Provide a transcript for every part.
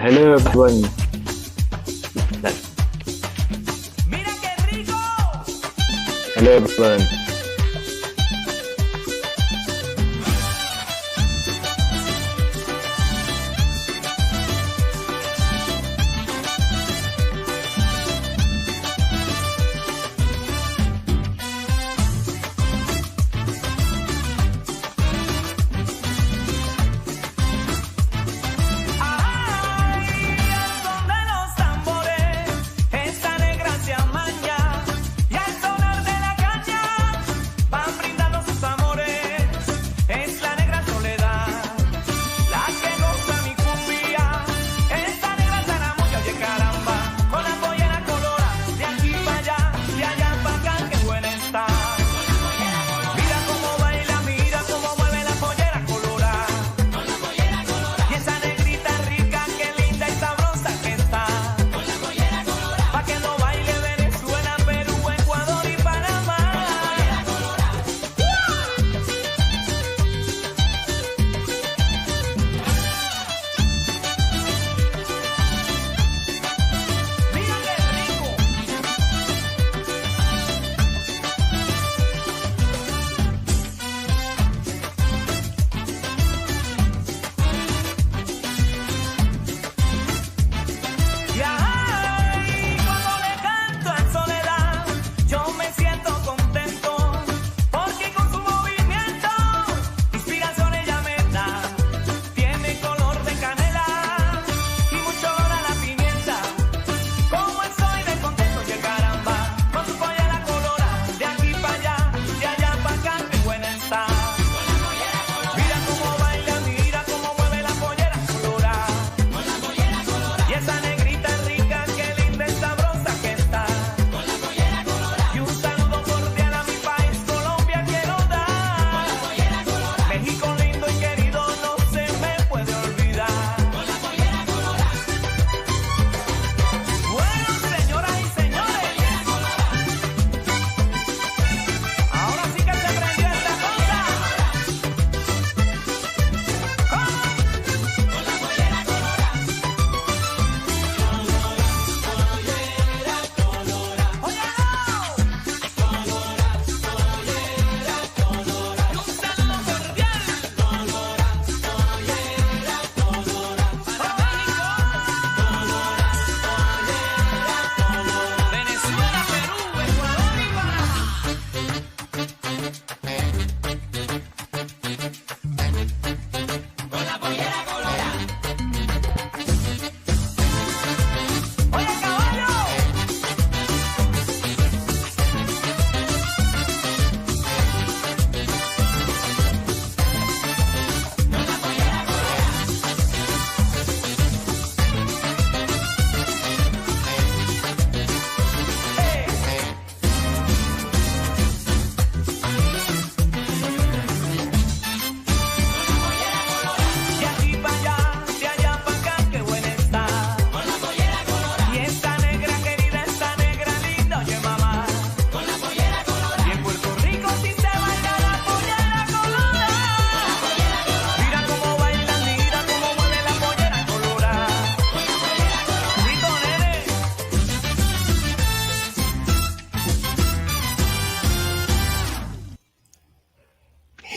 Hello everyone. ¡Mira qué rico! Hello everyone.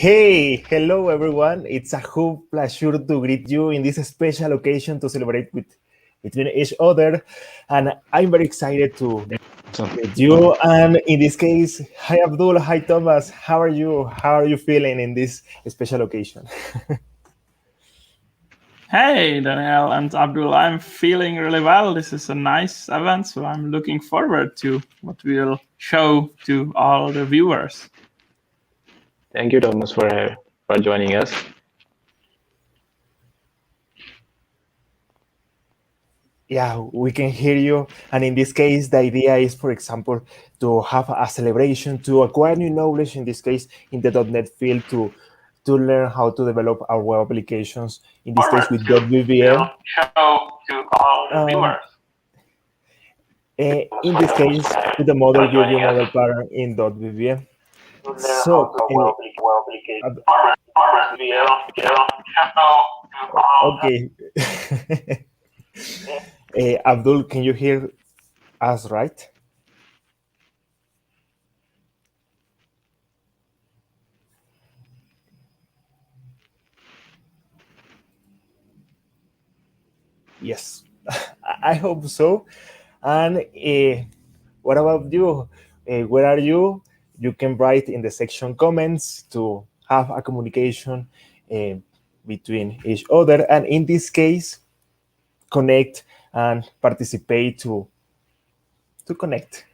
Hey, hello everyone. It's a whole pleasure to greet you in this special occasion to celebrate between each other. And I'm very excited to meet you. And in this case, hi Abdul, hi Thomas. How are you? How are you feeling in this special occasion? Hey, Daniel and Abdul. I'm feeling really well. This is a nice event, so I'm looking forward to what we'll show to all the viewers. Thank you, Thomas, for joining us. Yeah, we can hear you. And in this case, the idea is, for example, to have a celebration, to acquire new knowledge, in this case, in the .NET field, to learn how to develop our web applications, in this case with .VVM. Show to all the viewers. In this case, with the model UV model pattern in .VVM. So, okay. Abdul, can you hear us right? Yes, I hope so. And what about you? Where are you? You can write in the section comments to have a communication uh, between each other, and in this case, connect and participate to connect.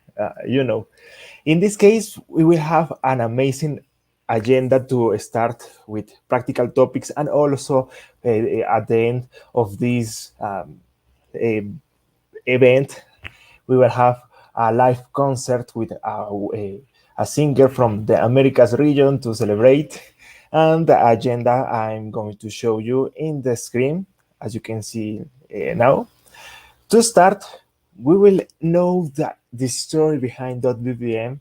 In this case, we will have an amazing agenda to start with practical topics, and also at the end of this event, we will have a live concert with a singer from the Americas region to celebrate. And the agenda I'm going to show you in the screen, as you can see now. To start, we will know the story behind .vvm.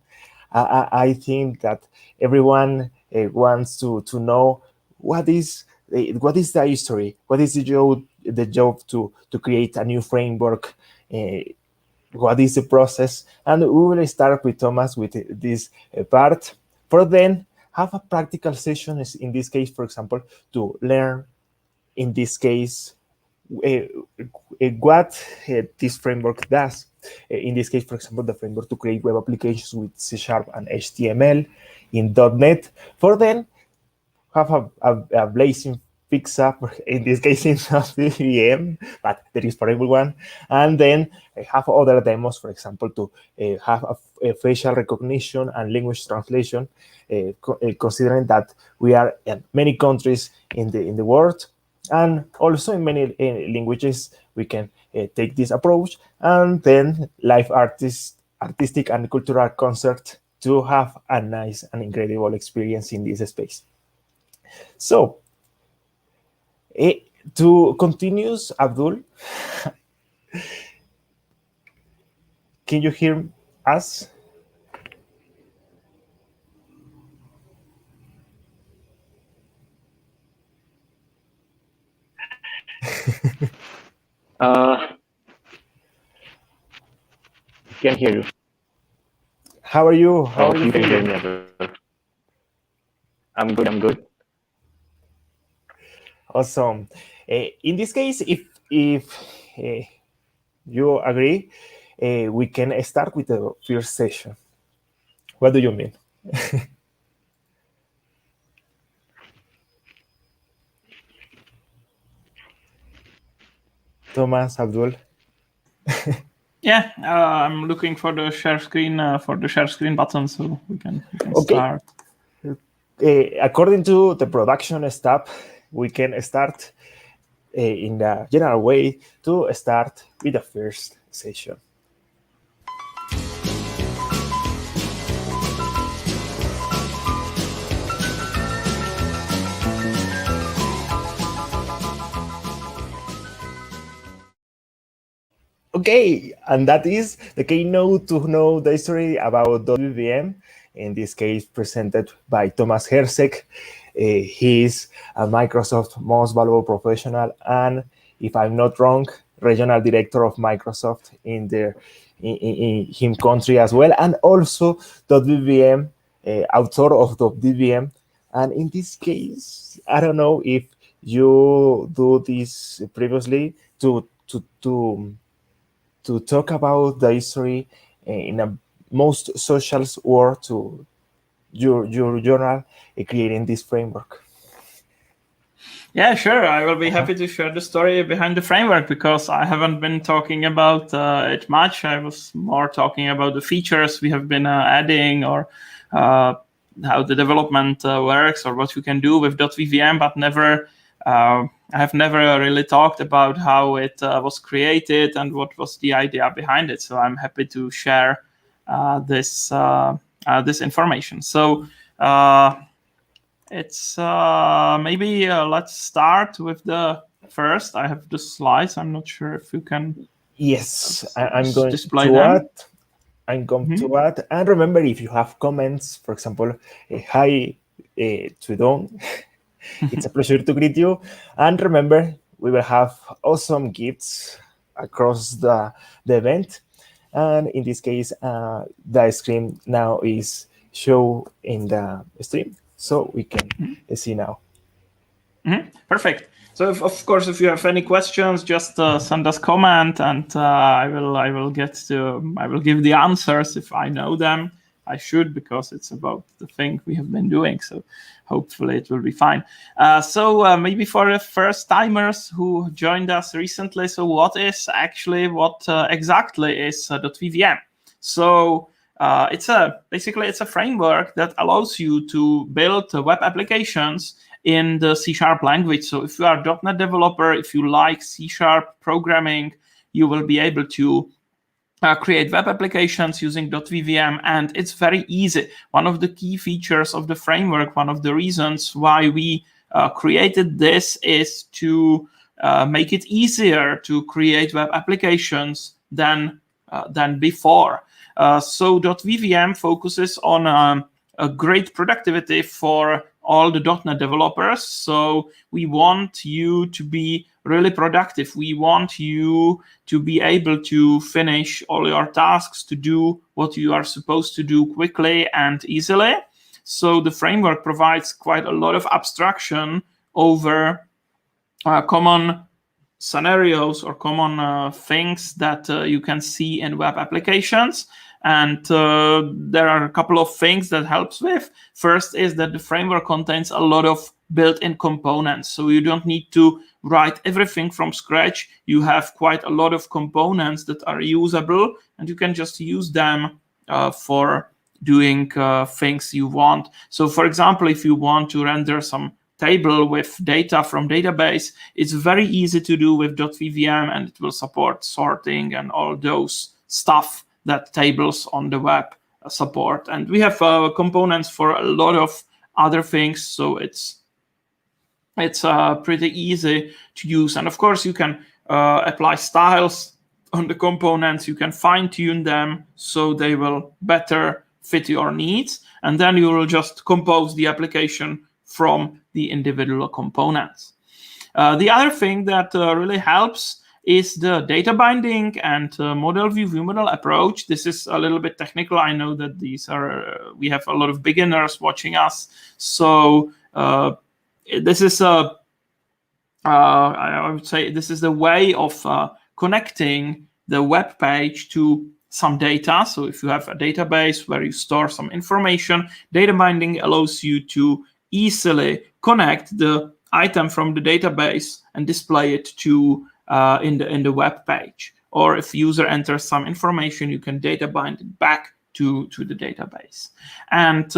I think that everyone wants to know what is the history, what is the job to create a new framework, what is the process, and we will start with Thomas with this part. For then have a practical session, in this case, for example, to learn, in this case, what this framework does. In this case, for example, the framework to create web applications with C# and HTML in .NET. For then, have a blazing fix up, in this case in DotVVM, but there is for everyone. And then have other demos, for example, to have a facial recognition and language translation, considering that we are in many countries in the world, and also in many languages we can take this approach. And then live artistic and cultural concert to have a nice and incredible experience in this space. So to continue, Abdul, can you hear us? Can hear you. How are you? How are you You can hear feeling? me as well. I'm good. I'm good. Awesome. In this case, if you agree, we can start with the first session. What do you mean? Thomas, Abdul? Yeah, I'm looking for the share screen button, so we can Okay. start. According to the production step, we can start in the general way to start with the first session. Okay, and that is the keynote to know the history about .vvm, in this case presented by Thomas Herzeg. He is a Microsoft Most Valuable Professional, and if I'm not wrong, regional director of Microsoft in him country as well, and also .vvm, author of .vvm. And in this case, I don't know if you do this previously to talk about the history in a most social world to your journal creating this framework. Yeah, sure. I will be happy to share the story behind the framework, because I haven't been talking about it much. I was more talking about the features we have been adding, or how the development works, or what you can do with .vvm, but never. I have never really talked about how it was created and what was the idea behind it. So I'm happy to share this information. So it's maybe let's start with the first. I have the slides. I'm not sure if you can. Yes, I'm going display to them. add. I'm going to add. And remember, if you have comments, for example, hi to Don. It's a pleasure to greet you. And remember, we will have awesome gifts across the event. And in this case, the screen now is shown in the stream, so we can see now. Perfect. So, of course, if you have any questions, just send us comment, and I will give the answers if I know them. I should, because it's about the thing we have been doing. So hopefully it will be fine. So maybe for the first timers who joined us recently, so what exactly is .vvm? So basically it's a framework that allows you to build web applications in the C# language. So if you are a .NET developer, if you like C# programming, you will be able to create web applications using .vvm, and it's very easy. One of the key features of the framework, one of the reasons why we created this, is to make it easier to create web applications than before. So .vvm focuses on a great productivity for all the .NET developers. So we want you to be really productive. We want you to be able to finish all your tasks, to do what you are supposed to do quickly and easily. So the framework provides quite a lot of abstraction over common scenarios or common things that you can see in web applications. And there are a couple of things that helps with. First is that the framework contains a lot of built-in components. So you don't need to write everything from scratch. You have quite a lot of components that are usable, and you can just use them for doing things you want. So for example, if you want to render some table with data from database, it's very easy to do with .vvm, and it will support sorting and all those stuff that tables on the web support. And we have components for a lot of other things, so it's pretty easy to use. And of course, you can apply styles on the components. You can fine-tune them so they will better fit your needs. And then you will just compose the application from the individual components. The other thing that really helps is the data binding and model view model approach. This is a little bit technical. I know that we have a lot of beginners watching us. So this is I would say this is the way of connecting the web page to some data. So if you have a database where you store some information, data binding allows you to easily connect the item from the database and display it to in the web page. Or if user enters some information, you can data bind it back to the database. And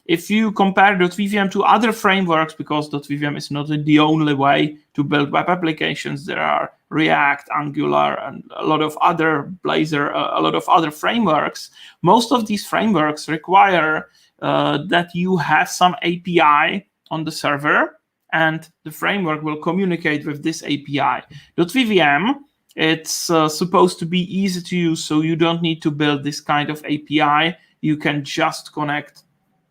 if you compare .vvm to other frameworks, because .vvm is not the only way to build web applications, there are React, Angular, and a lot of other Blazor, a lot of other frameworks. Most of these frameworks require that you have some API on the server, and the framework will communicate with this API. .vvm, it's supposed to be easy to use, so you don't need to build this kind of API. You can just connect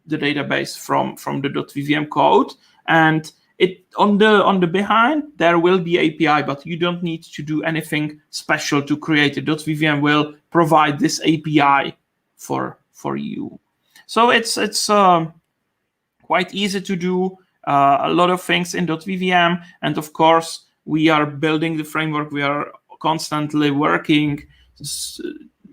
the database from the .vvm code, and it on the behind there will be API, but you don't need to do anything special to create it. .vvm will provide this API for you. So it's quite easy to do a lot of things in .vvm, and of course we are building the framework. We are constantly working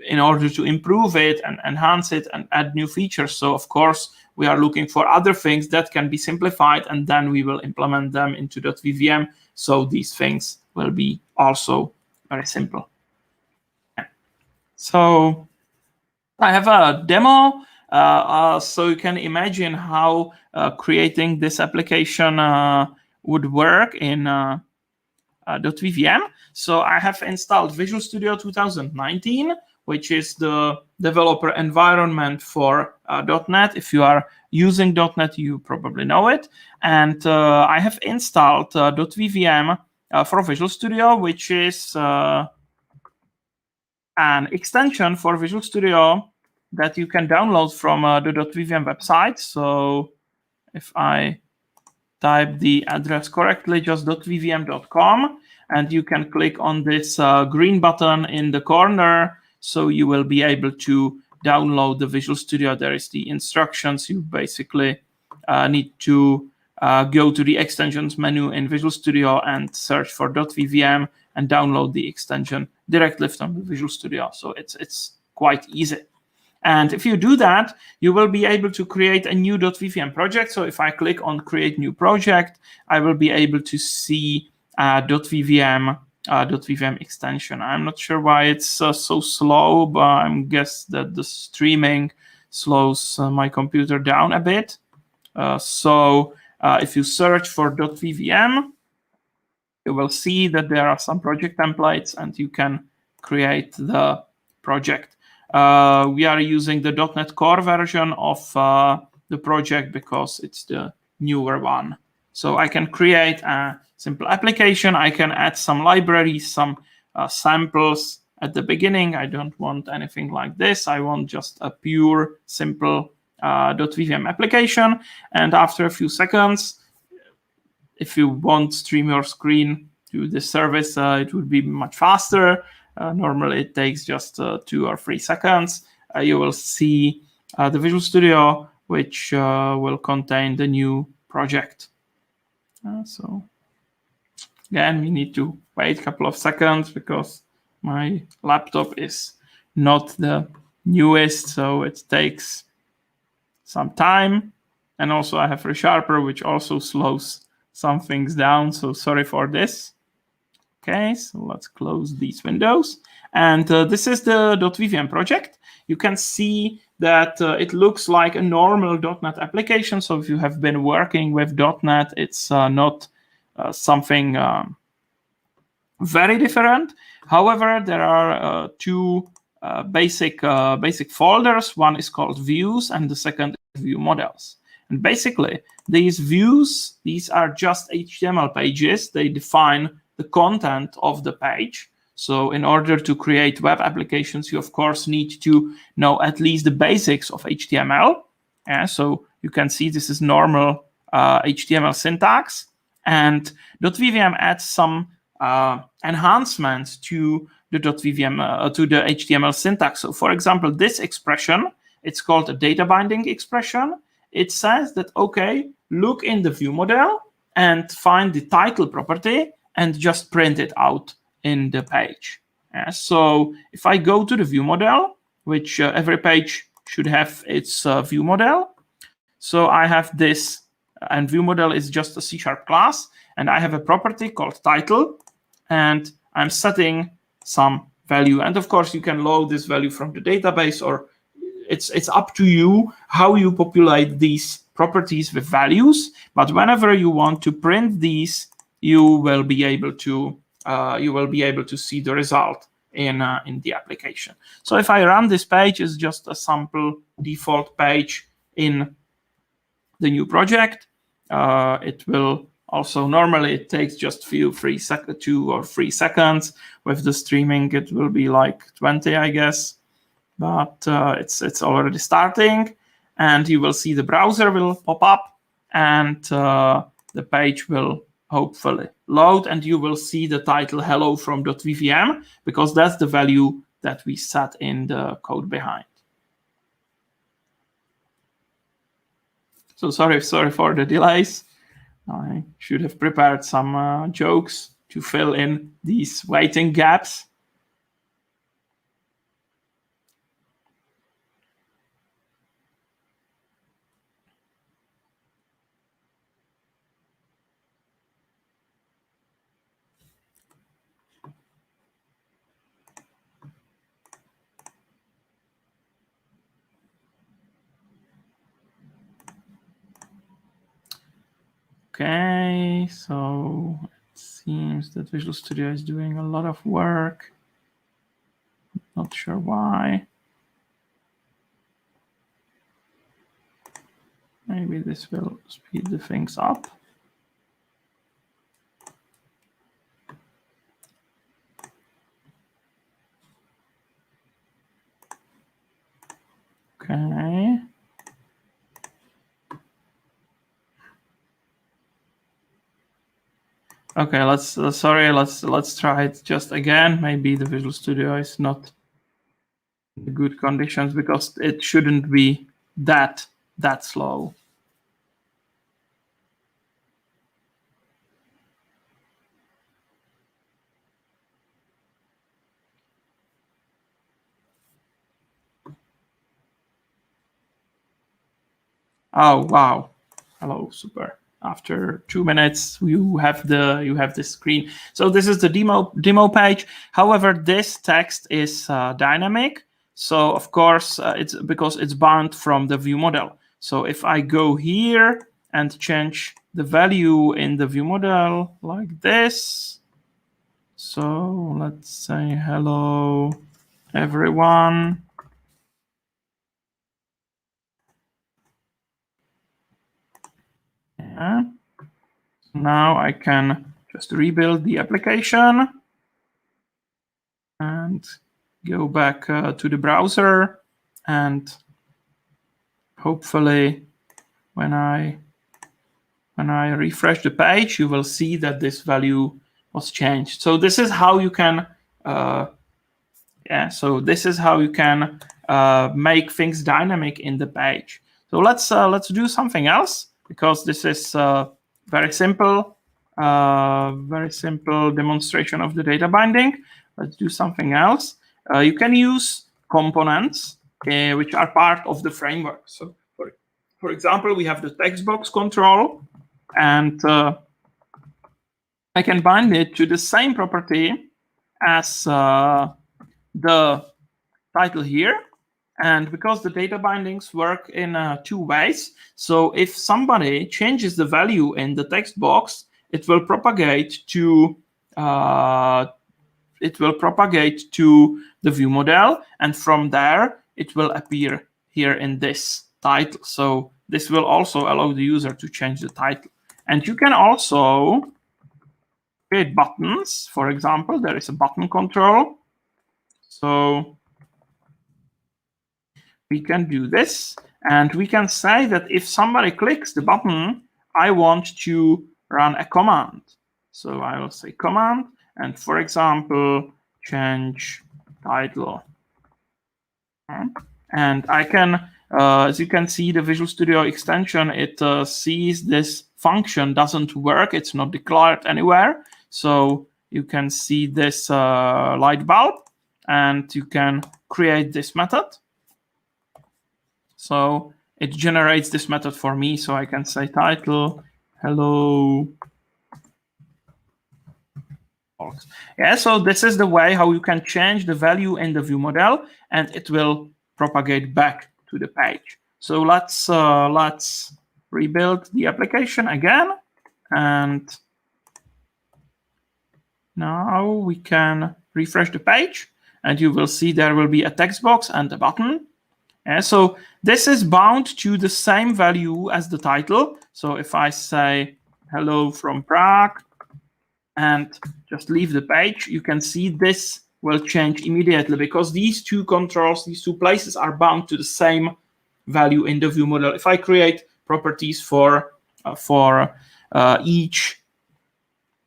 in order to improve it and enhance it and add new features. So of course we are looking for other things that can be simplified, and then we will implement them into .vvm. So these things will be also very simple. So I have a demo. So you can imagine how creating this application would work in .vvm. So I have installed Visual Studio 2019, which is the developer environment for .NET. If you are using .NET, you probably know it. And I have installed .vvm for Visual Studio, which is an extension for Visual Studio that you can download from the .vvm website. So if I type the address correctly, just .vvm.com, and you can click on this green button in the corner, so you will be able to download the Visual Studio. There is the instructions. You basically need to go to the extensions menu in Visual Studio and search for .vvm and download the extension directly from the Visual Studio. So it's quite easy. And if you do that, you will be able to create a new .vvm project. So if I click on Create New Project, I will be able to see .vvm extension. I'm not sure why it's so slow, but I guess that the streaming slows my computer down a bit. So if you search for .vvm, you will see that there are some project templates, and you can create the project. We are using the .NET Core version of the project because it's the newer one. So I can create a simple application. I can add some libraries, some samples at the beginning. I don't want anything like this. I want just a pure, simple .vvm application. And after a few seconds, if you want to stream your screen to this service, it would be much faster. Normally, it takes just 2 or 3 seconds. You will see the Visual Studio, which will contain the new project. So again, we need to wait a couple of seconds because my laptop is not the newest, so it takes some time. And also I have ReSharper, which also slows some things down, so sorry for this. Okay, so let's close these windows. And this is the .vvm project. You can see that it looks like a normal .NET application. So if you have been working with .NET, it's not something very different. However, there are 2 basic folders. One is called views, and the second is view models. And basically, these views, these are just HTML pages. They define the content of the page. So in order to create web applications, you of course need to know at least the basics of HTML. So you can see this is normal HTML syntax. And .vvm adds some enhancements to the .vvm to the HTML syntax. So for example, this expression, it's called a data binding expression. It says that, okay, look in the view model and find the title property and just print it out in the page. So if I go to the view model, which every page should have its view model. So I have this, and view model is just a C# class, and I have a property called title, and I'm setting some value. And of course, you can load this value from the database, or it's up to you how you populate these properties with values. But whenever you want to print these, you will be able to see the result in the application. So if I run this page, it's just a sample default page in the new project. It will also, normally it takes just 2 or 3 seconds. With the streaming, it will be like 20, I guess. But it's already starting, and you will see the browser will pop up, and the page will hopefully load, and you will see the title hello from .vvm, because that's the value that we set in the code behind. So sorry for the delays. I should have prepared some jokes to fill in these waiting gaps. Okay, so it seems that Visual Studio is doing a lot of work. Not sure why. Maybe this will speed the things up. Okay. Okay, let's try it just again. Maybe the Visual Studio is not in good conditions because it shouldn't be that slow. Oh wow! Hello, super. After 2 minutes, you have the screen. So this is the demo page. However, this text is dynamic. So of course, it's because it's bound from the view model. So if I go here and change the value in the view model like this, so let's say hello everyone. Yeah. Now I can just rebuild the application and go back to the browser, and hopefully when I refresh the page, you will see that this value was changed. So this is how you can make things dynamic in the page. So let's do something else, because this is very simple demonstration of the data binding. Let's do something else. You can use components which are part of the framework. So for example, we have the text box control, and I can bind it to the same property as the title here. And because the data bindings work in 2 ways, so if somebody changes the value in the text box, it will propagate to the view model, and from there it will appear here in this title. So this will also allow the user to change the title. And you can also create buttons. For example, there is a button control. So we can do this, and we can say that if somebody clicks the button, I want to run a command. So I will say command, and for example, change title. And I can, as you can see, the Visual Studio extension, it sees this function doesn't work. It's not declared anywhere. So you can see this light bulb, and you can create this method. So it generates this method for me. So I can say title, hello. Yeah, so this is the way how you can change the value in the view model, and it will propagate back to the page. So let's rebuild the application again, and now we can refresh the page, and you will see there will be a text box and a button. And so this is bound to the same value as the title. So if I say hello from Prague and just leave the page, you can see this will change immediately, because these 2 controls, these 2 places are bound to the same value in the view model. If I create properties for each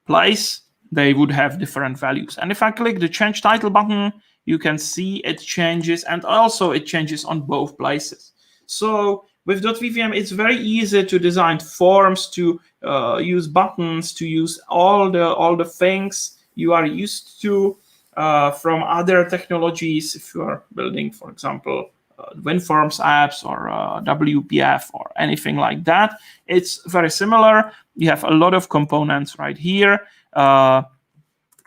place, they would have different values. And if I click the change title button, you can see it changes, and also it changes on both places. So with .vvm, it's very easy to design forms, to use buttons, to use all the things you are used to from other technologies. If you are building, for example, WinForms apps or WPF or anything like that, it's very similar. You have a lot of components right here.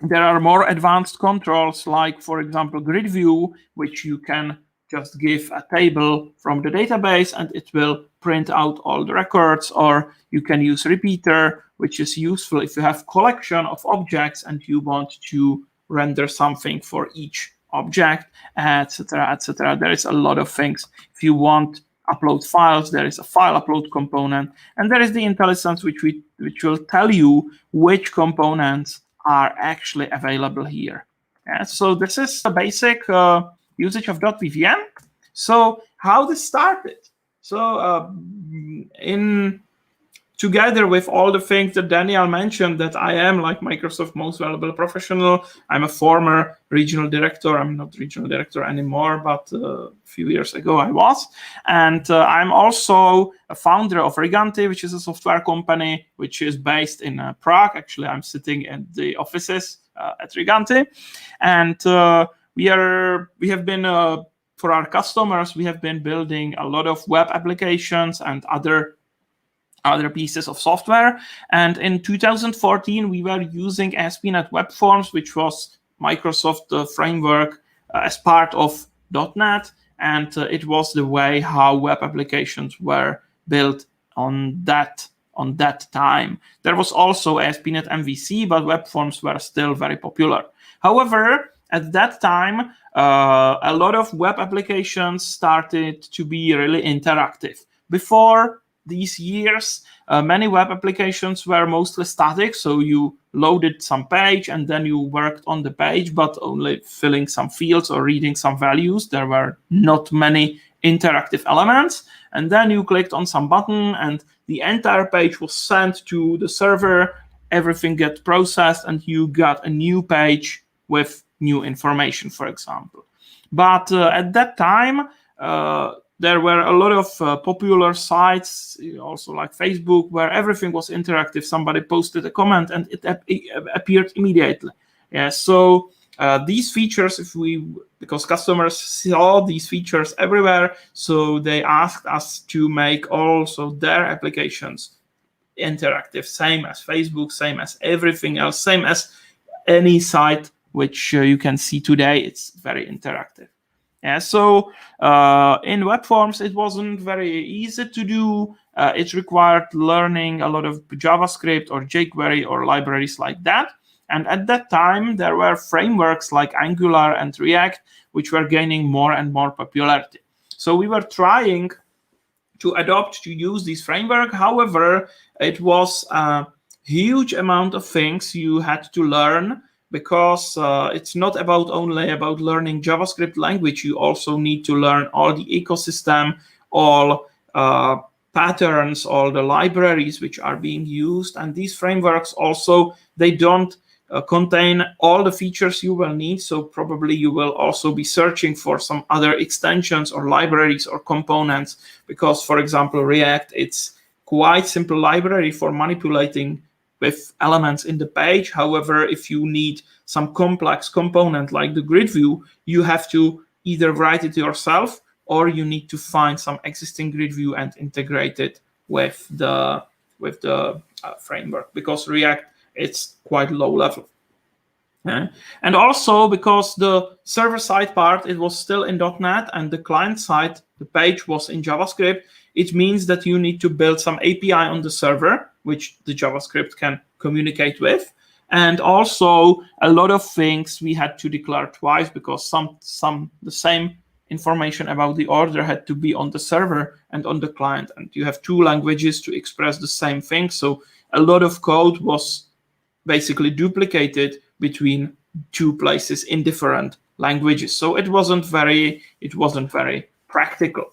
There are more advanced controls, like, for example, grid view, which you can just give a table from the database and it will print out all the records. Or you can use repeater, which is useful if you have collection of objects and you want to render something for each object, etc., etc. There is a lot of things. If you want upload files, there is a file upload component, and there is the IntelliSense, which will tell you which components are actually available here. So this is a basic usage of .vvm. So how this started? So in together with all the things that Daniel mentioned, that I am like Microsoft Most Valuable Professional. I'm a former regional director. I'm not regional director anymore, but a few years ago I was. And I'm also a founder of Riganti, which is a software company which is based in Prague. Actually, I'm sitting in the offices at Riganti. And we have been, for our customers, we have been building a lot of web applications and other pieces of software. And in 2014, we were using ASP.NET Web Forms, which was Microsoft framework as part of .NET. And it was the way how web applications were built on that time. There was also ASP.NET MVC, but web forms were still very popular. However, at that time, a lot of web applications started to be really interactive. Before these years, many web applications were mostly static, so you loaded some page and then you worked on the page, but only filling some fields or reading some values. There were not many interactive elements, and then you clicked on some button and the entire page was sent to the server, everything got processed, and you got a new page with new information, for example. But at that time, there were a lot of popular sites, also like Facebook, where everything was interactive. Somebody posted a comment and it appeared immediately. Yeah, so these features, because customers saw these features everywhere, so they asked us to make also their applications interactive, same as Facebook, same as everything else, same as any site which you can see today. It's very interactive. Yeah, so in web forms, it wasn't very easy to do. It required learning a lot of JavaScript or jQuery or libraries like that. And at that time, there were frameworks like Angular and React, which were gaining more and more popularity. So we were trying to use this framework. However, it was a huge amount of things you had to learn, because it's not only about learning JavaScript language. You also need to learn all the ecosystem, all patterns, all the libraries which are being used. And these frameworks also, they don't contain all the features you will need. So probably you will also be searching for some other extensions or libraries or components, because, for example, React, it's quite simple library for manipulating with elements in the page. However, if you need some complex component like the grid view, you have to either write it yourself or you need to find some existing grid view and integrate it with the framework, because React, it's quite low level. And also because the server-side part, it was still in .NET, and the client-side, the page was in JavaScript, it means that you need to build some API on the server, which the JavaScript can communicate with. And also a lot of things we had to declare twice, because the same information about the order had to be on the server and on the client. And you have two languages to express the same thing. So a lot of code was basically duplicated between two places in different languages. So it wasn't very practical.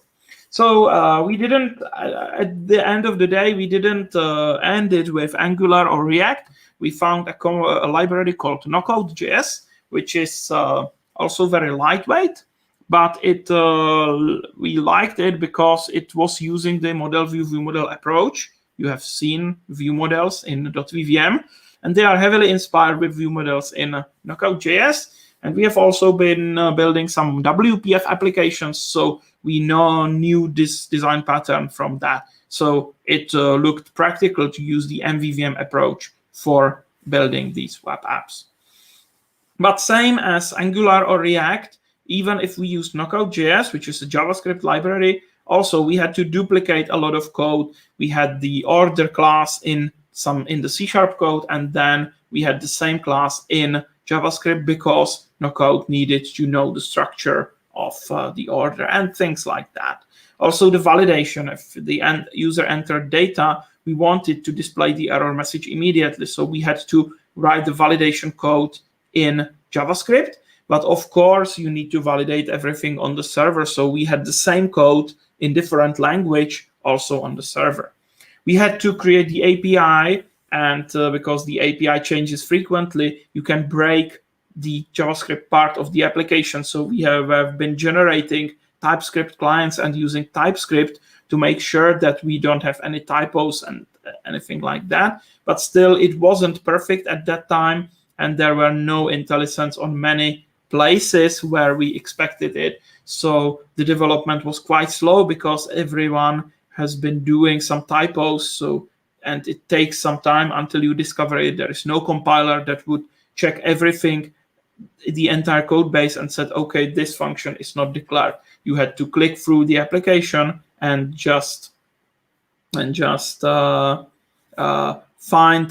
So we didn't, at the end of the day, we didn't end it with Angular or React. We found a library called Knockout.js, which is also very lightweight, but we liked it because it was using the model view model approach. You have seen view models in .vvm, and they are heavily inspired with view models in Knockout.js. And we have also been building some WPF applications, so we knew this design pattern from that. So it looked practical to use the MVVM approach for building these web apps. But same as Angular or React, even if we used Knockout.js, which is a JavaScript library, also we had to duplicate a lot of code. We had the order class in the C# code, and then we had the same class in JavaScript, because Knockout needed to know the structure of the order and things like that. Also the validation, if the end user entered data, we wanted to display the error message immediately. So we had to write the validation code in JavaScript. But of course, you need to validate everything on the server. So we had the same code in different language also on the server. we had to create the API, and because the API changes frequently, you can break the JavaScript part of the application. So we have been generating TypeScript clients and using TypeScript to make sure that we don't have any typos and anything like that. But still, it wasn't perfect at that time, and there were no IntelliSense on many places where we expected it. So the development was quite slow because everyone has been doing some typos. And it takes some time until you discover it. There is no compiler that would check everything, the entire code base, and said, okay, this function is not declared. You had to click through the application and just find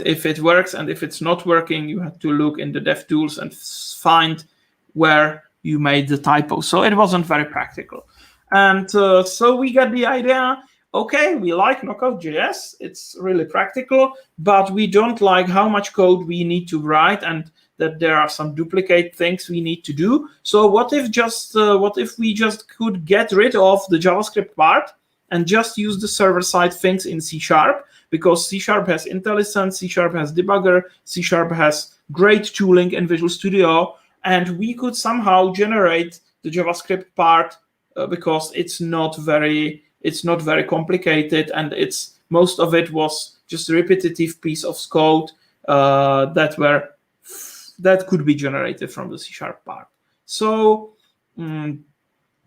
if it works, and if it's not working, you had to look in the DevTools and find where you made the typo. So it wasn't very practical. And so we got the idea, okay, we like Knockout.js, it's really practical, but we don't like how much code we need to write and that there are some duplicate things we need to do. So what if we just could get rid of the JavaScript part and just use the server-side things in C#, because C# has IntelliSense, C# has debugger, C# has great tooling in Visual Studio, and we could somehow generate the JavaScript part because it's not very complicated, and most of it was just a repetitive piece of code that could be generated from the C# part. So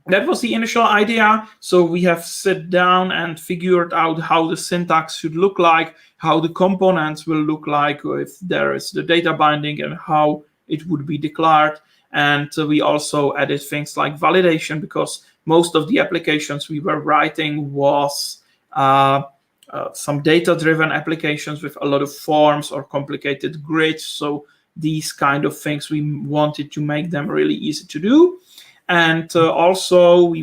that was the initial idea. So we have sat down and figured out how the syntax should look like, how the components will look like if there is the data binding, and how it would be declared. And we also added things like validation, because most of the applications we were writing was some data-driven applications with a lot of forms or complicated grids. So these kind of things, we wanted to make them really easy to do. And also we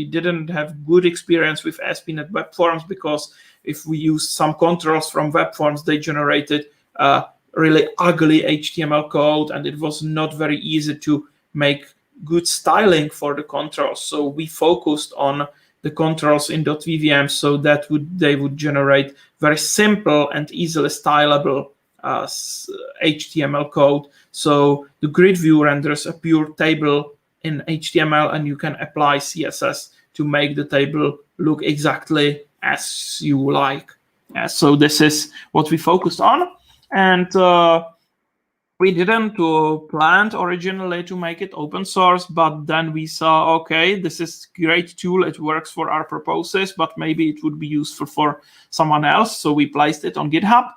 didn't have good experience with ASP.NET Web Forms, because if we used some controls from Web Forms, they generated really ugly HTML code, and it was not very easy to make good styling for the controls. So we focused on the controls in .vvm, so that they would generate very simple and easily stylable HTML code. So the grid view renders a pure table in HTML, and you can apply CSS to make the table look exactly as you like. So this is what we focused on. And we didn't plan originally to make it open source, but then we saw, okay, this is a great tool. It works for our purposes, but maybe it would be useful for someone else. So we placed it on GitHub.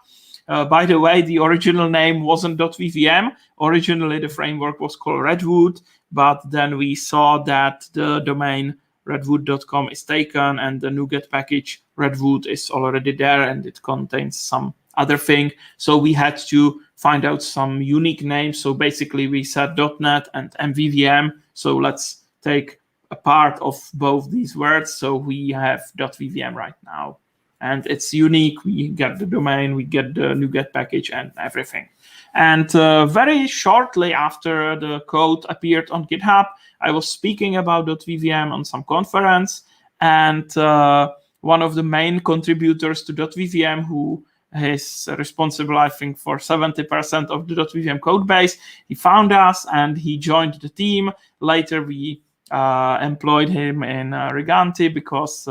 By the way, the original name wasn't .vvm. Originally, the framework was called Redwood, but then we saw that the domain redwood.com is taken, and the NuGet package Redwood is already there, and it contains some other thing. So we had to find out some unique names. So basically, we said .NET and MVVM. So let's take a part of both these words. So we have .vvm right now. And it's unique. We get the domain, we get the NuGet package and everything. And very shortly after the code appeared on GitHub, I was speaking about .vvm on some conference. And one of the main contributors to .vvm, who is responsible, I think, for 70% of the .vvm code base, he found us and he joined the team. Later, we employed him in Riganti, because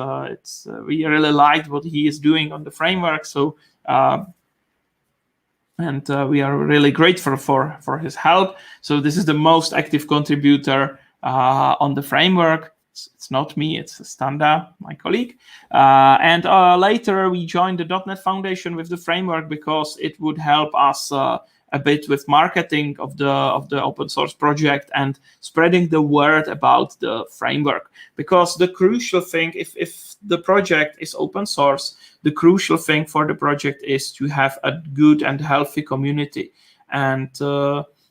we really liked what he is doing on the framework. So we are really grateful for his help. So this is the most active contributor on the framework. It's not me, it's Standa, my colleague. And later we joined the .NET Foundation with the framework, because it would help us a bit with marketing of the open source project and spreading the word about the framework. Because the crucial thing, if the project is open source, the crucial thing for the project is to have a good and healthy community. And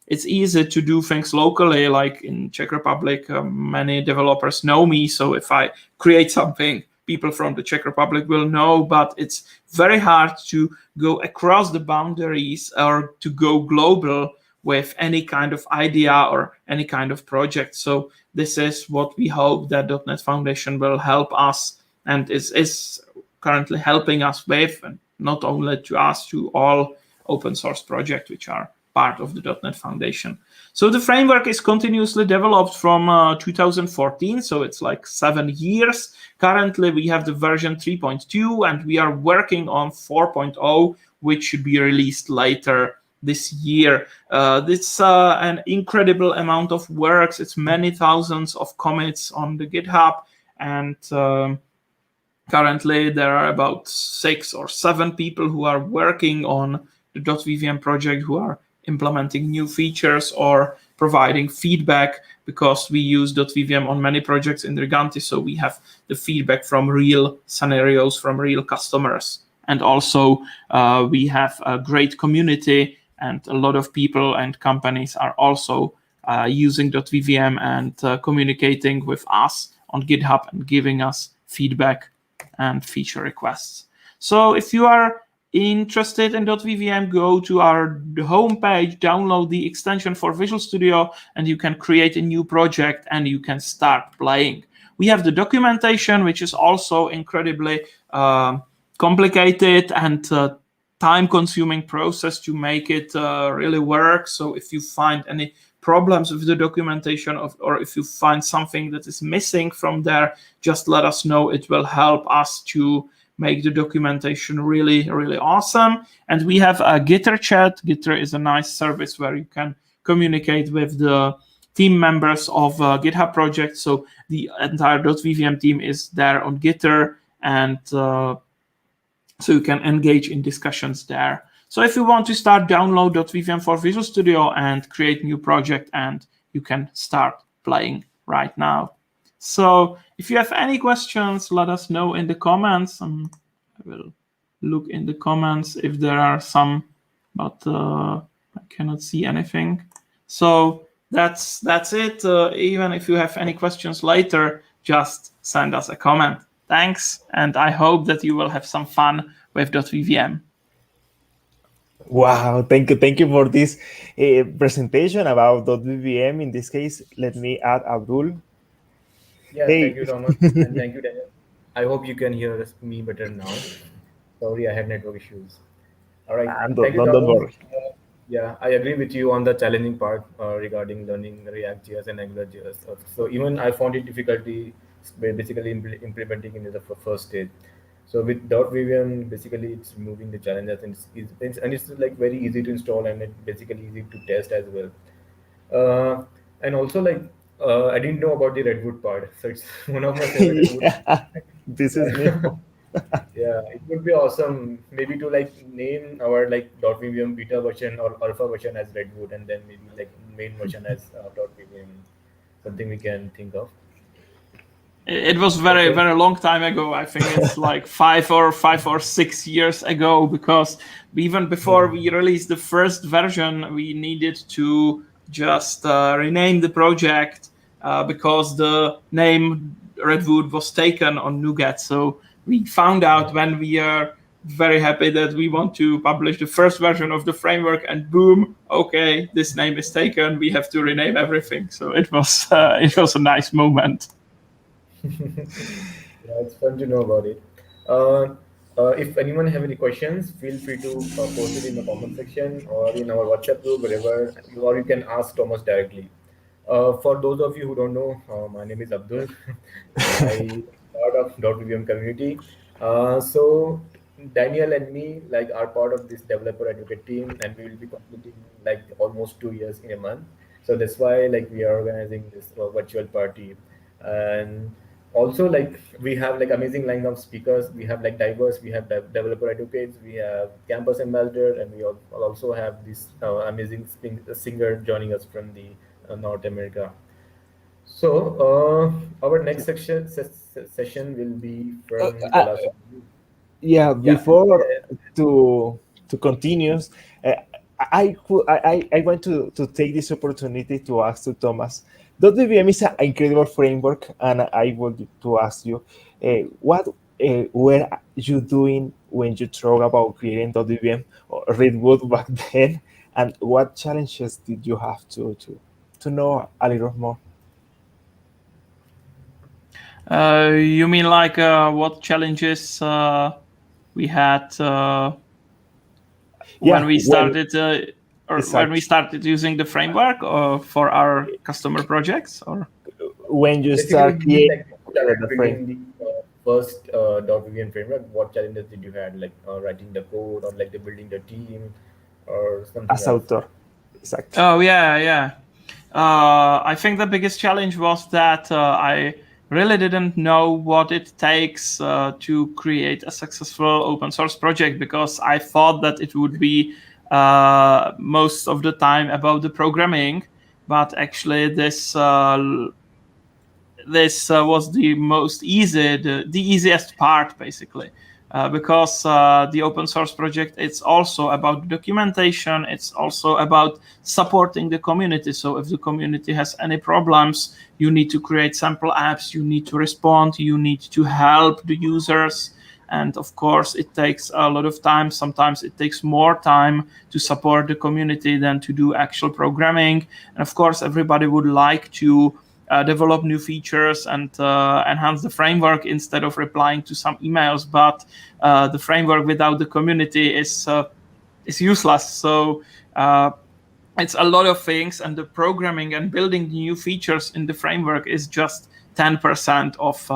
it's easy to do things locally, like in Czech Republic, many developers know me. So if I create something, people from the Czech Republic will know, but it's very hard to go across the boundaries or to go global with any kind of idea or any kind of project. So this is what we hope that .NET Foundation will help us, and is currently helping us with, and not only to us, to all open source projects which are part of the .NET Foundation. So the framework is continuously developed from 2014, so it's like 7 years. Currently, we have the version 3.2, and we are working on 4.0, which should be released later this year. It's an incredible amount of works. It's many thousands of commits on the GitHub, and currently there are about 6 or 7 people who are working on the .vvm project, who are implementing new features or providing feedback, because we use .vvm on many projects in Riganti, so we have the feedback from real scenarios, from real customers. And also we have a great community, and a lot of people and companies are also using .vvm and communicating with us on GitHub and giving us feedback and feature requests. So if you are interested in .vvm, go to our homepage, download the extension for Visual Studio, and you can create a new project and you can start playing. We have the documentation, which is also incredibly complicated and time-consuming process to make it really work. So if you find any problems with the documentation or if you find something that is missing from there, just let us know. It will help us to make the documentation really, really awesome. And we have a Gitter chat. Gitter is a nice service where you can communicate with the team members of GitHub project. So the entire .vvm team is there on Gitter, and so you can engage in discussions there. So if you want to start, download .vvm for Visual Studio and create new project, and you can start playing right now. So if you have any questions, let us know in the comments. I will look in the comments if there are some, but I cannot see anything. So that's it. Even if you have any questions later, just send us a comment. Thanks, and I hope that you will have some fun with .vvm. Wow, thank you for this presentation about .vvm. In this case, let me add Abdul. Yeah, Hey. thank you, Thomas, and thank you, Daniel. I hope you can hear me better now. Sorry, I had network issues. All right, thank you, Don't Thomas. worry. Yeah, I agree with you on the challenging part regarding learning React.js and AngularJS. So even I found it difficulty basically implementing in the first stage. So with .vvm, basically it's removing the challenges, and it's like very easy to install, and it's basically easy to test as well. And also like I didn't know about the redwood part, so it's one of my favorite redwood. Yeah, this is new. Yeah, it would be awesome maybe to like name our like .vvm beta version or alpha version as redwood, and then maybe like main version as .vvm, something we can think of. It was very, very long time ago. I think it's like 5 or 6 years ago, because even before we released the first version, we needed to just rename the project because the name Redwood was taken on NuGet. So we found out when we are very happy that we want to publish the first version of the framework, and boom, okay, this name is taken. We have to rename everything. So it was a nice moment. Yeah, it's fun to know about it. If anyone have any questions, feel free to post it in the comment section or in our WhatsApp group, wherever, or you can ask Thomas directly. For those of you who don't know, my name is Abdul. I part of .vvm community. So Daniel and me like are part of this developer advocate team, and we will be completing like almost 2 years in a month. So that's why like we are organizing this virtual party. And also like we have like amazing line of speakers. We have like diverse, we have developer advocates, we have campus ambassador, and we also have this amazing singer joining us from the North America. So our next session will be from the last of you. Yeah, Yeah. before to continue, I want to take this opportunity to ask to Thomas. .vvm is an incredible framework, and I want to ask you, what were you doing when you thought about creating .vvm or Redwood back then, and what challenges did you have to know a little more? You mean like what challenges we had when we started, or when we started using the framework for our customer projects, or when you Basically, start when you creating started the frame? building the first .vvm framework, what challenges did you had, like writing the code or like the building the team or something As else? author, exactly. Oh yeah. I think the biggest challenge was that I really didn't know what it takes to create a successful open source project, because I thought that it would be most of the time about the programming, but actually this was the most the easiest part, basically. Because the open source project, it's also about documentation, it's also about supporting the community. So if the community has any problems, you need to create sample apps, you need to respond, you need to help the users. And of course, it takes a lot of time. Sometimes it takes more time to support the community than to do actual programming. And of course, everybody would like to develop new features and enhance the framework instead of replying to some emails. But the framework without the community is useless. So it's a lot of things, and the programming and building new features in the framework is just 10% of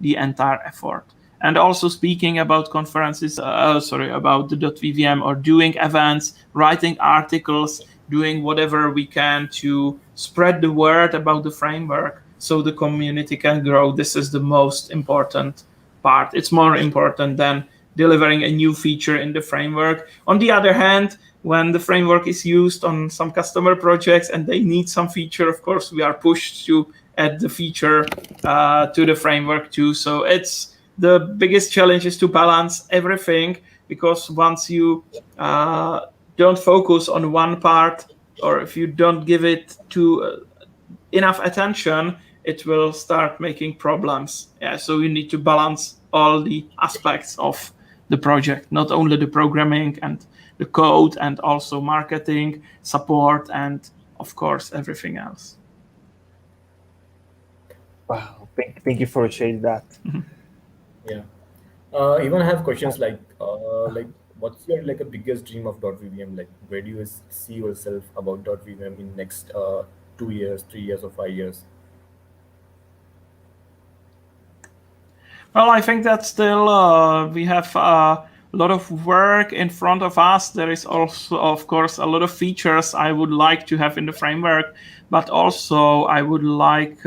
the entire effort. And also, speaking about conferences, about the .vvm, or doing events, writing articles, doing whatever we can to spread the word about the framework so the community can grow. This is the most important part. It's more important than delivering a new feature in the framework. On the other hand, when the framework is used on some customer projects and they need some feature, of course, we are pushed to add the feature to the framework too. So it's the biggest challenge is to balance everything, because once you don't focus on one part, or if you don't give it to enough attention, it will start making problems. Yeah, so you need to balance all the aspects of the project, not only the programming and the code, and also marketing, support, and of course everything else. Wow, thank you for sharing that. Yeah. Even I have questions like what's your like a biggest dream of .vvm? Like where do you see yourself about .vvm in next 2 years, 3 years, or 5 years? Well, I think that still we have a lot of work in front of us. There is also, of course, a lot of features I would like to have in the framework, but also I would like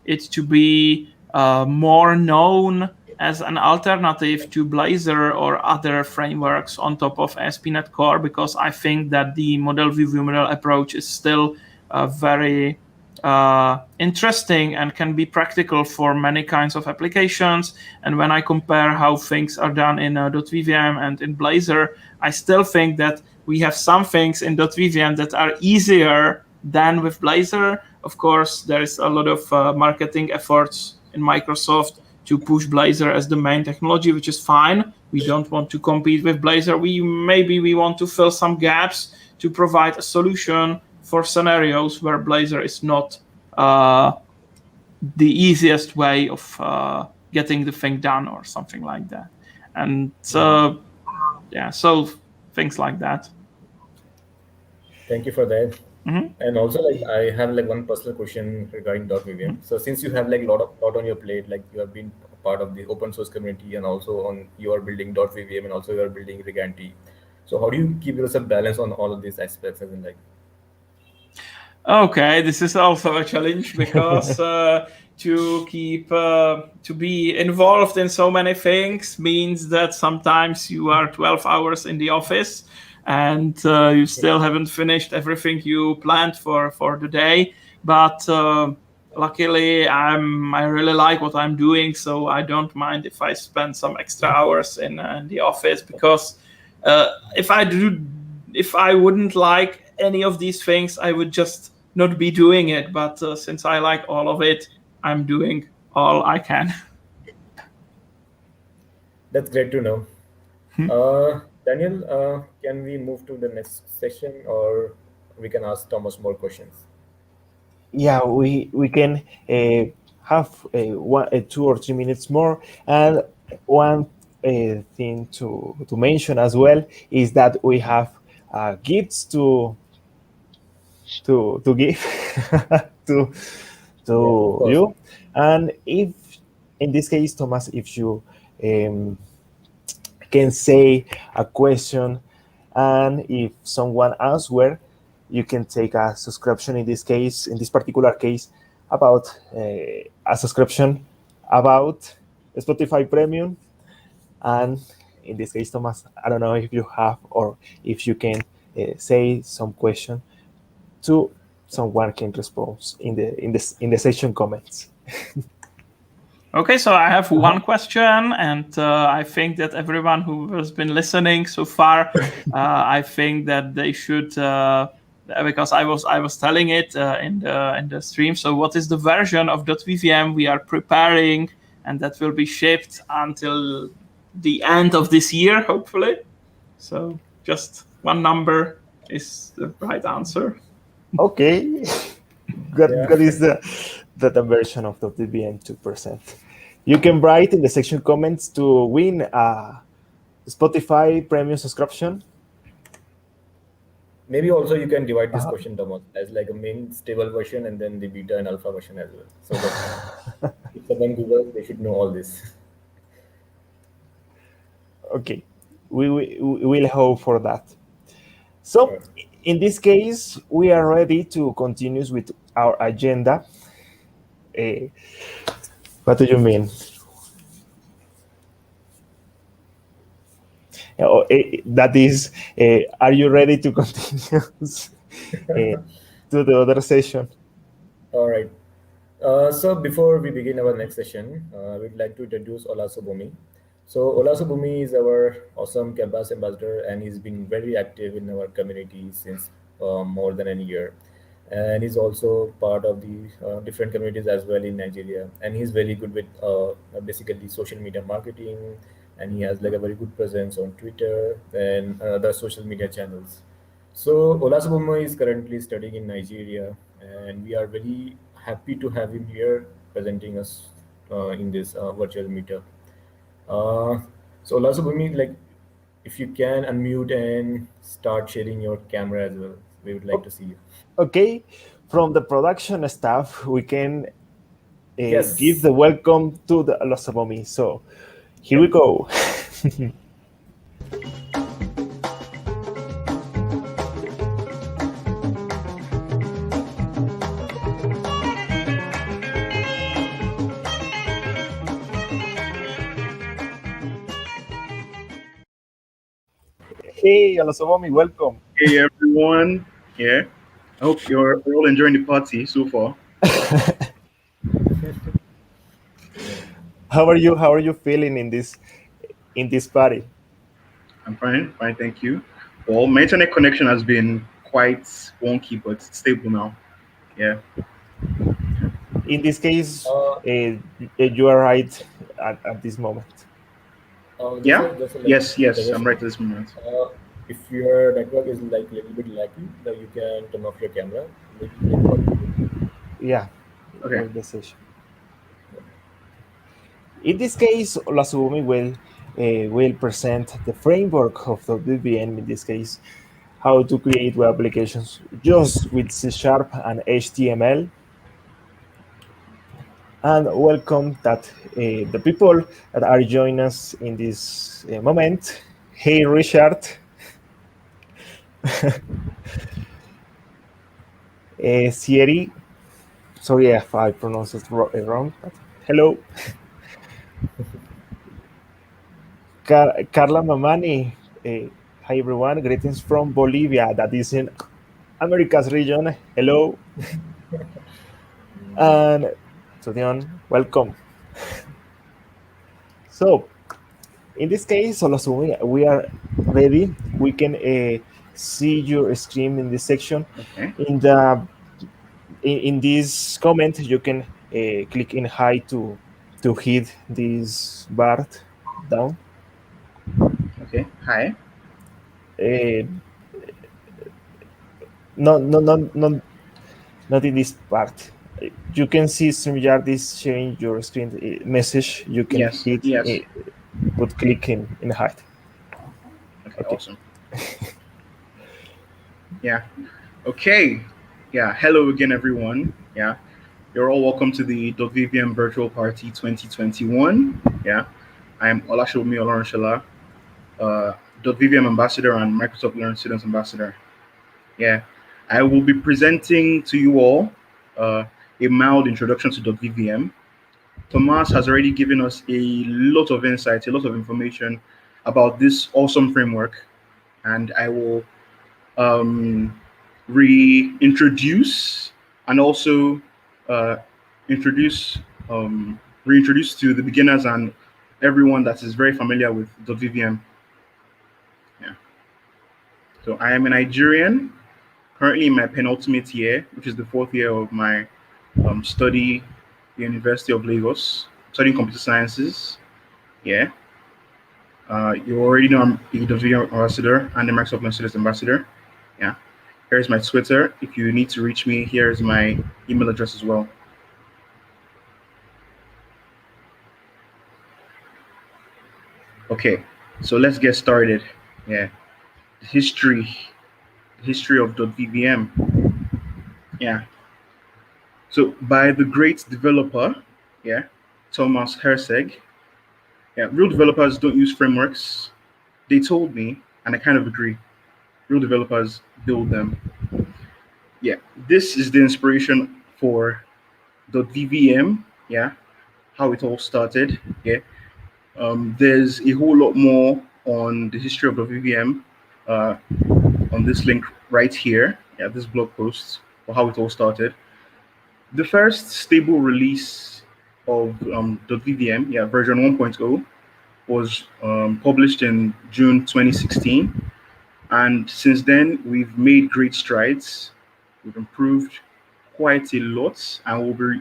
it to be more known as an alternative to Blazor or other frameworks on top of ASP.NET Core, because I think that the model view model approach is still very interesting and can be practical for many kinds of applications. And when I compare how things are done in .vvm and in Blazor, I still think that we have some things in .vvm that are easier than with Blazor. Of course, there is a lot of marketing efforts in Microsoft to push Blazor as the main technology, which is fine. We don't want to compete with Blazor. Maybe we want to fill some gaps to provide a solution for scenarios where Blazor is not the easiest way of getting the thing done, or something like that. And so things like that. Thank you for that. Mhm. And also, like, I have like one personal question regarding .vvm. So since you have like lot on your plate, like you have been part of the open source community, and also you are building .vvm, and also you are building Riganti. So how do you keep yourself balanced on all of these aspects? As in, like, Okay, this is also a challenge, because to be involved in so many things means that sometimes you are 12 hours in the office, and you still haven't finished everything you planned for the day. But luckily, I really like what I'm doing, so I don't mind if I spend some extra hours in the office, because if I wouldn't like any of these things, I would just not be doing it. But since I like all of it, I'm doing all I can. that's great to know. Daniel, can we move to the next session, or we can ask Thomas more questions? Yeah, we can have 2 or 3 minutes more. And one thing to mention as well is that we have gifts to give to you. And if in this case, Thomas, if you can say a question, and if someone answer, you can take a subscription. In this case, in this particular case, about a subscription about Spotify Premium. And in this case, Thomas, I don't know if you have or if you can say some question to someone can respond in the section comments. Okay, so I have one question, and I think that everyone who has been listening so far, I think that they should, because I was telling it in the stream. So, what is the version of .vvm we are preparing, and that will be shipped until the end of this year, hopefully? So, just one number is the right answer. Okay, what is the version of .vvm 2%? You can write in the section comments to win a Spotify Premium subscription. Maybe also you can divide this question, Thomas, as like a main stable version and then the beta and alpha version as well. So that if someone Googles, they should know all this. Okay, we will hope for that. So, Sure. In this case, we are ready to continue with our agenda. What do you mean? That is, are you ready to continue to the other session? All right. So before we begin our next session, we'd like to introduce Olasobumi. So Olasobumi is our awesome campus ambassador, and he's been very active in our community since more than a year. And he's also part of the different communities as well in Nigeria. And he's very good with basically social media marketing, and he has like a very good presence on Twitter and other social media channels. So Olasobumi is currently studying in Nigeria, and we are very happy to have him here presenting us in this virtual meetup. So Olasobumi, like, if you can unmute and start sharing your camera as well, we would like to see you. Okay, from the production staff, we can Yes. give the welcome to the Olasobumi. So here we go. Hey, Olasobumi, welcome. Hey everyone, yeah. I hope you're all enjoying the party so far. How are you? How are you feeling in this party? I'm fine, thank you. Well, my internet connection has been quite wonky, but it's stable now. Yeah. In this case, you are right at this moment. Yeah. Yes, I'm right at this moment. If your network is like a little bit laggy, then you can turn off your camera. Yeah. Okay. The session. In this case, Olasobumi will present the framework of the .vvm. In this case, how to create web applications just with C# and HTML. And welcome that the people that are joining us in this moment. Hey, Richard. Sieri. Sorry if I pronounced it wrong, but hello. Carla Mamani. Hi, everyone. Greetings from Bolivia, that is in America's region. Hello. And Tudion, welcome. So, in this case, Olasobumi, we are ready. We can see your screen in this section. Okay. In this comment, you can click in high to hit this bar down. Okay. Hi. No, not in this part. You can see StreamYard is sharing your screen message. You can Yes. hit Yes. put click in hide. Okay. Okay. Awesome. Yeah. Okay. Yeah. Hello again, everyone. Yeah. You're all welcome to the DotVVM Virtual Party 2021. Yeah. I am Olashomi Olorunshola, DotVVM Ambassador and Microsoft Learn Students Ambassador. Yeah. I will be presenting to you all uh, a mild introduction to DotVVM. Thomas has already given us a lot of insights, a lot of information about this awesome framework, and I will reintroduce and also uh, introduce reintroduce to the beginners and everyone that is very familiar with .vvm. Yeah. So I am a Nigerian, currently in my penultimate year, which is the fourth year of my study at the University of Lagos, studying computer sciences. Yeah. You already know I'm a .vvm ambassador and the Microsoft Learn Students ambassador. Yeah. Here's my Twitter. If you need to reach me, here's my email address as well. Okay, so let's get started. Yeah, history of .vvm. Yeah, so by the great developer, yeah, Thomas Herzeg. Yeah, real developers don't use frameworks. They told me, and I kind of agree. Real developers build them. Yeah, this is the inspiration for .vvm. Yeah, how it all started. Yeah, there's a whole lot more on the history of .vvm uh, on this link right here. Yeah, this blog post for how it all started. The first stable release of .vvm, yeah, version 1.0, was published in June 2016. And since then, we've made great strides. We've improved quite a lot, and we'll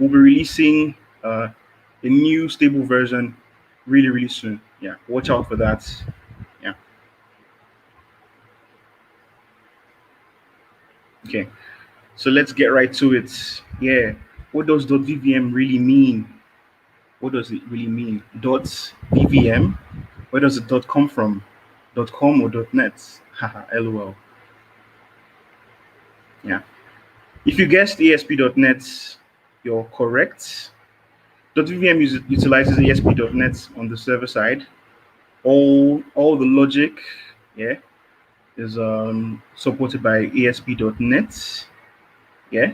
be releasing a new stable version really soon. Yeah, watch out for that. Yeah. Okay. So let's get right to it. Yeah. What does .vvm really mean? What does it really mean? .vvm. Where does the dot come from? .com or .net? Haha, lol. Yeah. If you guessed ASP.NET, you're correct. .vvm utilizes ASP.NET on the server side. All the logic, yeah, is supported by ASP.NET. Yeah.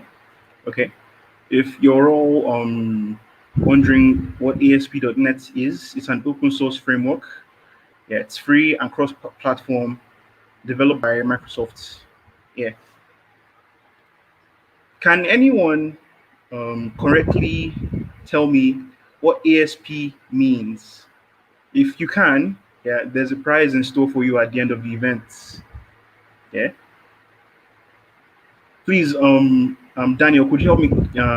Okay. If you're all wondering what ASP.NET is, it's an open source framework. Yeah, it's free and cross-platform, developed by Microsoft. Yeah. Can anyone correctly tell me what ASP means? If you can, yeah, there's a prize in store for you at the end of the event. Yeah. Please, Daniel, could you help me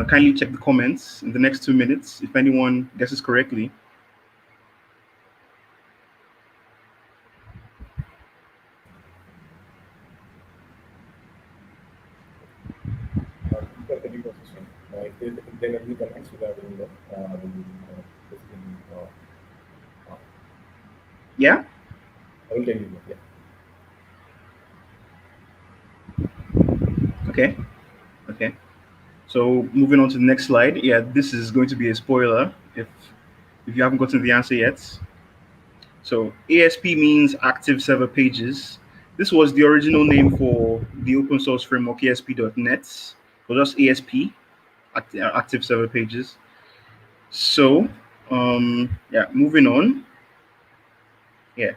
kindly check the comments in the next 2 minutes if anyone guesses correctly? If there are any comments regarding that, Yeah. I will tell you. Yeah. Okay. Okay. So moving on to the next slide. Yeah, this is going to be a spoiler if you haven't gotten the answer yet. So ASP means active server pages. This was the original name for the open source framework ASP.NET, or just ASP, active server pages. So yeah, moving on. Yeah.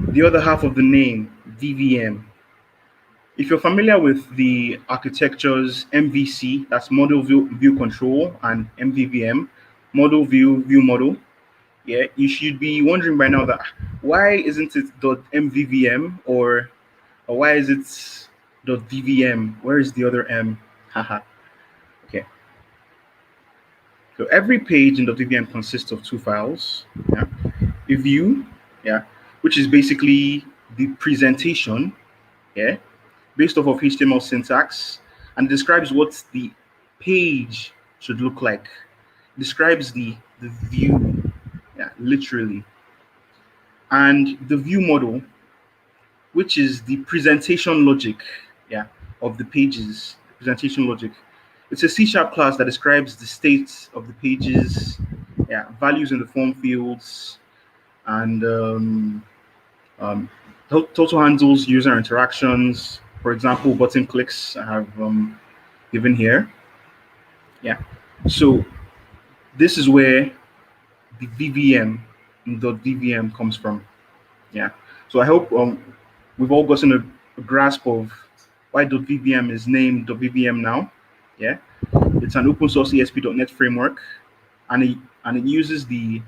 The other half of the name, VVM. If you're familiar with the architectures MVC, that's model view control, and MVVM, model view model, yeah, you should be wondering by now that why isn't it .mvvm or why is it .vvm? Where is the other M? Haha. Okay. So every page in .vvm consists of two files. Yeah. A view, yeah, which is basically the presentation, yeah, based off of HTML syntax, and describes what the page should look like. Describes the view, yeah, literally. And the view model, which is the presentation logic, yeah, of the pages. Presentation logic. It's a C# class that describes the state of the pages, yeah, values in the form fields, and also handles user interactions. For example, button clicks I have given here. Yeah. So this is where the VVM .vvm comes from. Yeah. So I hope we've all gotten a grasp of why .vvm is named .vvm now. Yeah. It's an open source ASP.NET framework, and it uses the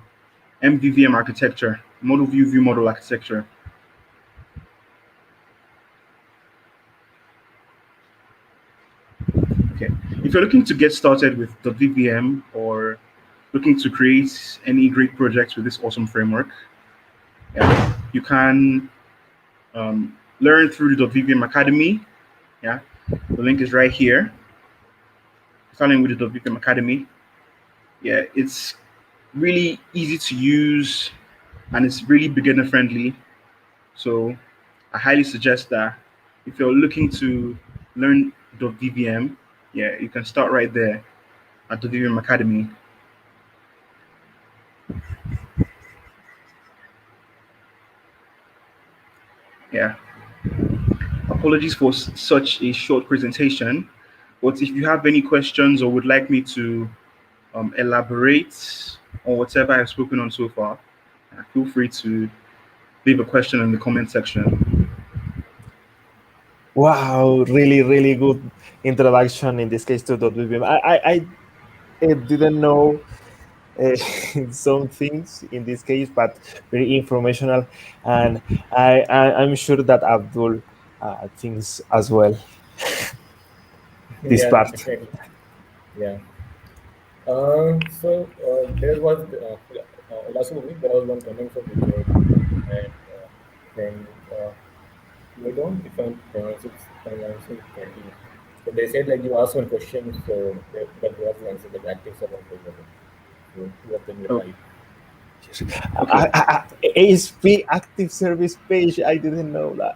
MVVM architecture, model view model architecture. Okay. If you're looking to get started with .vvm or looking to create any great projects with this awesome framework, yeah, you can learn through the .vvm Academy. Yeah, the link is right here. Starting with the .vvm Academy. Yeah, it's really easy to use and it's really beginner friendly. So I highly suggest that if you're looking to learn .vvm, yeah, you can start right there at the .vvm Academy. Yeah. Apologies for such a short presentation, but if you have any questions or would like me to elaborate on whatever I've spoken on so far, feel free to leave a question in the comment section. Wow, really, really good introduction in this case to .vvm. I didn't know some things in this case, but very informational, and I'm sure that Abdul thinks as well. This Yeah, part. definitely. Yeah. There was last week there was one comment from Vijay and then I don't if I'm pronouncing it correctly. So they said like you asked one question, so that was the answer that active server programming. So two of them were right. Okay. ASP active service page. I didn't know that.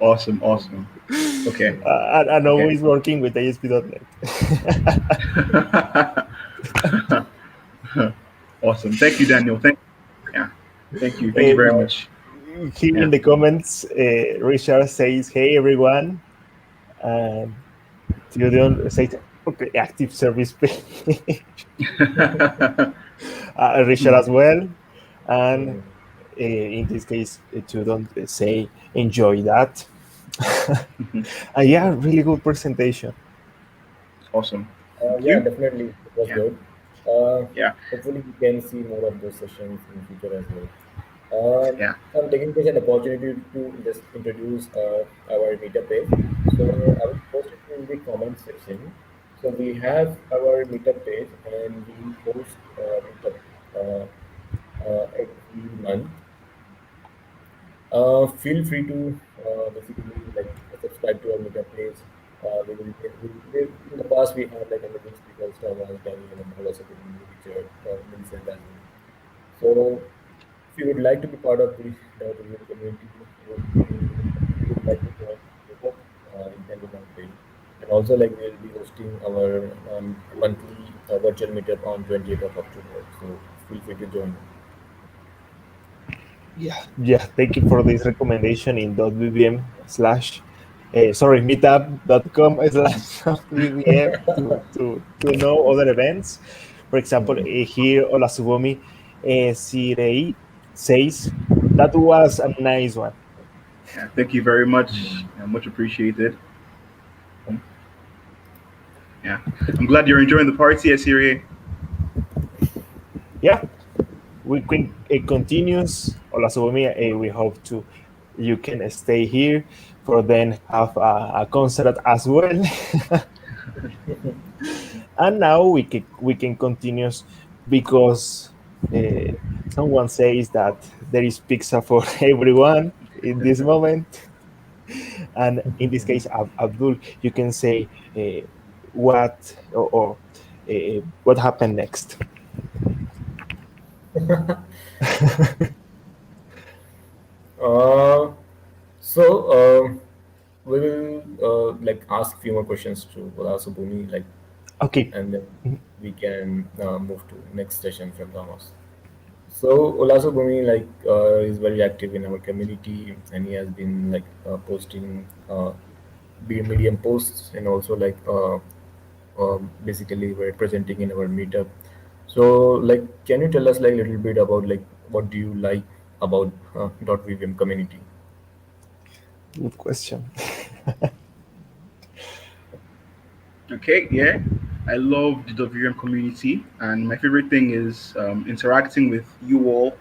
Awesome. Okay. And always working with ASP.NET. Awesome. Thank you, Daniel. Thank you very much. Here in the comments, Richard says, "Hey everyone," and Theodon says, "Okay, active service page." Richard as well, and in this case, Theodon say, "Enjoy that." Yeah, really good presentation. Awesome. Yeah, definitely it was good. Yeah. Hopefully we can see more of those sessions in future as well. Yeah. I'm taking this an opportunity to just introduce our meetup page. So I will post it in the comment section. So we have our meetup page and we post meetup every month. Feel free to basically like subscribe to our meetup page. In the past we had like amazing speakers, Thomas, Daniel, and also Richard, Vincent as well. So if you would like to be part of the community, you would like to join the group, you can do that way. And also like we'll be hosting our monthly virtual meetup on 28th of October. So feel free to join. Yeah. Thank you for this recommendation in .vvm slash meetup.com/vvm to know other events. For example, here Olasubomi Sirei says that was a nice one. Yeah, thank you very much. Much appreciated. Yeah, I'm glad you're enjoying the party, Asiri. Yeah, we can it continues. Olasubomi, we hope you can stay here for then have a concert as well. And now we can continue because someone says that there is pizza for everyone. in this moment. And in this case, Abdul, you can say what or what happened next. Uh, so we will like ask few more questions to Subhumi, like, Okay. and then we can move to next session from Thomas. So Subhumi is very active in our community, and he has been posting medium posts, and also basically we're presenting in our meetup. So can you tell us like a little bit about like what do you like about .vvm community? Good question. Okay, yeah. I love the WVM community, and my favorite thing is interacting with you all,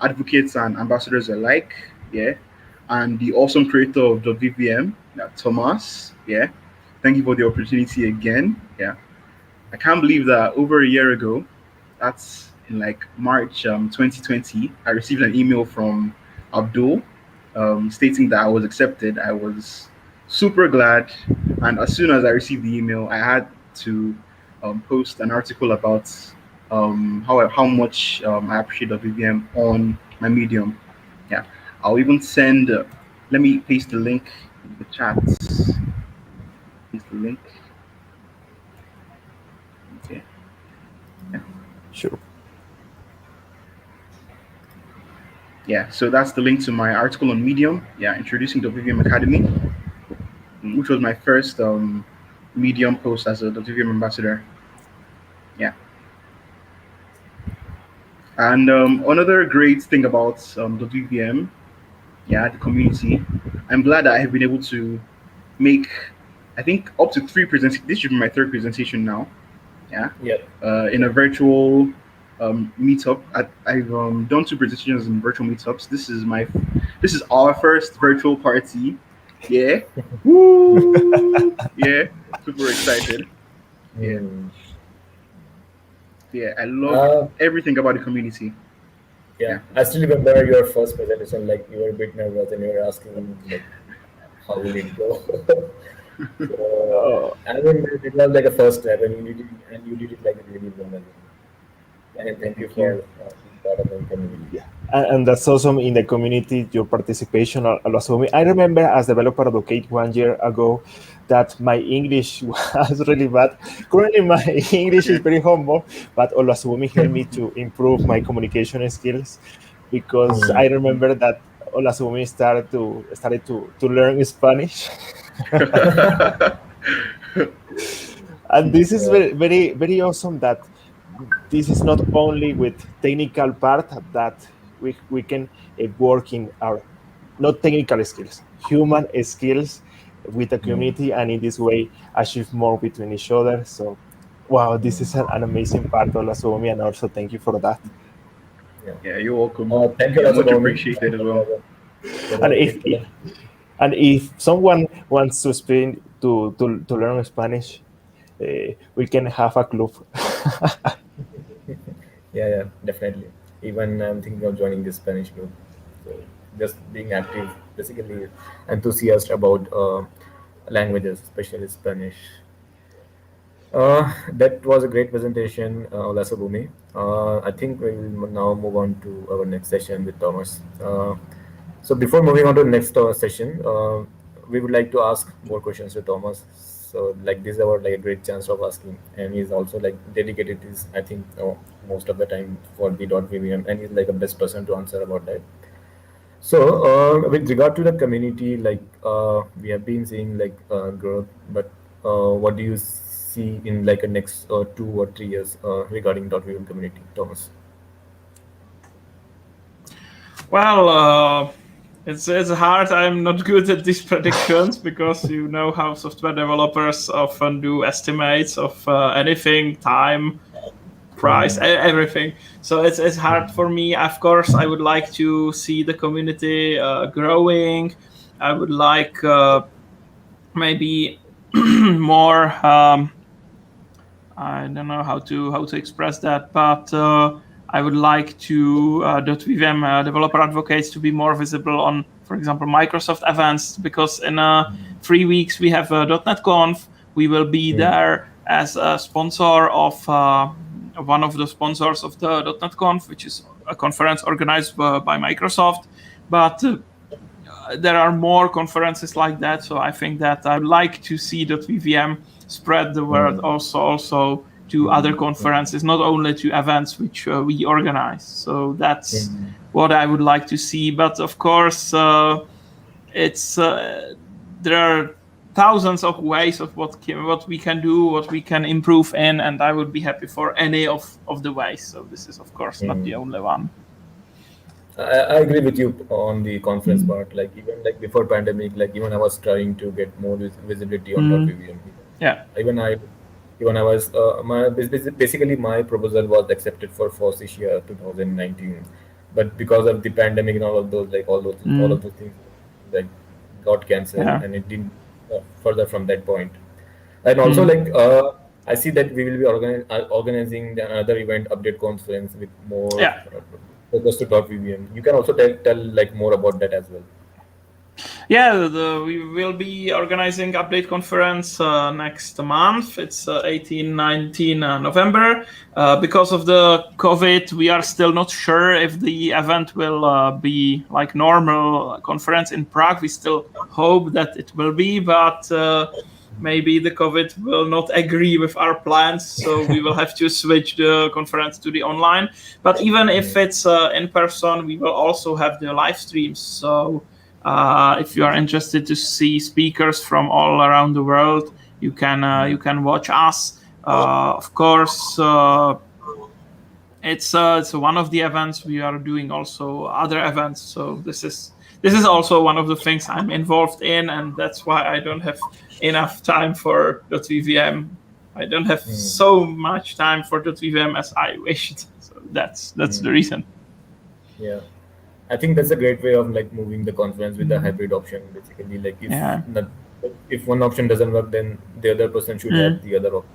advocates and ambassadors alike. Yeah, and the awesome creator of WVM, Thomas. Yeah, thank you for the opportunity again. Yeah, I can't believe that over a year ago, that's in like March 2020, I received an email from Abdul stating that I was accepted. I was super glad. And as soon as I received the email, I had to post an article about how much I appreciate WVM on my Medium. Yeah, I'll even send, let me paste the link in the chat. Paste the link. Okay. Sure. Yeah, so that's the link to my article on Medium. Yeah, introducing the WVM Academy, which was my first Medium post as a WVM ambassador. Yeah, and another great thing about WVM, yeah, the community. I'm glad that I have been able to make, I think, up to 3 presentations. This should be my third presentation now. Yeah, Yeah. In a virtual meetup. I've done 2 presentations in virtual meetups. This is our first virtual party. Yeah, woo! Yeah, super excited. Yeah, Mm. yeah, I love Uh, everything about the community. yeah. I still remember your first presentation. Like you were a bit nervous, and you were asking like, how will it go? So, I mean, it was like a first step, and you did it like really well. And thank you Thank for you. being part of the community. Yeah, and that's awesome in the community, your participation. I remember as developer advocate 1 year ago that my English was really bad. Currently, my English is very humble, but Olasumi helped me to improve my communication skills because I remember that Olasumi started to learn Spanish. And this is very, very, very awesome that this is not only with technical part that we can work in our not technical skills, human skills with the community, and in this way achieve more between each other. So, wow, this is an amazing part of Lasumi, and also thank you for that. Yeah, you're welcome. Thank you, Yeah, much Subhumi. appreciated as well. And if someone wants to speak to learn Spanish, we can have a club. Yeah, definitely. Even I'm thinking of joining this Spanish group. So just being active, basically enthusiast about languages, especially Spanish. That was a great presentation, Olasabumi. I think we will now move on to our next session with Thomas. So before moving on to the next session, we would like to ask more questions to Thomas. So like this is our like a great chance of asking, and he's also like dedicated his I think most of the time for the .vvm, and he's like the best person to answer about that. So with regard to the community, we have been seeing growth, but what do you see in like a next 2 or 3 years regarding .vvm community, Thomas? Well, it's hard. I'm not good at these predictions because you know how software developers often do estimates of anything, time, price, everything. So it's hard for me. Of course, I would like to see the community growing. I would like maybe more. I don't know how to express that, but I would like to .vvm developer advocates to be more visible on, for example, Microsoft events, because in 3 weeks we have .NET Conf. We will be there as a sponsor of one of the sponsors of the .NET Conf, which is a conference organized by Microsoft. But there are more conferences like that, so I think that I'd like to see .vvm spread the word also to other conferences, not only to events which we organize. So that's what I would like to see. But of course, it's there are thousands of ways of what we can do, what we can improve in, and I would be happy for any of the ways. So this is, of course, not the only one. I agree with you on the conference part. Like even like before pandemic, like even I was trying to get more visibility on .vvm. Yeah. Even I was basically my proposal was accepted for FOSS Asia 2019, but because of the pandemic and all of those things like got cancelled, and it didn't further from that point. And also I see that we will be organizing another event, update conference, with more focus to .vvm. You can also tell like more about that as well. Yeah, we will be organizing update conference next month. It's 18-19 November. Because of the COVID, we are still not sure if the event will be like normal conference in Prague. We still hope that it will be, but maybe the COVID will not agree with our plans, so we will have to switch the conference to the online. But even if it's in person, we will also have the live streams. So if you are interested to see speakers from all around the world, you can watch us. Of course, it's one of the events. We are doing also other events. So this is also one of the things I'm involved in, and that's why I don't have enough time for .vvm. I don't have so much time for .vvm as I wished. So that's the reason. Yeah. I think that's a great way of like moving the conference with the hybrid option. Basically, like if one option doesn't work, then the other person should have the other option.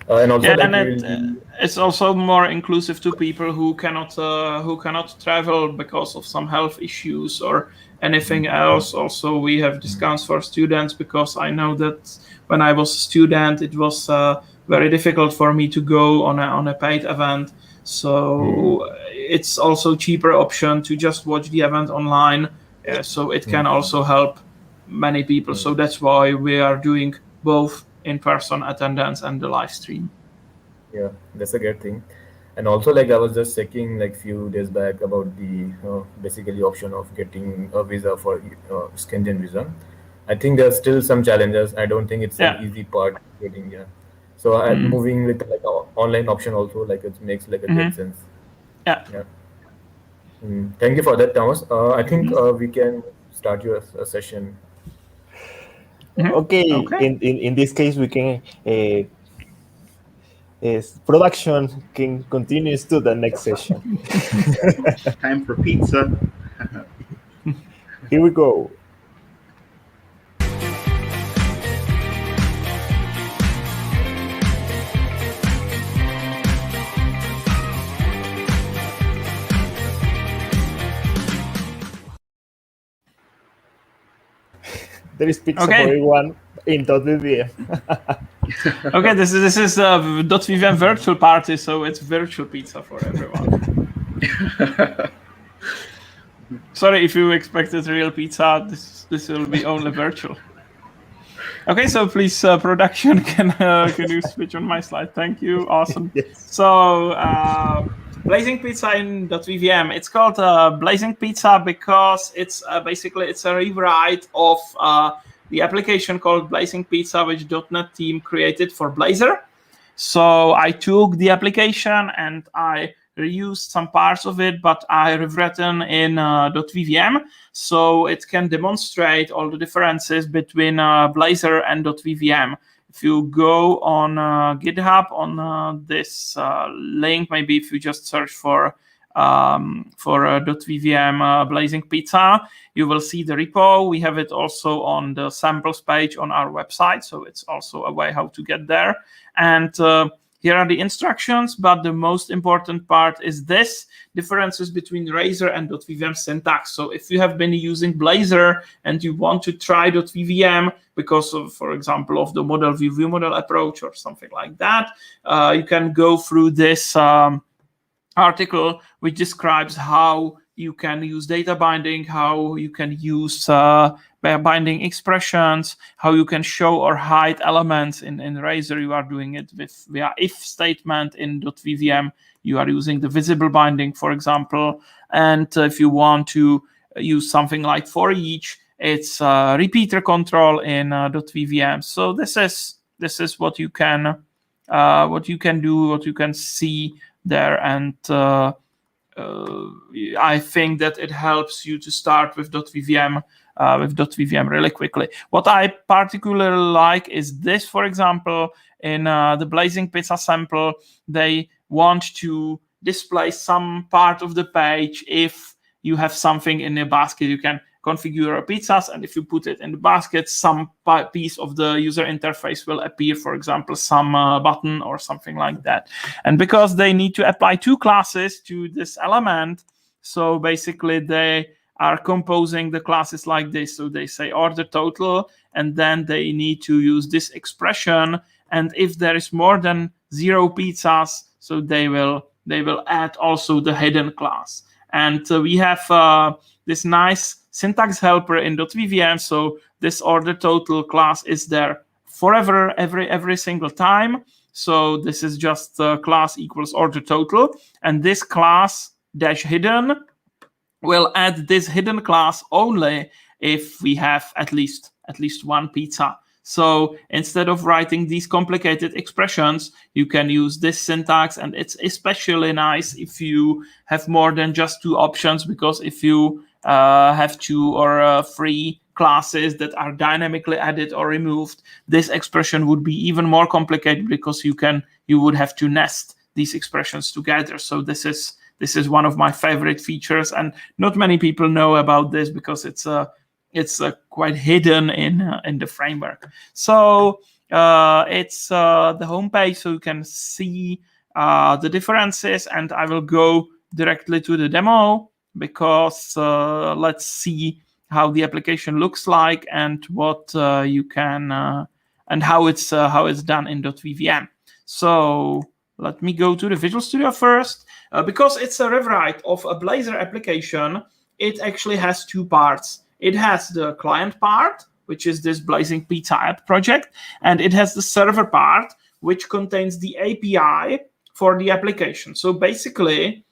And also, it's also more inclusive to people who cannot travel because of some health issues or anything else. Also, we have discounts for students, because I know that when I was a student, it was very difficult for me to go on a paid event. So it's also cheaper option to just watch the event online. So it can also help many people. So that's why we are doing both in-person attendance and the live stream. Yeah, that's a great thing. And also, like I was just checking like few days back about the basically option of getting a visa for Schengen visa. I think there's still some challenges. I don't think it's an easy part getting So I'm moving with like an online option also, like it makes like a great sense. Yeah. Thank you for that, Thomas. I think we can start your session. Okay. In this case, we can production can continues to the next session. Time for pizza. Here we go. There is pizza for everyone in .vvm. Okay, this is a .vvm virtual party, so it's virtual pizza for everyone. Sorry if you expected real pizza. This will be only virtual. Okay, so please, production, can you switch on my slide? Thank you. Awesome. Yes. So Blazing Pizza in .vvm. It's called Blazing Pizza because it's basically a rewrite of the application called Blazing Pizza, which .NET team created for Blazor. So I took the application and I reused some parts of it, but I rewritten in .vvm, so it can demonstrate all the differences between Blazor and .vvm. If you go on GitHub on this link, maybe if you just search for .vvm Blazing Pizza, you will see the repo. We have it also on the samples page on our website, so it's also a way how to get there. And here are the instructions, but the most important part is this differences between Razor and .vvm syntax. So if you have been using Blazor and you want to try .vvm because of, for example, of the model view model approach or something like that, you can go through this article which describes how you can use data binding, how you can use binding expressions, how you can show or hide elements. In Razor, you are doing it via if statement. In .vvm, you are using the visible binding, for example. And if you want to use something like for each, it's repeater control in .vvm. So this is what you can do, what you can see there, and I think that it helps you to start with .vvm really quickly. What I particularly like is this, for example, in the Blazing Pizza sample, they want to display some part of the page. If you have something in a basket, you can configure your pizzas, and if you put it in the basket, some piece of the user interface will appear, for example, some button or something like that. And because they need to apply two classes to this element, so basically they are composing the classes like this. So they say order total, and then they need to use this expression. And if there is more than 0 pizzas, so they will add also the hidden class. And we have this nice syntax helper in .vvm. So this order total class is there forever, every single time. So this is just class equals order total, and this class dash hidden will add this hidden class only if we have at least one pizza. So instead of writing these complicated expressions, you can use this syntax, and it's especially nice if you have more than just 2 options, because if you have 2 or 3 classes that are dynamically added or removed, this expression would be even more complicated, because you would have to nest these expressions together. So this is one of my favorite features, and not many people know about this because it's quite hidden in the framework. So it's the homepage, so you can see the differences, and I will go directly to the demo, because let's see how the application looks like and what you can and how it's done in .vvm. So let me go to the Visual Studio first. Because it's a rewrite of a Blazor application, it actually has 2 parts. It has the client part, which is this Blazing Pizza app project, and it has the server part, which contains the API for the application. So basically,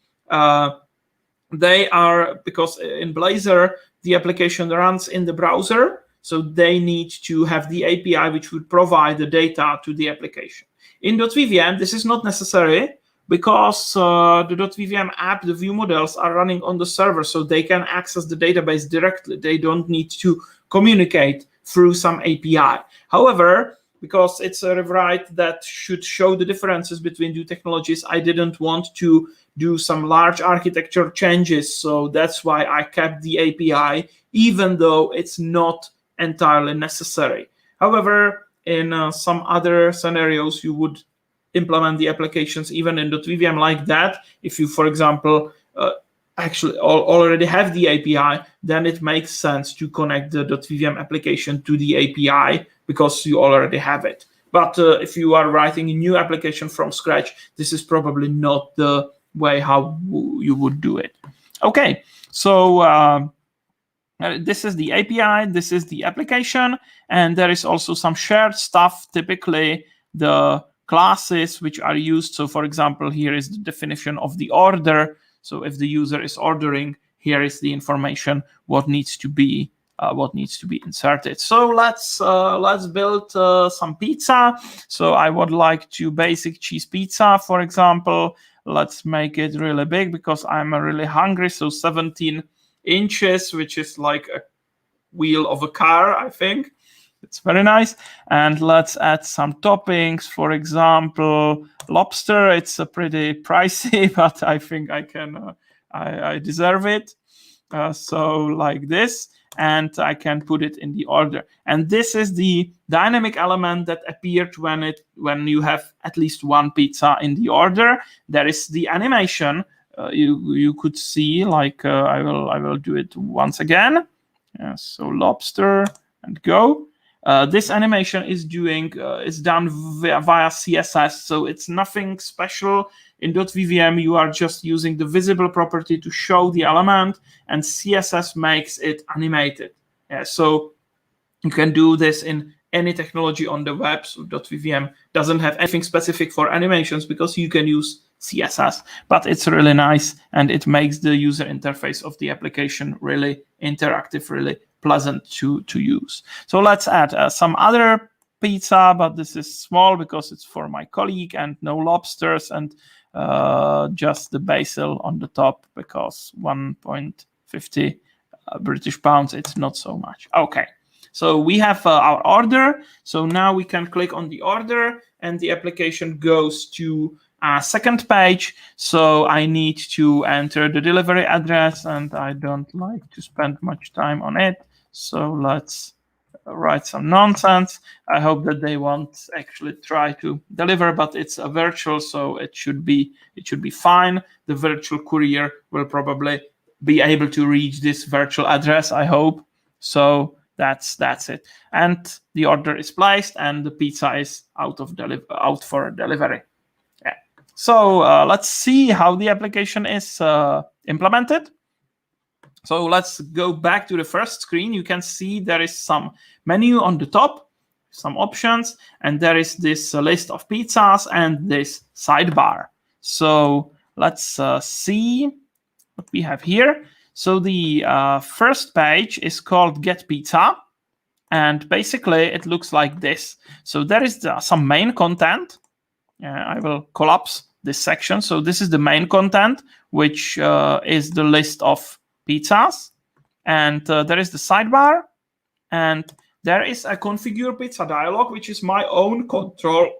they are, because in Blazor, the application runs in the browser, so they need to have the API which would provide the data to the application. In .vvm, this is not necessary, because the .vvm app, the view models are running on the server, so they can access the database directly. They don't need to communicate through some API. However, because it's a rewrite that should show the differences between 2 technologies, I didn't want to do some large architecture changes, so that's why I kept the API, even though it's not entirely necessary. However, in some other scenarios, you would implement the applications even in .vvm like that. If you, for example, actually already have the API, then it makes sense to connect the .vvm application to the API, because you already have it. But if you are writing a new application from scratch, this is probably not the way how you would do it. Okay, so this is the API, this is the application, and there is also some shared stuff, typically the classes which are used. So for example, here is the definition of the order. So if the user is ordering, here is the information what needs to be inserted. So let's build some pizza. So I would like to basic cheese pizza, for example. Let's make it really big because I'm really hungry. So 17 inches, which is like a wheel of a car, I think. It's very nice. And let's add some toppings. For example, lobster. It's a pretty pricey, but I think I can. I deserve it. So like this, and I can put it in the order. And this is the dynamic element that appeared when you have at least one pizza in the order. There is the animation. You could see, like, I will do it once again. So lobster and go. This animation is done via CSS, so it's nothing special. In .vvm, you are just using the visible property to show the element, and CSS makes it animated. So you can do this in any technology on the web. So .vvm doesn't have anything specific for animations because you can use CSS, but it's really nice, and it makes the user interface of the application really interactive, really pleasant to use. So let's add some other pizza, but this is small because it's for my colleague, and no lobsters, and just the basil on the top, because 1.50 British pounds, it's not so much. Okay, so we have our order. So now we can click on the order, and the application goes to a second page. So I need to enter the delivery address, and I don't like to spend much time on it. So let's write some nonsense. I hope that they won't actually try to deliver, but it's a virtual, so it should be fine. The virtual courier will probably be able to reach this virtual address, I hope. So that's it. And the order is placed, and the pizza is out for delivery. Yeah. So let's see how the application is implemented. So let's go back to the first screen. You can see there is some menu on the top, some options, and there is this list of pizzas and this sidebar. So let's see what we have here. So the first page is called Get Pizza, and basically it looks like this. So there is some main content. I will collapse this section. So this is the main content, which is the list of pizzas, and there is the sidebar, and there is a configure pizza dialog, which is my own control,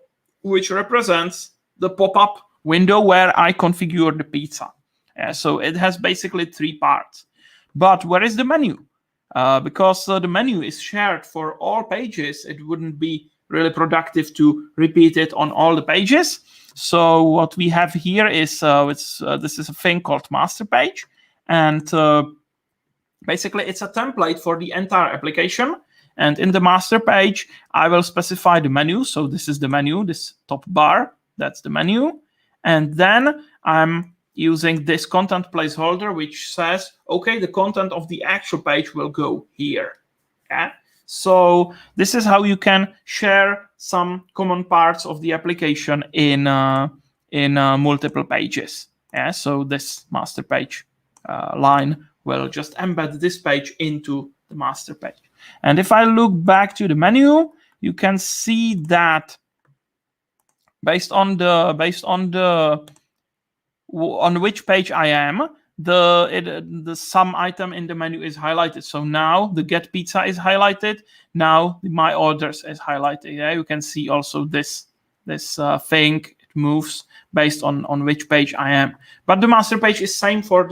which represents the pop-up window where I configure the pizza. So it has basically three parts. But where is the menu? Because the menu is shared for all pages, it wouldn't be really productive to repeat it on all the pages. So what we have here is this is a thing called master page. And basically, it's a template for the entire application. And in the master page, I will specify the menu. So this is the menu, this top bar, that's the menu. And then I'm using this content placeholder, which says, okay, the content of the actual page will go here. Yeah? So this is how you can share some common parts of the application in multiple pages. Yeah? So this master page line will just embed this page into the master page. And if I look back to the menu, you can see that based on which page I am, the sum item in the menu is highlighted. So now the Get Pizza is highlighted. Now my orders is highlighted. Yeah, you can see also this thing. Moves based on which page I am, but the master page is same for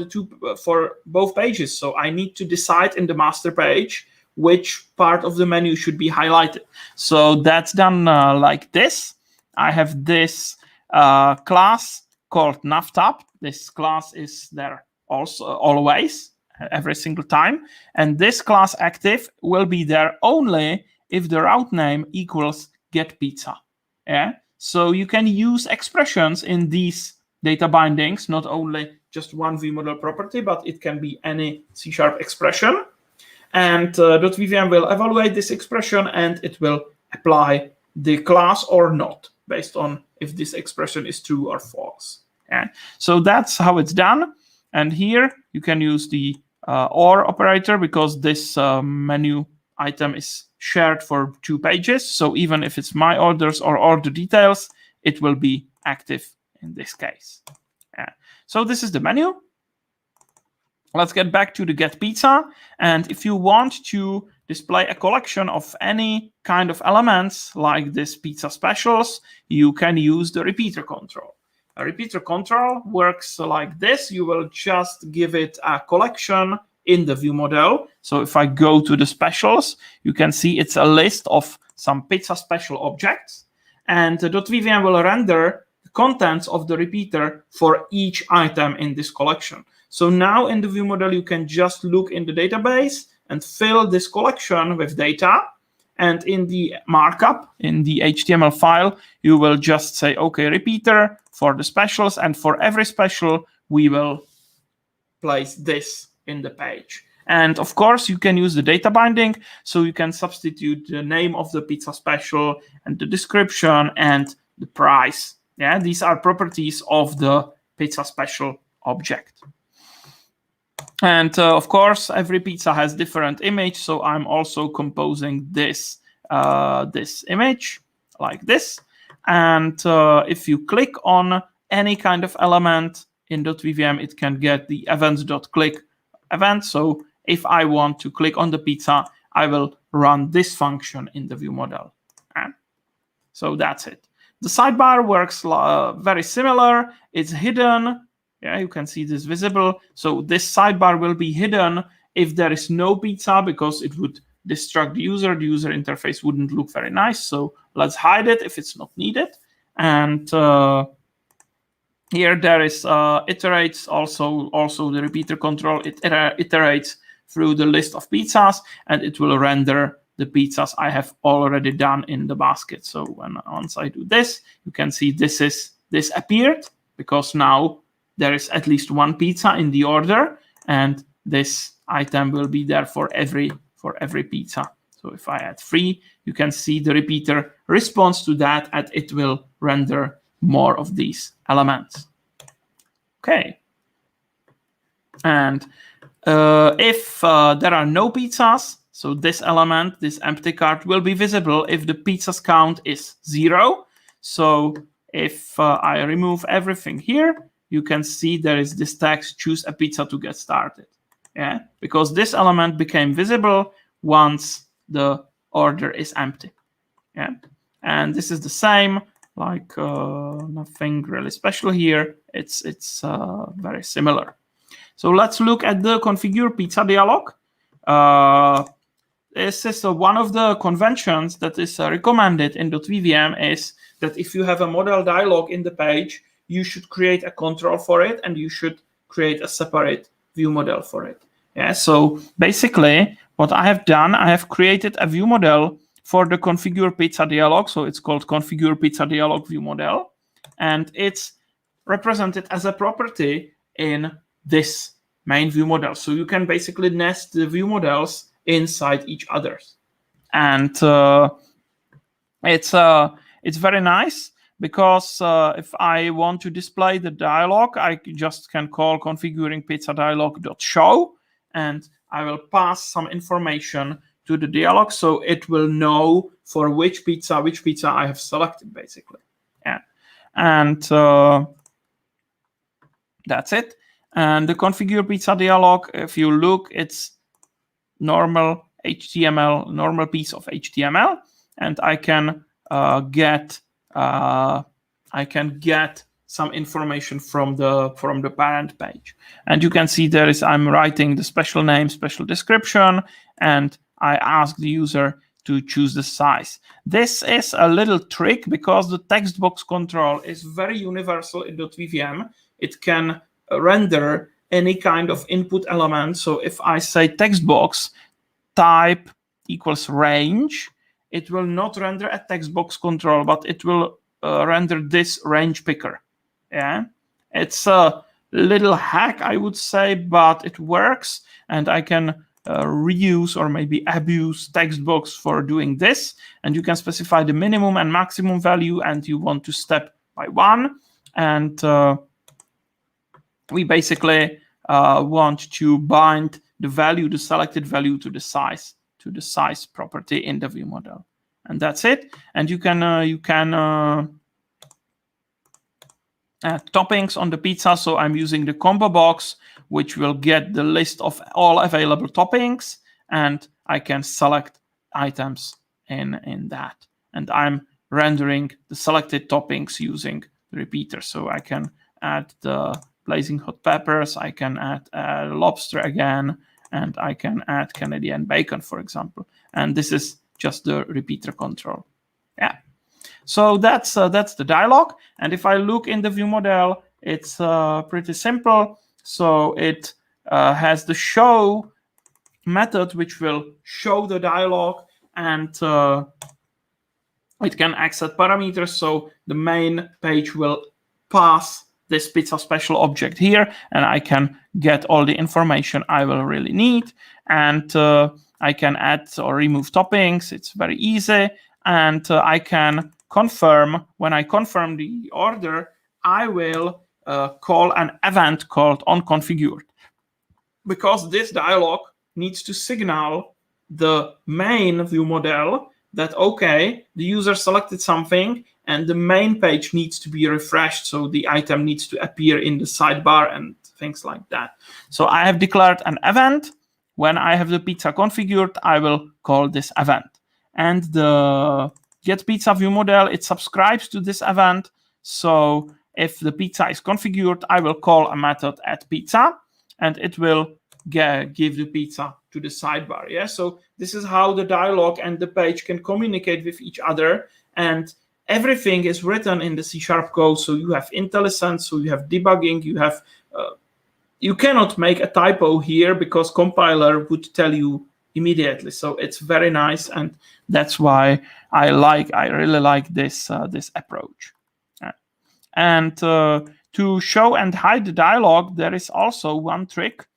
both pages. So I need to decide in the master page which part of the menu should be highlighted. So that's done like this. I have this class called navtab. This class is there also always, every single time, and this class active will be there only if the route name equals get pizza. Yeah. So you can use expressions in these data bindings, not only just one vModel property, but it can be any C# expression. And .vvm will evaluate this expression, and it will apply the class or not, based on if this expression is true or false. Yeah. So that's how it's done. And here you can use the OR operator, because this menu item is shared for two pages. So even if it's my orders or order details, it will be active in this case. Yeah. So this is the menu. Let's get back to the Get Pizza. And if you want to display a collection of any kind of elements like this pizza specials, you can use the repeater control. A repeater control works like this. You will just give it a collection in the view model. So if I go to the specials, you can see it's a list of some pizza special objects, and .vvm will render the contents of the repeater for each item in this collection. So now in the view model, you can just look in the database and fill this collection with data. And in the markup, in the HTML file, you will just say, okay, repeater for the specials, and for every special, we will place this in the page. And of course, you can use the data binding, so you can substitute the name of the pizza special and the description and the price. Yeah, these are properties of the pizza special object. And of course, every pizza has different image, so I'm also composing this this image like this. And if you click on any kind of element in .vvm, it can get the events.click event. So if I want to click on the pizza, I will run this function in the view model. And so that's it. The sidebar works very similar. It's hidden. Yeah, you can see this visible. So this sidebar will be hidden if there is no pizza, because it would distract the user. The user interface wouldn't look very nice. So let's hide it if it's not needed. And here there is iterates, also the repeater control. It iterates through the list of pizzas, and it will render the pizzas I have already done in the basket. So once I do this, you can see this appeared, because now there is at least one pizza in the order, and this item will be there for every pizza. So if I add 3, you can see the repeater responds to that, and it will render more of these elements. Okay. And if there are no pizzas, so this element, this empty cart, will be visible if the pizzas count is 0. So if I remove everything here, you can see there is this text, choose a pizza to get started. Yeah, because this element became visible once the order is empty. Yeah, and this is the same, like nothing really special here. It's very similar. So let's look at the configure pizza dialog. This is one of the conventions that is recommended in .vvm, is that if you have a model dialog in the page, you should create a control for it, and you should create a separate view model for it. Yeah, so basically what I have done, I have created a view model for the configure pizza dialog. So it's called configure pizza dialog view model, and it's represented as a property in this main view model. So you can basically nest the view models inside each others. And it's very nice, because if I want to display the dialog, I just can call configuring pizza dialog.show, and I will pass some information to the dialog, so it will know for which pizza I have selected, basically. Yeah, and that's it. And the configure pizza dialog, if you look, it's normal HTML, normal piece of HTML, and I can get some information from the parent page. And you can see I'm writing the special name, special description, and I ask the user to choose the size. This is a little trick, because the text box control is very universal in .vvm. It can render any kind of input element. So if I say text box type equals range, it will not render a text box control, but it will render this range picker. Yeah, it's a little hack, I would say, but it works, and I can reuse or maybe abuse text box for doing this. And you can specify the minimum and maximum value, and you want to step by 1. And we basically want to bind the value, the selected value, to the size property in the view model. And that's it. And you can add toppings on the pizza. So I'm using the combo box, which will get the list of all available toppings, and I can select items in that. And I'm rendering the selected toppings using the repeater. So I can add the blazing hot peppers, I can add lobster again, and I can add Canadian bacon, for example. And this is just the repeater control. Yeah. So that's the dialog. And if I look in the view model, it's pretty simple. So it has the show method, which will show the dialog, and it can accept parameters. So the main page will pass this pizza special object here, and I can get all the information I will really need. And I can add or remove toppings. It's very easy. And I can confirm. When I confirm the order, I will call an event called onConfigured, because this dialog needs to signal the main view model that, okay, the user selected something and the main page needs to be refreshed, so the item needs to appear in the sidebar and things like that. So I have declared an event. When I have the pizza configured, I will call this event. And the getPizza view model, it subscribes to this event. So if the pizza is configured, I will call a method addPizza, and it will give the pizza to the sidebar. Yeah, so this is how the dialog and the page can communicate with each other, and everything is written in the C# code. So you have IntelliSense, so you have debugging, you have you cannot make a typo here because compiler would tell you immediately. So it's very nice, and that's why I really like this this approach. And to show and hide the dialog, there is also one trick.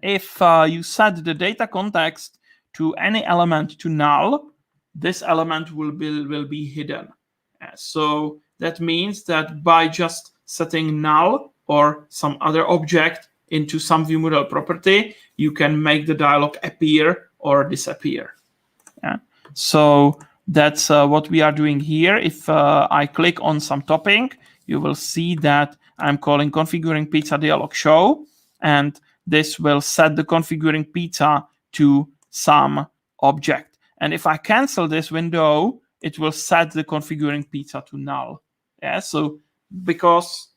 If you set the data context to any element to null, this element will be hidden. So that means that by just setting null or some other object into some view model property, you can make the dialog appear or disappear. Yeah. So that's what we are doing here. If I click on some topping, you will see that I'm calling configuring pizza dialog show, and this will set the configuring pizza to some object. And if I cancel this window, it will set the configuring pizza to null. Yeah, so because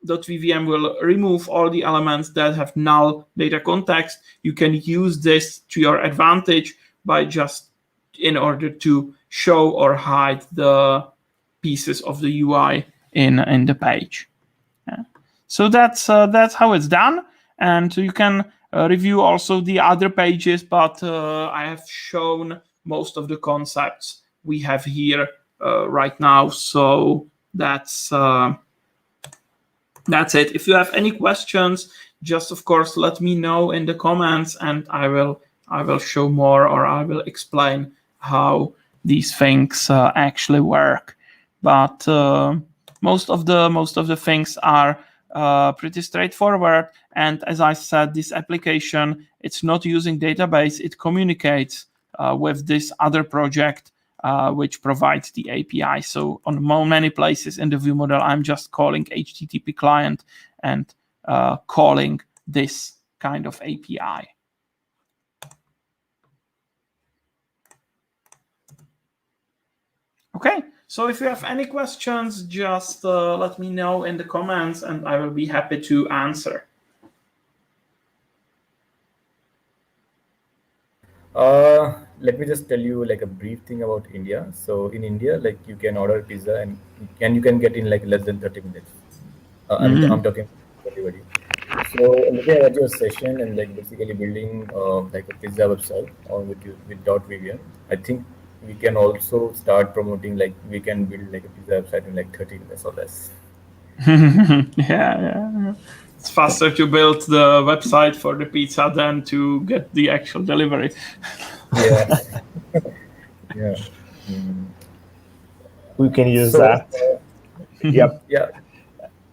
.vvm will remove all the elements that have null data context, you can use this to your advantage by just in order to show or hide the pieces of the UI in the page. Yeah. So that's how it's done, and you can review also the other pages, but I have shown most of the concepts we have here right now. So that's it. If you have any questions, just of course let me know in the comments, and I will show more, or I will explain how these things actually work. But most of the things are pretty straightforward. And as I said, this application, it's not using database. It communicates with this other project which provides the API. So on many places in the view model, I'm just calling HTTP client and calling this kind of API. Okay, so if you have any questions, just let me know in the comments, and I will be happy to answer. Let me just tell you like a brief thing about India. So in India, like you can order pizza and you can get in like less than 30 minutes. I'm talking to everybody. So looking at your session and like basically building like a pizza website or with .vvm, I think we can also start promoting, like we can build like a pizza website in like 30 minutes or less. Yeah. It's faster to build the website for the pizza than to get the actual delivery. Yeah. Yeah. We can use that. Yep. Yeah.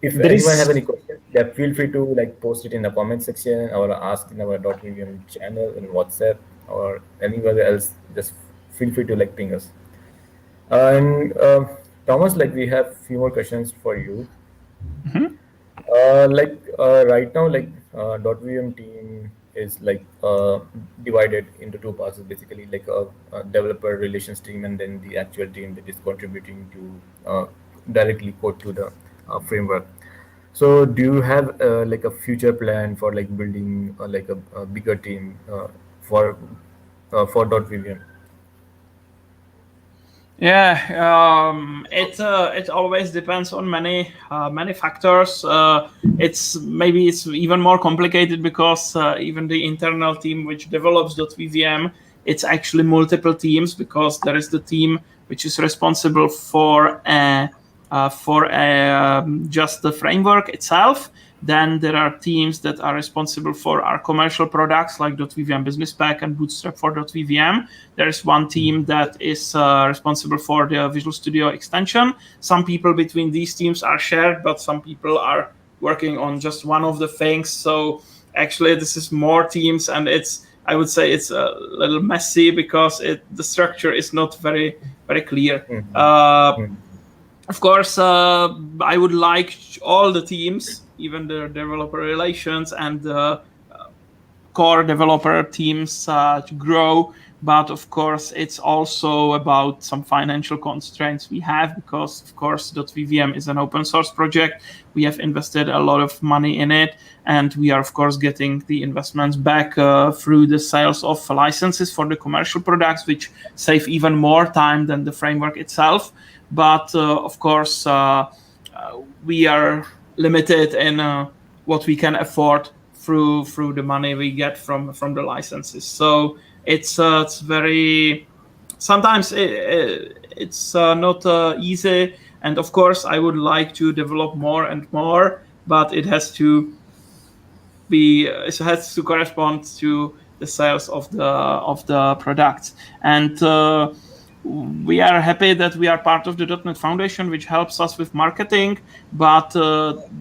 If There anyone is- have any questions, yeah, feel free to like post it in the comment section or ask in our .vvm channel in WhatsApp or anywhere else. Just feel free to like ping us. And Thomas, like we have few more questions for you. Right now, like .vvm team is like divided into two parts. Basically, like a developer relations team, and then the actual team that is contributing to directly code to the framework. So do you have like a future plan for like building like a bigger team for .vvm? Yeah, it always depends on many factors. It's even more complicated because even the internal team which develops .vvm, it's actually multiple teams, because there is the team which is responsible for just the framework itself. Then there are teams that are responsible for our commercial products like .vvm Business Pack and Bootstrap for .vvm. There is one team that is responsible for the Visual Studio extension. Some people between these teams are shared, but some people are working on just one of the things. So actually, this is more teams, and I would say it's a little messy because the structure is not very clear. Of course, I would like all the teams, even the developer relations and the core developer teams, to grow. But of course, it's also about some financial constraints we have, because of course, .vvm is an open source project. We have invested a lot of money in it, and we are of course getting the investments back through the sales of licenses for the commercial products, which save even more time than the framework itself. But of course, we are limited in what we can afford through the money we get from the licenses. So it's very, sometimes it's not easy. And of course, I would like to develop more and more, but it has to correspond to the sales of the products. And we are happy that we are part of the .NET Foundation, which helps us with marketing, but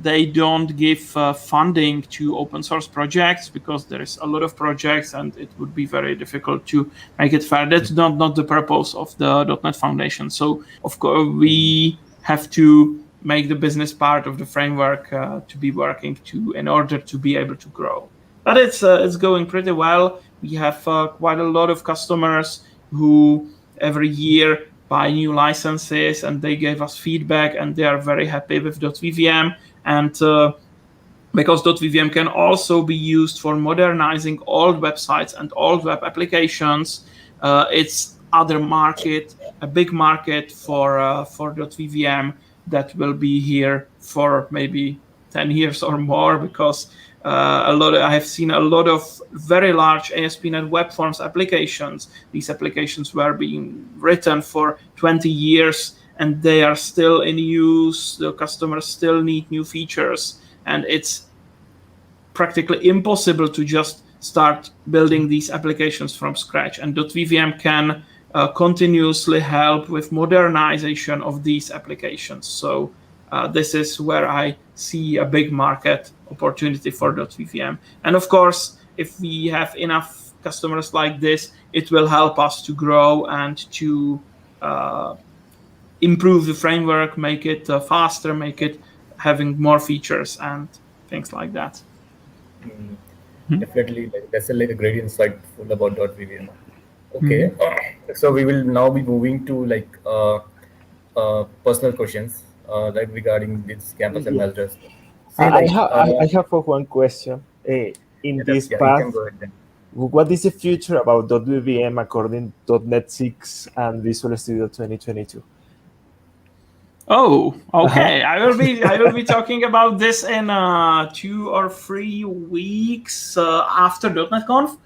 they don't give funding to open source projects, because there is a lot of projects and it would be very difficult to make it fair. That's not the purpose of the .NET Foundation. So of course, we have to make the business part of the framework to be working in order to be able to grow. But it's going pretty well. We have quite a lot of customers who every year buy new licenses, and they gave us feedback, and they are very happy with .vvm. And because .vvm can also be used for modernizing old websites and old web applications, it's a big market for .vvm that will be here for maybe 10 years or more, because I have seen a lot of very large ASP.NET Web Forms applications. These applications were being written for 20 years, and they are still in use. The customers still need new features, and it's practically impossible to just start building these applications from scratch. And .vvm can continuously help with modernization of these applications. So this is where I see a big market opportunity for .vvm. And of course, if we have enough customers like this, it will help us to grow and to improve the framework, make it faster, make it having more features and things like that. Definitely, that's a great insight about .vvm. Okay, so we will now be moving to personal questions like regarding this campus ambassadors. I have one question. In this you path, can go ahead then. what is the future about .vvm according to .NET 6 and Visual Studio 2022? Oh, okay. I will be talking about this in 2 or 3 weeks after .NET Conf,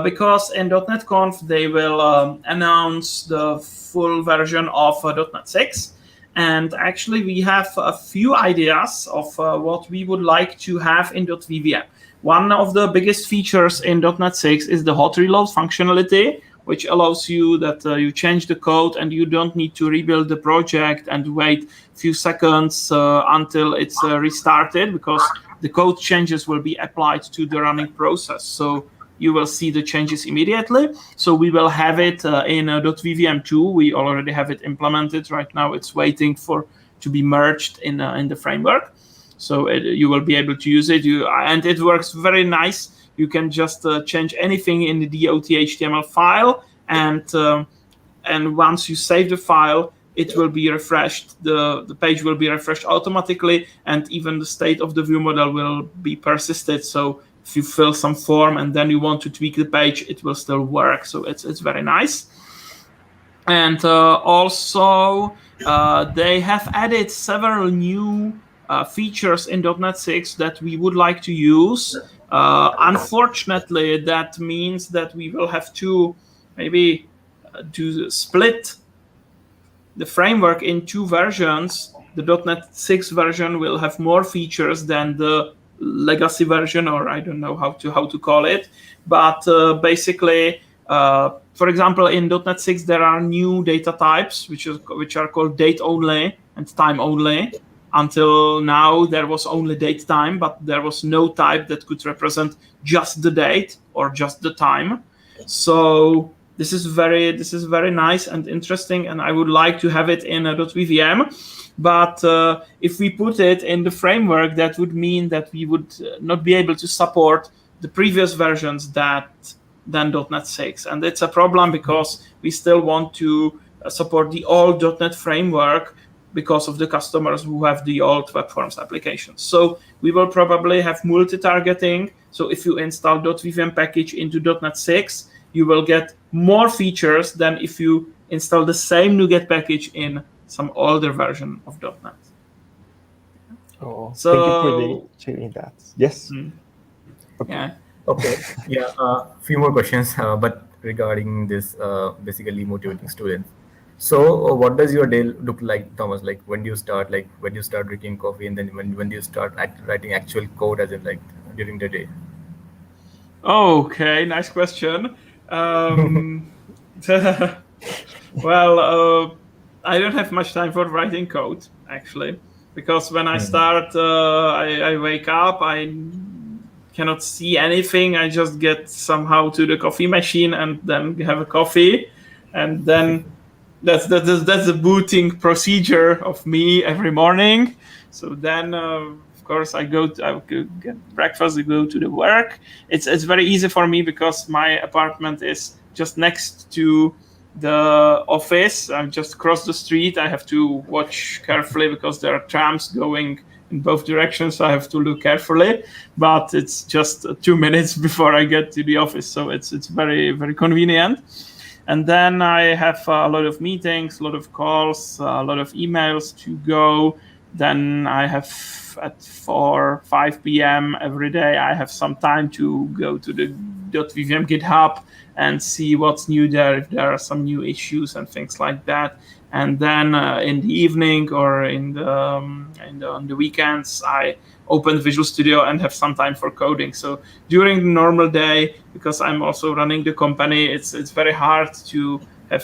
because in .NET Conf they will announce the full version of .NET 6. And actually, we have a few ideas of what we would like to have in .vvm. One of the biggest features in .NET 6 is the hot reload functionality, which allows you that you change the code and you don't need to rebuild the project and wait a few seconds until it's restarted, because the code changes will be applied to the running process. So you will see the changes immediately. So we will have it in .vvm 2. We already have it implemented. Right now it's waiting to be merged in the framework. So you will be able to use it. And it works very nice. You can just change anything in the .dot.html file, and once you save the file, it will be refreshed. The page will be refreshed automatically, and even the state of the view model will be persisted. So if you fill some form and then you want to tweak the page, it will still work. So it's very nice. And also, they have added several new features in .NET 6 that we would like to use. Unfortunately, that means that we will have to maybe to split the framework in two versions. The .NET 6 version will have more features than the legacy version, or I don't know how to call it. But basically, for example, in .NET 6 there are new data types which are called date only and time only. Until now, there was only date time, but there was no type that could represent just the date or just the time. So this is very nice and interesting, and I would like to have it in a .vvm. But if we put it in the framework, that would mean that we would not be able to support the previous versions than .NET 6. And it's a problem because we still want to support the old .NET framework because of the customers who have the old web forms applications. So we will probably have multi-targeting. So if you install .vvm package into .NET 6, you will get more features than if you install the same NuGet package in some older version of .NET. Oh, So, thank you for sharing that. Yes. Okay. Yeah. Okay. Yeah. Few more questions, but regarding this, basically motivating students. So, what does your day look like, Thomas? Like, when do you start? Like, when do you start drinking coffee, and then when do you start writing actual code, as in like during the day? Okay, nice question. Well, I don't have much time for writing code, actually, because when I start, I wake up, I cannot see anything. I just get somehow to the coffee machine and then have a coffee, and then that's the booting procedure of me every morning. So then, of course, I go get breakfast, I go to the work. It's very easy for me because my apartment is just next to the office. I just cross the street. I have to watch carefully because there are trams going in both directions. So I have to look carefully, but it's just 2 minutes before I get to the office. So it's very, very convenient. And then I have a lot of meetings, a lot of calls, a lot of emails to go. Then I have at 5 p.m. every day, I have some time to go to the .vvm GitHub and see what's new there, if there are some new issues and things like that. And then in the evening or on the weekends, I open Visual Studio and have some time for coding. So during the normal day, because I'm also running the company, it's very hard to have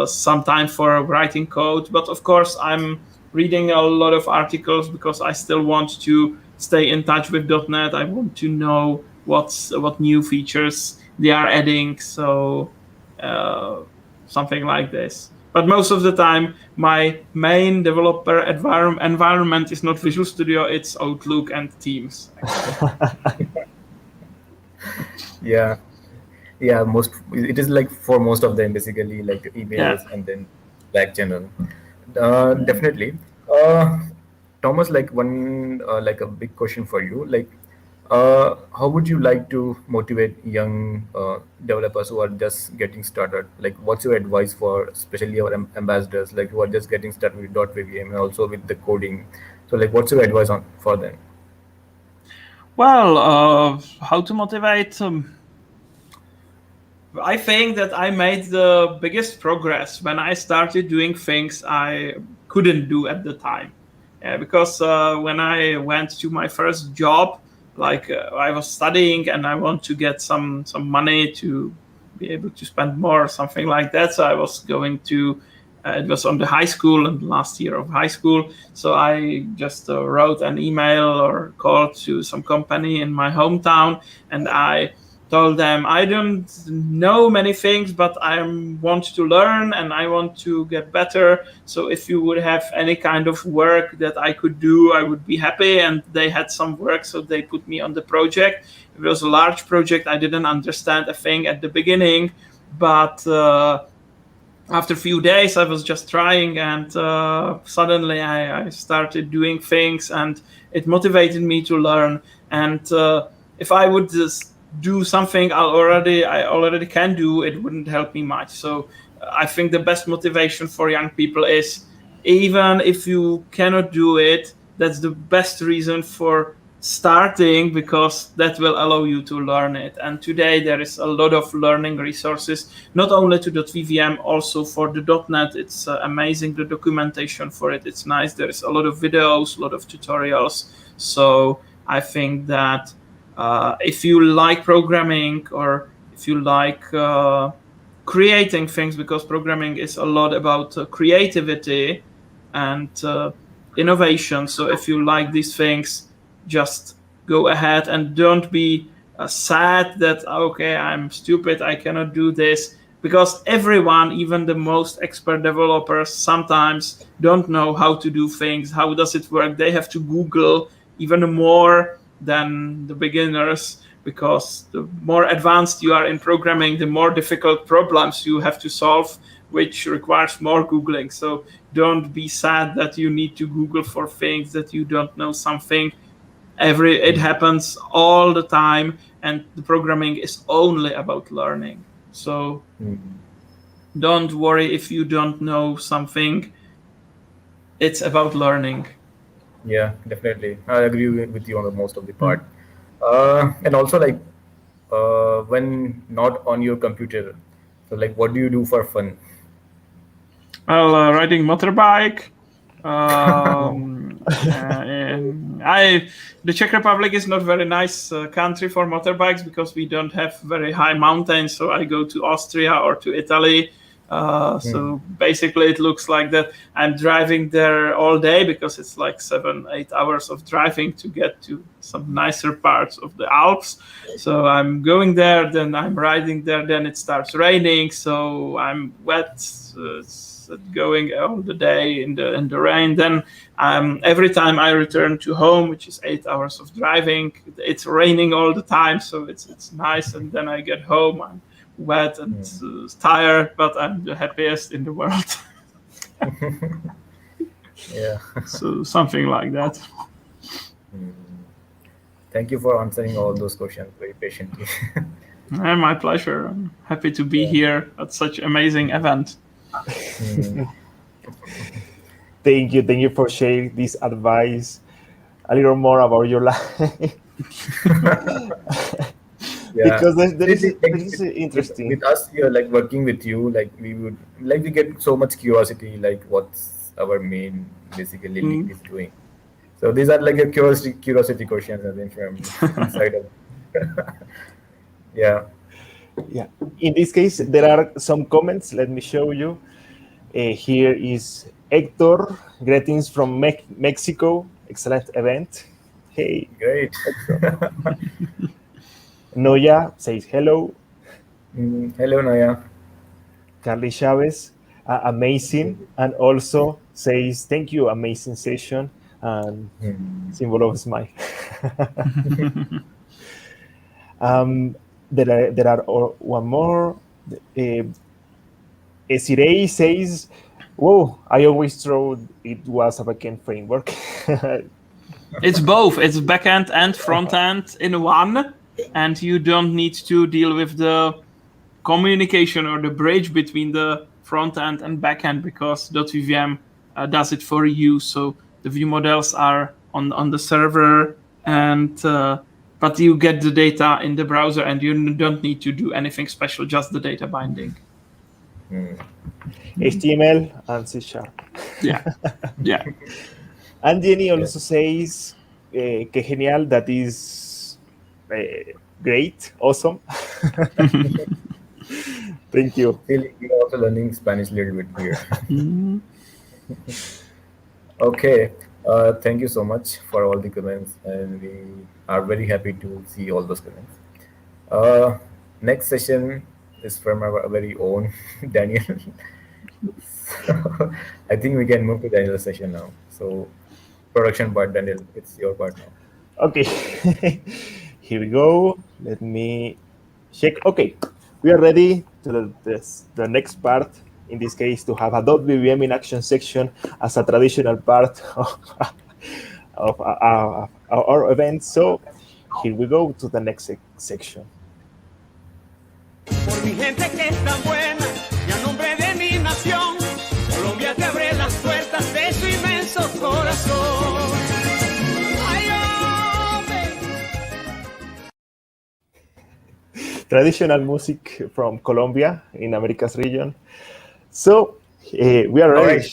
some time for writing code. But of course, I'm reading a lot of articles because I still want to stay in touch with .NET. I want to know what new features they are adding. So something like this. But most of the time, my main developer environment is not Visual Studio, it's Outlook and Teams. Yeah. It is like for most of them, basically like emails and then Slack channel. Definitely. Thomas, like one like a big question for you, like how would you like to motivate young developers who are just getting started? Like, what's your advice for especially our ambassadors, like who are just getting started with .vvm and also with the coding? So, like, what's your advice for them? Well, how to motivate? I think that I made the biggest progress when I started doing things I couldn't do at the time. Because when I went to my first job, like I was studying and I want to get some money to be able to spend more or something like that. So I was going to, it was on the high school and last year of high school. So I just wrote an email or called to some company in my hometown and I told them, I don't know many things, but I want to learn and I want to get better. So if you would have any kind of work that I could do, I would be happy. And they had some work, so they put me on the project. It was a large project. I didn't understand a thing at the beginning, but after a few days, I was just trying, and suddenly I started doing things, and it motivated me to learn. And if I would just do something I already can do, it wouldn't help me much. So I think the best motivation for young people is, even if you cannot do it, that's the best reason for starting, because that will allow you to learn it. And today there is a lot of learning resources, not only to .vvm, also for the .NET. It's amazing, the documentation for it. It's nice. There is a lot of videos, a lot of tutorials. So I think that if you like programming, or if you like creating things, because programming is a lot about creativity and innovation. So if you like these things, just go ahead and don't be sad that, okay, I'm stupid, I cannot do this. Because everyone, even the most expert developers, sometimes don't know how to do things. How does it work? They have to Google even more than the beginners, because the more advanced you are in programming, the more difficult problems you have to solve, which requires more Googling. So don't be sad that you need to Google for things that you don't know something. It happens all the time, and the programming is only about learning. So don't worry if you don't know something. It's about learning. Yeah, definitely. I agree with you on most of the part. And also, like, when not on your computer, so like, what do you do for fun? Well, riding motorbike. The Czech Republic is not very nice country for motorbikes, because we don't have very high mountains. So I go to Austria or to Italy. So basically it looks like that I'm driving there all day, because it's like 7-8 hours of driving to get to some nicer parts of the Alps. So I'm going there, then I'm riding there, then it starts raining, so I'm wet. Going all the day in the rain. Then every time I return to home, which is 8 hours of driving, it's raining all the time, so it's nice. And then I get home, I'm wet and tired, but I'm the happiest in the world. Yeah. So something like that. Thank you for answering all those questions very patiently. My pleasure. I'm happy to be here at such amazing event. Thank you for sharing this advice, a little more about your life. Because this is interesting. With us here, like working with you, like we get so much curiosity, like what's our main basically lead is doing. So these are like a curiosity questions, I think, from inside of. Yeah. Yeah. In this case, there are some comments. Let me show you. Here is Hector. Greetings from Mexico. Excellent event. Hey. Great. Noya says hello. Hello, Noya. Carly Chavez, amazing. And also says thank you, amazing session. And symbol of smile. There are one more. Esirei says, "Whoa! I always thought it was a backend framework." It's both. It's backend and frontend in one, and you don't need to deal with the communication or the bridge between the frontend and backend, because .vvm does it for you. So the view models are on the server, and but you get the data in the browser, and you don't need to do anything special, just the data binding. HTML and C#. Yeah. And Jenny also says, que genial, that is great, awesome. Thank you. We're also learning Spanish a little bit here. Okay. Thank you so much for all the comments, and we are very happy to see all those comments. Next session is from our very own Daniel. So, I think we can move to Daniel's session now. So, production part, Daniel, it's your part now. Okay, here we go. Let me check. Okay, we are ready to the next part in this case, to have a .vvm in action section as a traditional part of our event. So here we go to the next section. Por mi gente que es tan buena y a nombre de mi nación, Colombia te abre las puertas de su inmenso corazón. Ay, hombre. Traditional music from Colombia in America's region. So we are ready.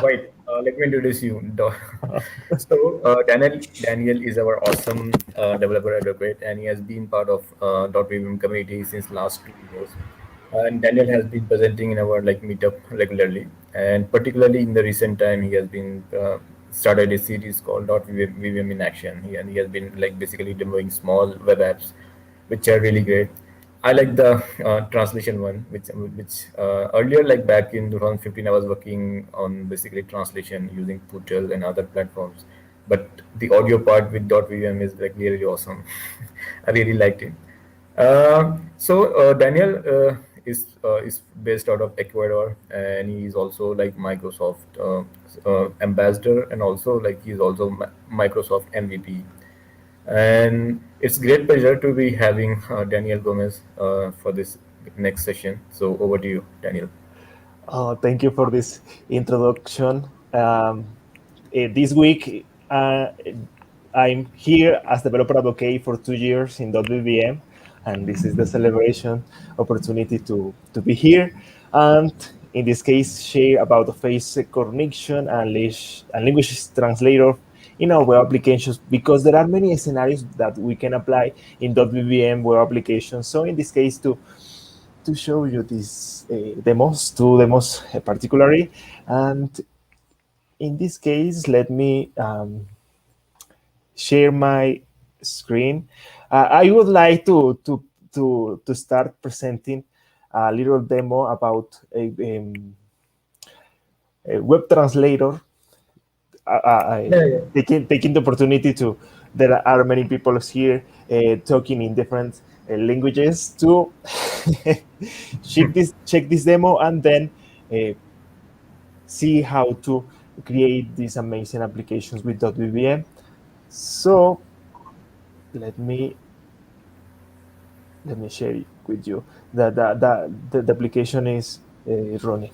Wait, let me introduce you. So Daniel is our awesome developer advocate, and he has been part of .vvm community since last 2 years. And Daniel has been presenting in our meetup regularly, and particularly in the recent time, he has been started a series called .vvm in action. And he has been basically demoing small web apps, which are really great. I like the translation one, which earlier, back in 2015, I was working on basically translation using Pootle and other platforms. But the audio part with .vvm is really awesome. I really liked it. So Daniel is based out of Ecuador, and he is also Microsoft ambassador, and also he's also Microsoft MVP. And it's great pleasure to be having Daniel Gomez for this next session. So over to you, Daniel. Thank you for this introduction. This week, I'm here as developer advocate for 2 years in .vvm, and this is the celebration opportunity to be here. And in this case, share about the face recognition and language translator in our web applications, because there are many scenarios that we can apply in .vvm web applications. So in this case, to show you these two demos particularly, and in this case, let me share my screen. I would like to start presenting a little demo about a web translator. Taking the opportunity to, there are many people here talking in different languages, to check this demo and then see how to create these amazing applications with .vvm. So let me share it with you. The application is running.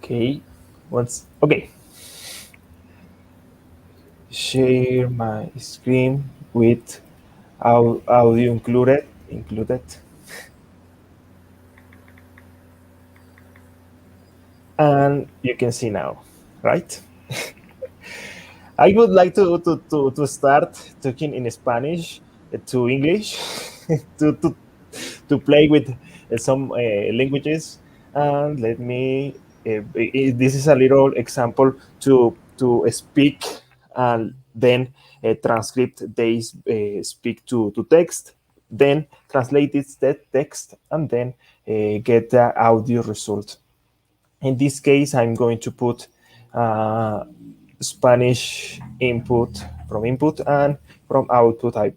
Okay, okay. Share my screen with audio included. And you can see now, right? I would like to start talking in Spanish to English to play with some languages. And let me, this is a little example to speak and then transcript they speak to text, then translate that text, and then get the audio result. In this case, I'm going to put Spanish input, and from output I'm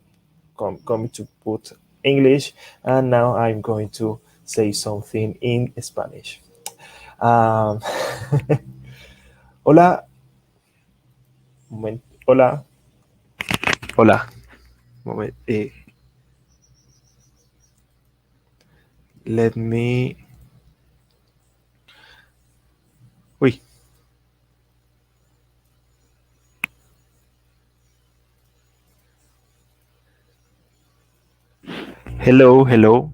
going to put English, and now I'm going to say something in Spanish. Hola. Hola. Hola. Moment. Let me. Uy. Hello.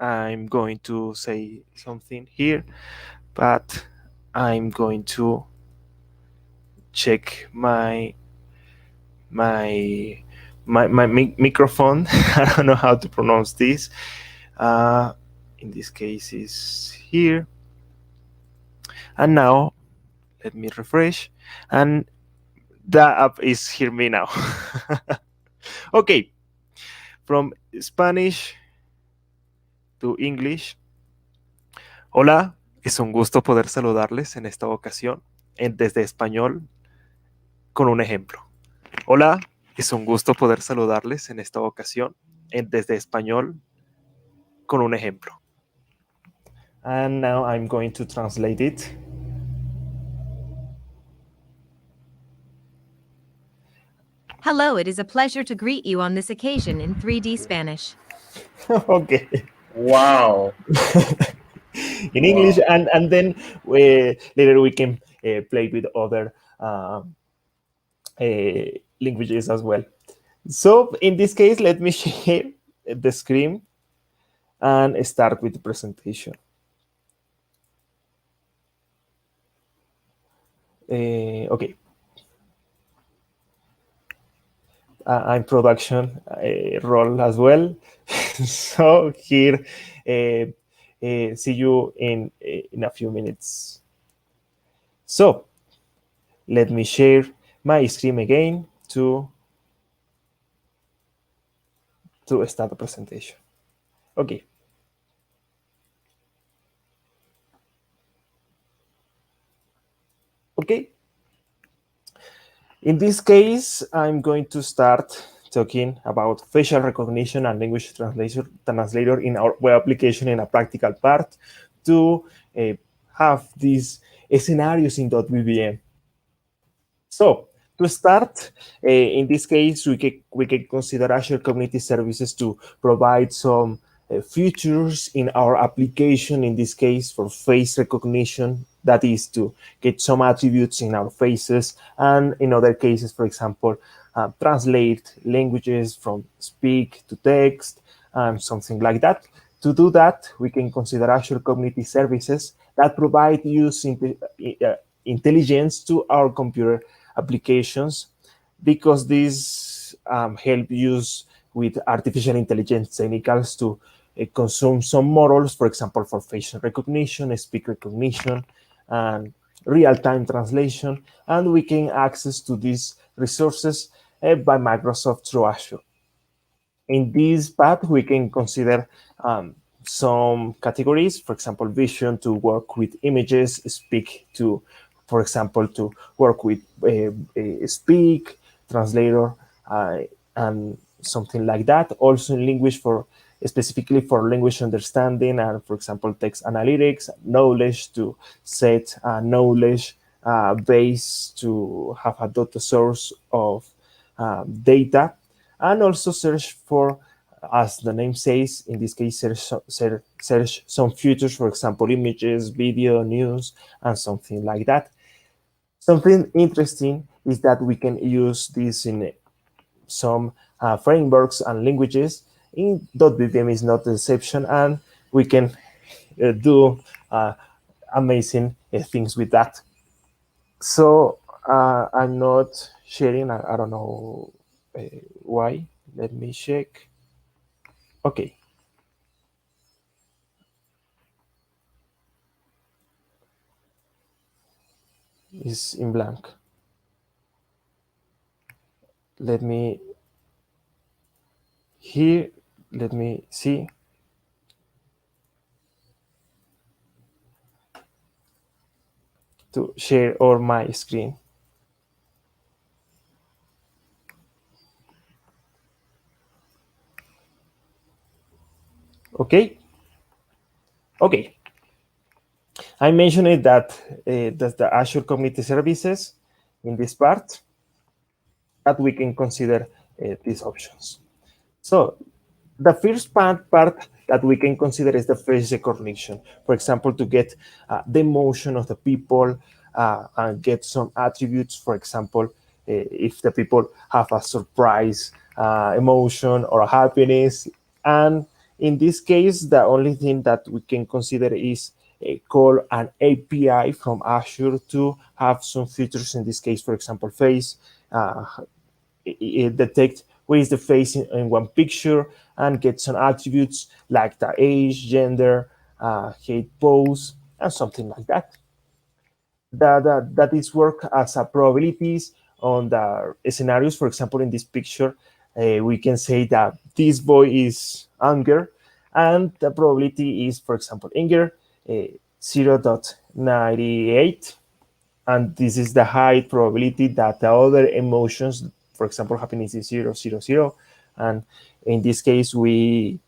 I'm going to say something here, but I'm going to check my microphone. I don't know how to pronounce this. In this case, is here. And now, let me refresh. And the app is hear me now. Okay. From Spanish to English. Hola, es un gusto poder saludarles en esta ocasión desde español con un ejemplo. Hola, es un gusto poder saludarles en esta ocasión desde español con un ejemplo. And now I'm going to translate it. Hello, it is a pleasure to greet you on this occasion in 3D Spanish. Okay. Wow. In English, and then later we can play with other languages as well. So in this case, let me share the screen and start with the presentation. Okay. I'm production role as well. So here, see you in a few minutes. So let me share my screen again to start the presentation. Okay. Okay. In this case, I'm going to start talking about facial recognition and language translator in our web application in a practical part to have these scenarios in .vvm. So to start, in this case, we can consider Azure Community Services to provide some features in our application, in this case for face recognition, that is to get some attributes in our faces, and in other cases, for example, translate languages from speak to text and something like that. To do that, we can consider Azure Community Services that provide use intelligence to our computer applications, because these help use with artificial intelligence technicals to consume some models, for example, for facial recognition, speech recognition, and real-time translation, and we can access to these resources by Microsoft through Azure. In this path, we can consider some categories, for example, vision to work with images, speak to, for example, to work with speak, translator, and something like that. Also in language for specifically for language understanding and, for example, text analytics, knowledge to set knowledge base to have a data source of data, and also search for, as the name says, in this case, search some features, for example, images, video, news, and something like that. Something interesting is that we can use this in some frameworks and languages. In .vvm is not the exception, and we can do amazing things with that. So I'm not sharing. I don't know why. Let me check. Okay. Is in blank. Let me here. Let me see. To share all my screen. Okay. Okay. I mentioned that that's the Azure Community Services in this part that we can consider these options. So the first part that we can consider is the face recognition. For example, to get the emotion of the people and get some attributes. For example, if the people have a surprise emotion or a happiness. And in this case, the only thing that we can consider is call an API from Azure to have some features. In this case, for example, face, it detect where is the face in one picture and get some attributes like the age, gender, height, pose, and something like that. That is work as a probabilities on the scenarios. For example, in this picture, we can say that this boy is Unger, and the probability is, for example, Inger 0.98, and this is the high probability that the other emotions, for example, happiness is 0.00, and in this case we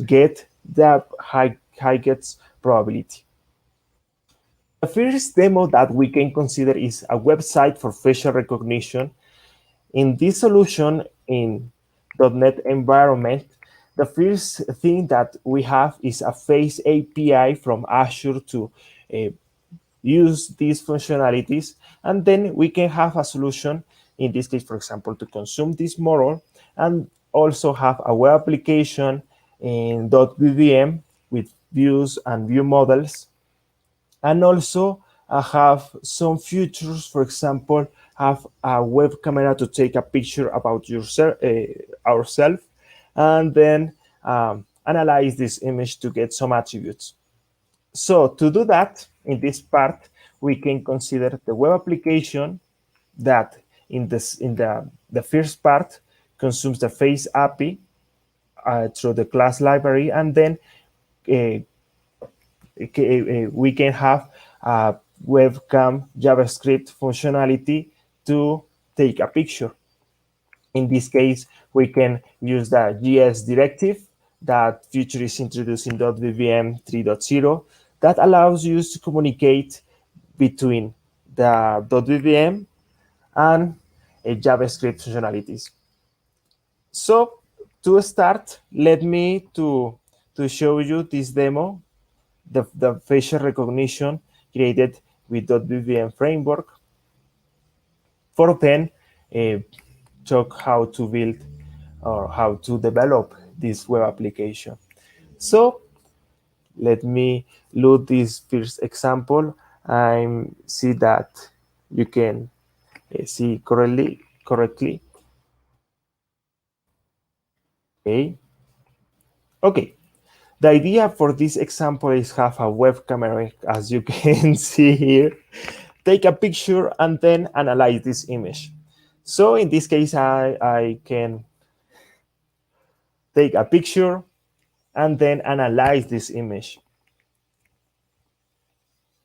get the highest probability. The first demo that we can consider is a website for facial recognition. In this solution in .NET environment, the first thing that we have is a face API from Azure to use these functionalities, and then we can have a solution, in this case, for example, to consume this model, and also have a web application in .vvm with views and view models, and also have some features, for example, have a web camera to take a picture about yourself, ourselves, and then analyze this image to get some attributes. So to do that, in this part, we can consider the web application that in the first part consumes the face API through the class library, and then we can have a webcam JavaScript functionality to take a picture. In this case, we can use the GS directive that feature is introduced in .vvm 3.0 that allows you to communicate between the .vvm and JavaScript functionalities. So to start, let me to show you this demo, the facial recognition created with .vvm framework. For then, talk how to build or how to develop this web application. So let me load this first example and see that you can see correctly. Okay. The idea for this example is have a web camera, as you can see here, take a picture and then analyze this image. So in this case, I can take a picture and then analyze this image.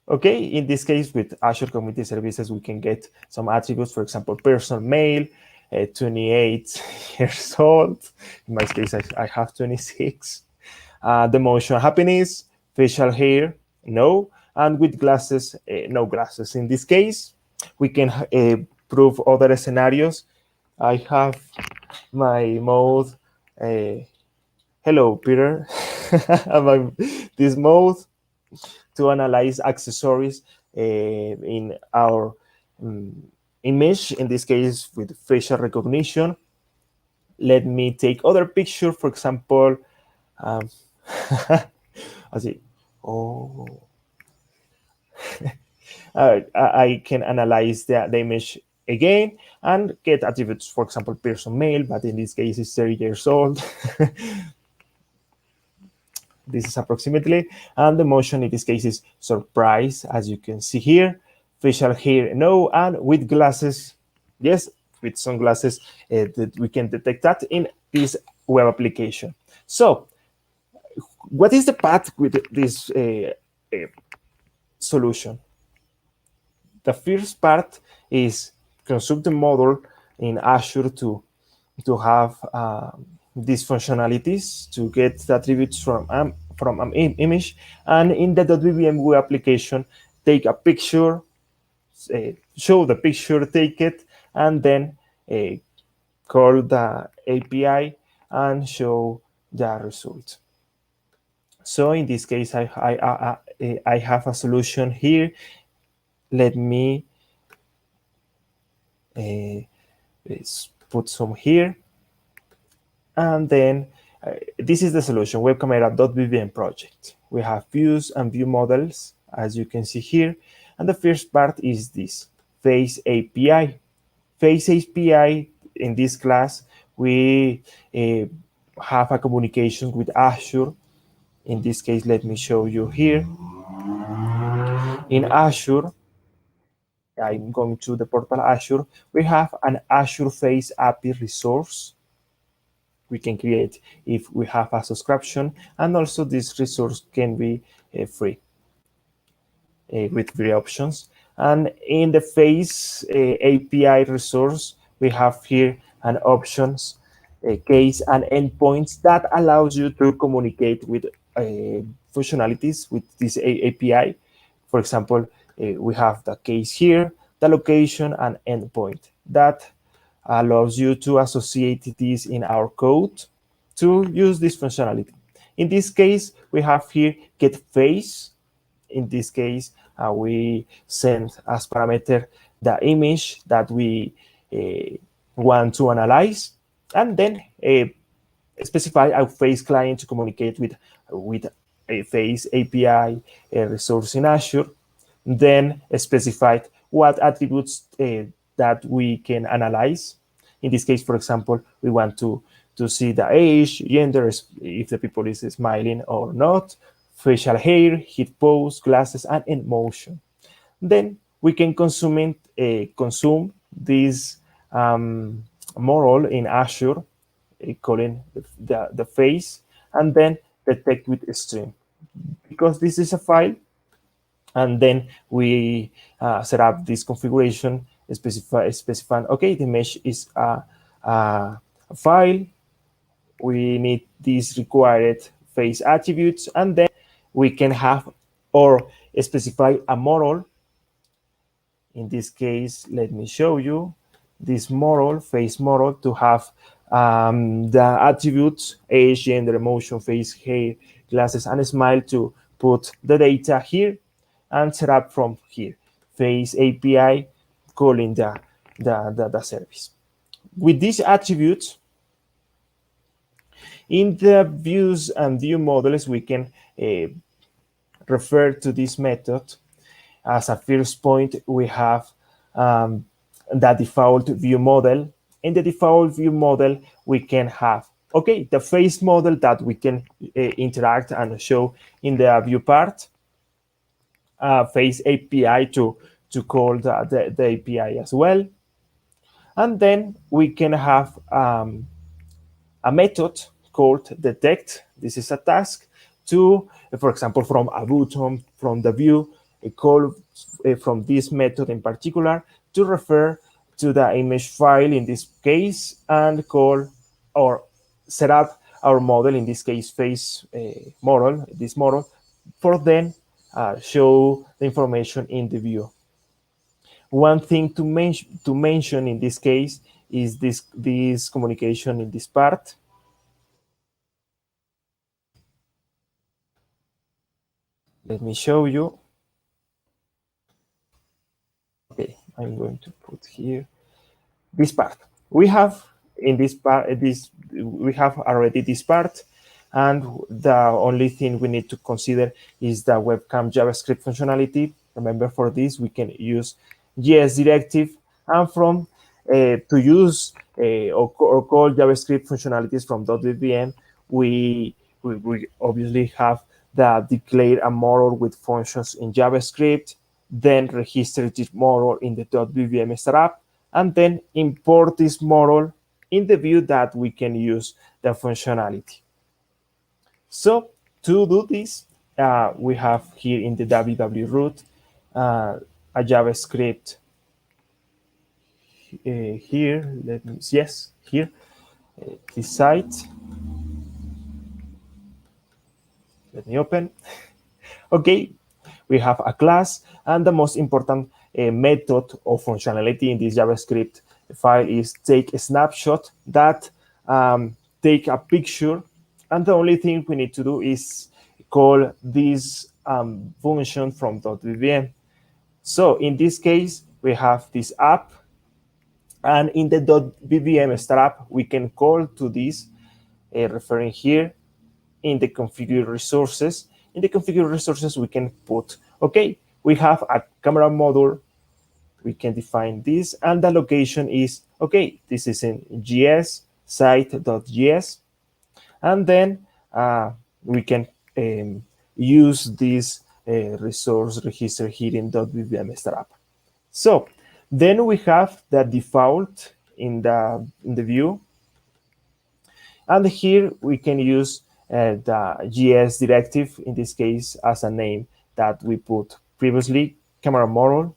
Okay, in this case, with Azure Community Services, we can get some attributes, for example, person male, 28 years old. In my case, I have 26. The motion happiness, facial hair, no, and with glasses, no glasses. In this case, we can prove other scenarios. I have my mode. Hello, Peter. This mode to analyze accessories in our image, in this case with facial recognition. Let me take other picture, for example, I see. Oh, I can analyze the image again and get attributes, for example, person male, but in this case is 30 years old. This is approximately, and the motion in this case is surprise, as you can see here. Facial hair, no, and with glasses, yes, with sunglasses, that we can detect that in this web application. So, what is the path with this solution? The first part is consume the model in Azure to have these functionalities to get the attributes from an image, and in the .vvm web application, take a picture, show the picture, take it, and then call the API and show the result. So in this case, I have a solution here. Let me put some here. And then this is the solution, web camera.vvm project. We have views and view models, as you can see here. And the first part is this, Face API. Face API, in this class, we have a communication with Azure. In this case, let me show you here. In Azure, I'm going to the portal Azure. We have an Azure Face API resource. we can create if we have a subscription, and also this resource can be free with free options. And in the Face API resource, we have here an options case and endpoints that allows you to communicate with functionalities with this API. For example, we have the case here, the location and endpoint that allows you to associate this in our code to use this functionality. In this case, we have here get face. In this case, we send as parameter the image that we want to analyze, and then specify a face client to communicate with a face API resource in Azure. Then specify what attributes that we can analyze. In this case, for example, we want to see the age, gender, if the people is smiling or not, facial hair, heat pose, glasses, and emotion. Then we can consume this model in Azure, calling the face, and then detect with stream. Because this is a file, and then we set up this configuration, specifying, okay, the mesh is a file. We need these required face attributes, and then we can have or specify a model. In this case, let me show you this model, face model, to have the attributes, age, gender, emotion, face, hair, glasses, and smile, to put the data here and set up from here. Face API calling the service. With these attributes, in the views and view models, we can refer to this method. As a first point, we have the default view model. In the default view model, we can have, okay, the face model that we can interact and show in the view part, face API to call the API as well. And then we can have a method called detect. This is a task to, for example, from a button, from the view, a call from this method in particular to refer to the image file in this case and call or set up our model, in this case face model, this model, for then show the information in the view. One thing to mention in this case is this communication in this part. Let me show you. Okay, I'm going to put here this part. We have in this part, we have already this part, and the only thing we need to consider is the webcam JavaScript functionality. Remember, for this we can use JS directive, and from to use or call JavaScript functionalities from .vvm, we obviously have the declare a model with functions in JavaScript, then register this model in the .vvm startup, and then import this model in the view that we can use the functionality. So to do this, we have here in the www root a JavaScript here. Let me, yes, here, this site. Let me open. Okay, we have a class, and the most important method or functionality in this JavaScript file is take a snapshot that take a picture, and the only thing we need to do is call this function from .vvm. So in this case, we have this app, and in the .vvm startup, we can call to this, referring here in the configure resources. In the configure resources, we can put, okay, we have a camera module. We can define this, and the location is, okay, this is in GS, site.js. And then we can use this resource register here in .vvm startup. So then we have the default in the view. And here we can use the GS directive, in this case, as a name that we put previously, camera model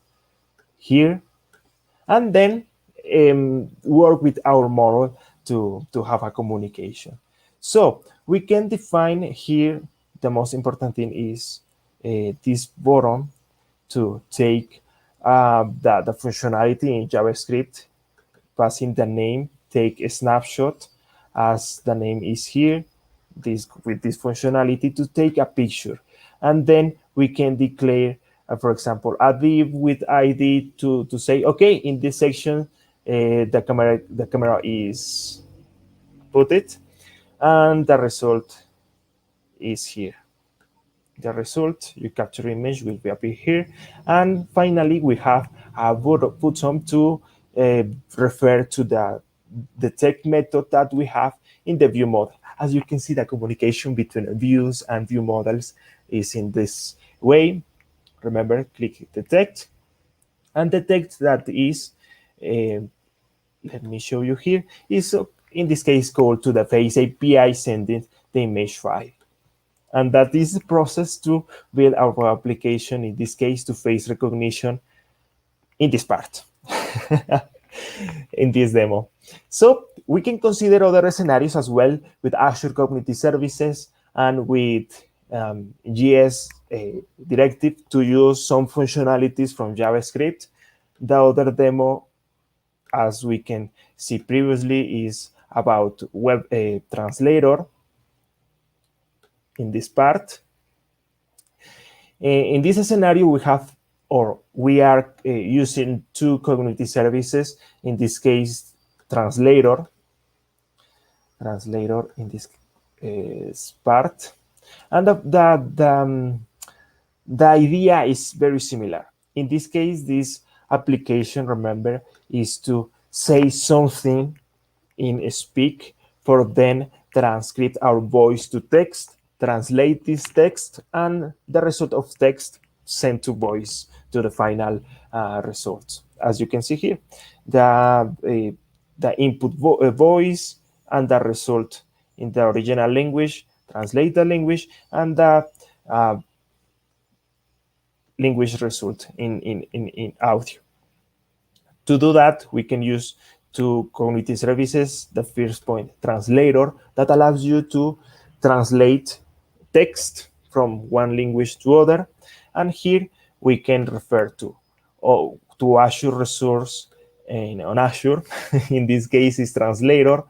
here, and then work with our model to have a communication. So we can define here, the most important thing is this button to take the functionality in JavaScript, passing the name, take a snapshot as the name is here, with this functionality to take a picture. And then we can declare, for example, a div with ID to say, okay, in this section, the camera is put it, and the result is here. The result, you capture image, will be appear here. And finally, we have a button to refer to the detect method that we have in the view model. As you can see, the communication between views and view models is in this way. Remember, click detect, and detect that is, let me show you here, is in this case called to the face API sending the image file. And that is the process to build our application, in this case, to face recognition in this part, in this demo. So we can consider other scenarios as well with Azure Community Services and with GS directive to use some functionalities from JavaScript. The other demo, as we can see previously, is about web translator in this part. In this scenario, we have, or we are using two community services, in this case, translator in this part. And the idea is very similar. In this case, this application, remember, is to say something in speak, for then transcript our voice to text, translate this text, and the result of text sent to voice to the final results. As you can see here, the input voice and the result in the original language, translate the language, and the language result in audio. To do that, we can use two community services. The first point, translator, that allows you to translate text from one language to other. And here we can refer to Azure resource on Azure. In this case, is translator.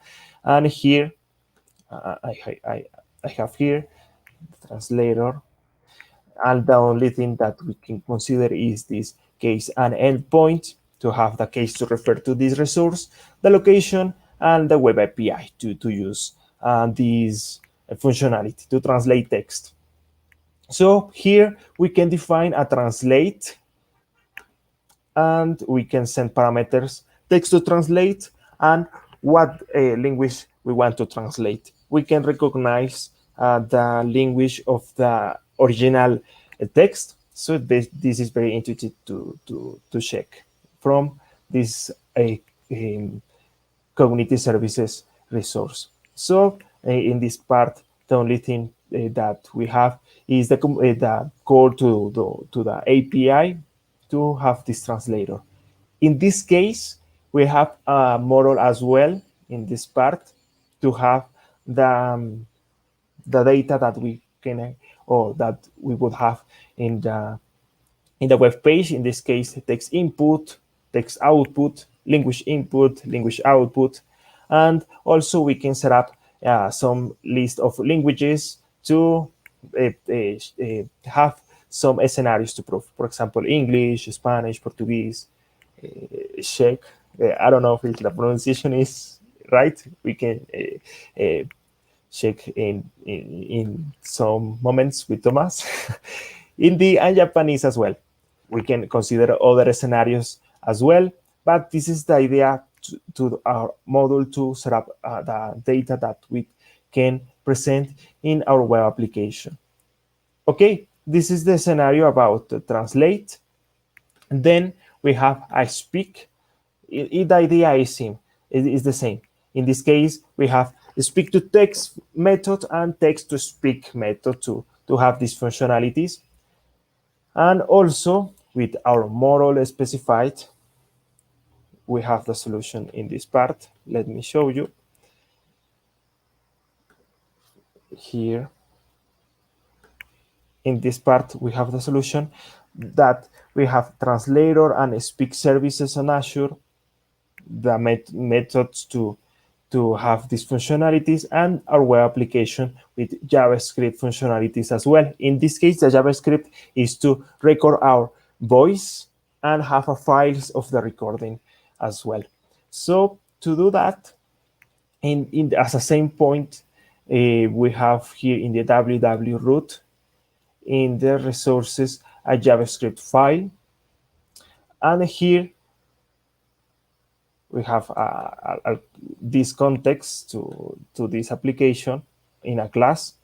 And here, I have here translator. And the only thing that we can consider is this case and endpoint, to have the case to refer to this resource, the location, and the web API to use this functionality to translate text. So here we can define a translate, and we can send parameters, text to translate, and what language we want to translate. We can recognize the language of the original text. So this is very intuitive to check from this community services resource. So in this part, the only thing that we have is the call to the API to have this translator. In this case, we have a model as well in this part to have the data that we can, or that we would have in the web page. In this case, text input, text output, language input, language output, and also we can set up some list of languages to have some scenarios to prove. For example, English, Spanish, Portuguese, Czech. I don't know if the pronunciation is right. We can check in some moments with Thomas. Hindi and Japanese as well. We can consider other scenarios as well, but this is the idea to our model to set up the data that we can present in our web application. Okay, this is the scenario about translate. And then we have I speak. The idea is the same. It is the same. In this case, we have the speak-to-text method and text-to-speak method to have these functionalities. And also, with our model specified, we have the solution in this part. Let me show you. Here, in this part, we have the solution that we have translator and speak services on Azure, the methods to have these functionalities, and our web application with JavaScript functionalities as well. In this case, the JavaScript is to record our voice and have a files of the recording as well. So to do that, as a same point, we have here in the www root, in the resources, a JavaScript file. And here we have this context to this application in a class.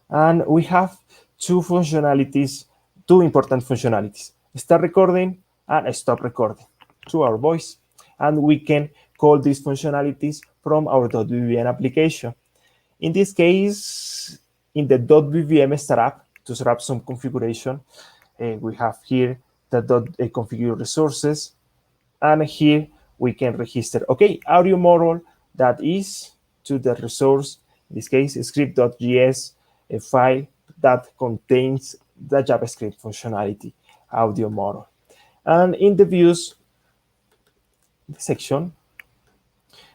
And we have two important functionalities: start recording and stop recording to our voice. And we can call these functionalities from our .vvm application. In this case, in the .vvm startup, to set up some configuration, we have here the .configure resources. And here we can register, okay, audio model that is to the resource, in this case, script.js, a file that contains the JavaScript functionality, audio model. And in the views section,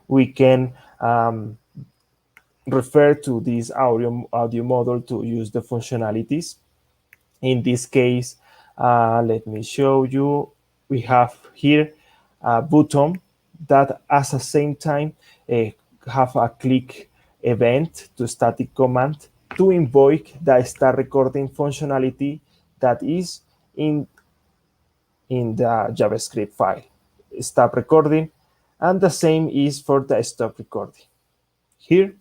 we can refer to this audio model to use the functionalities. In this case, let me show you, we have here a button that at the same time have a click event to static command to invoke the start recording functionality that is in the JavaScript file. Stop recording, and the same is for the stop recording here.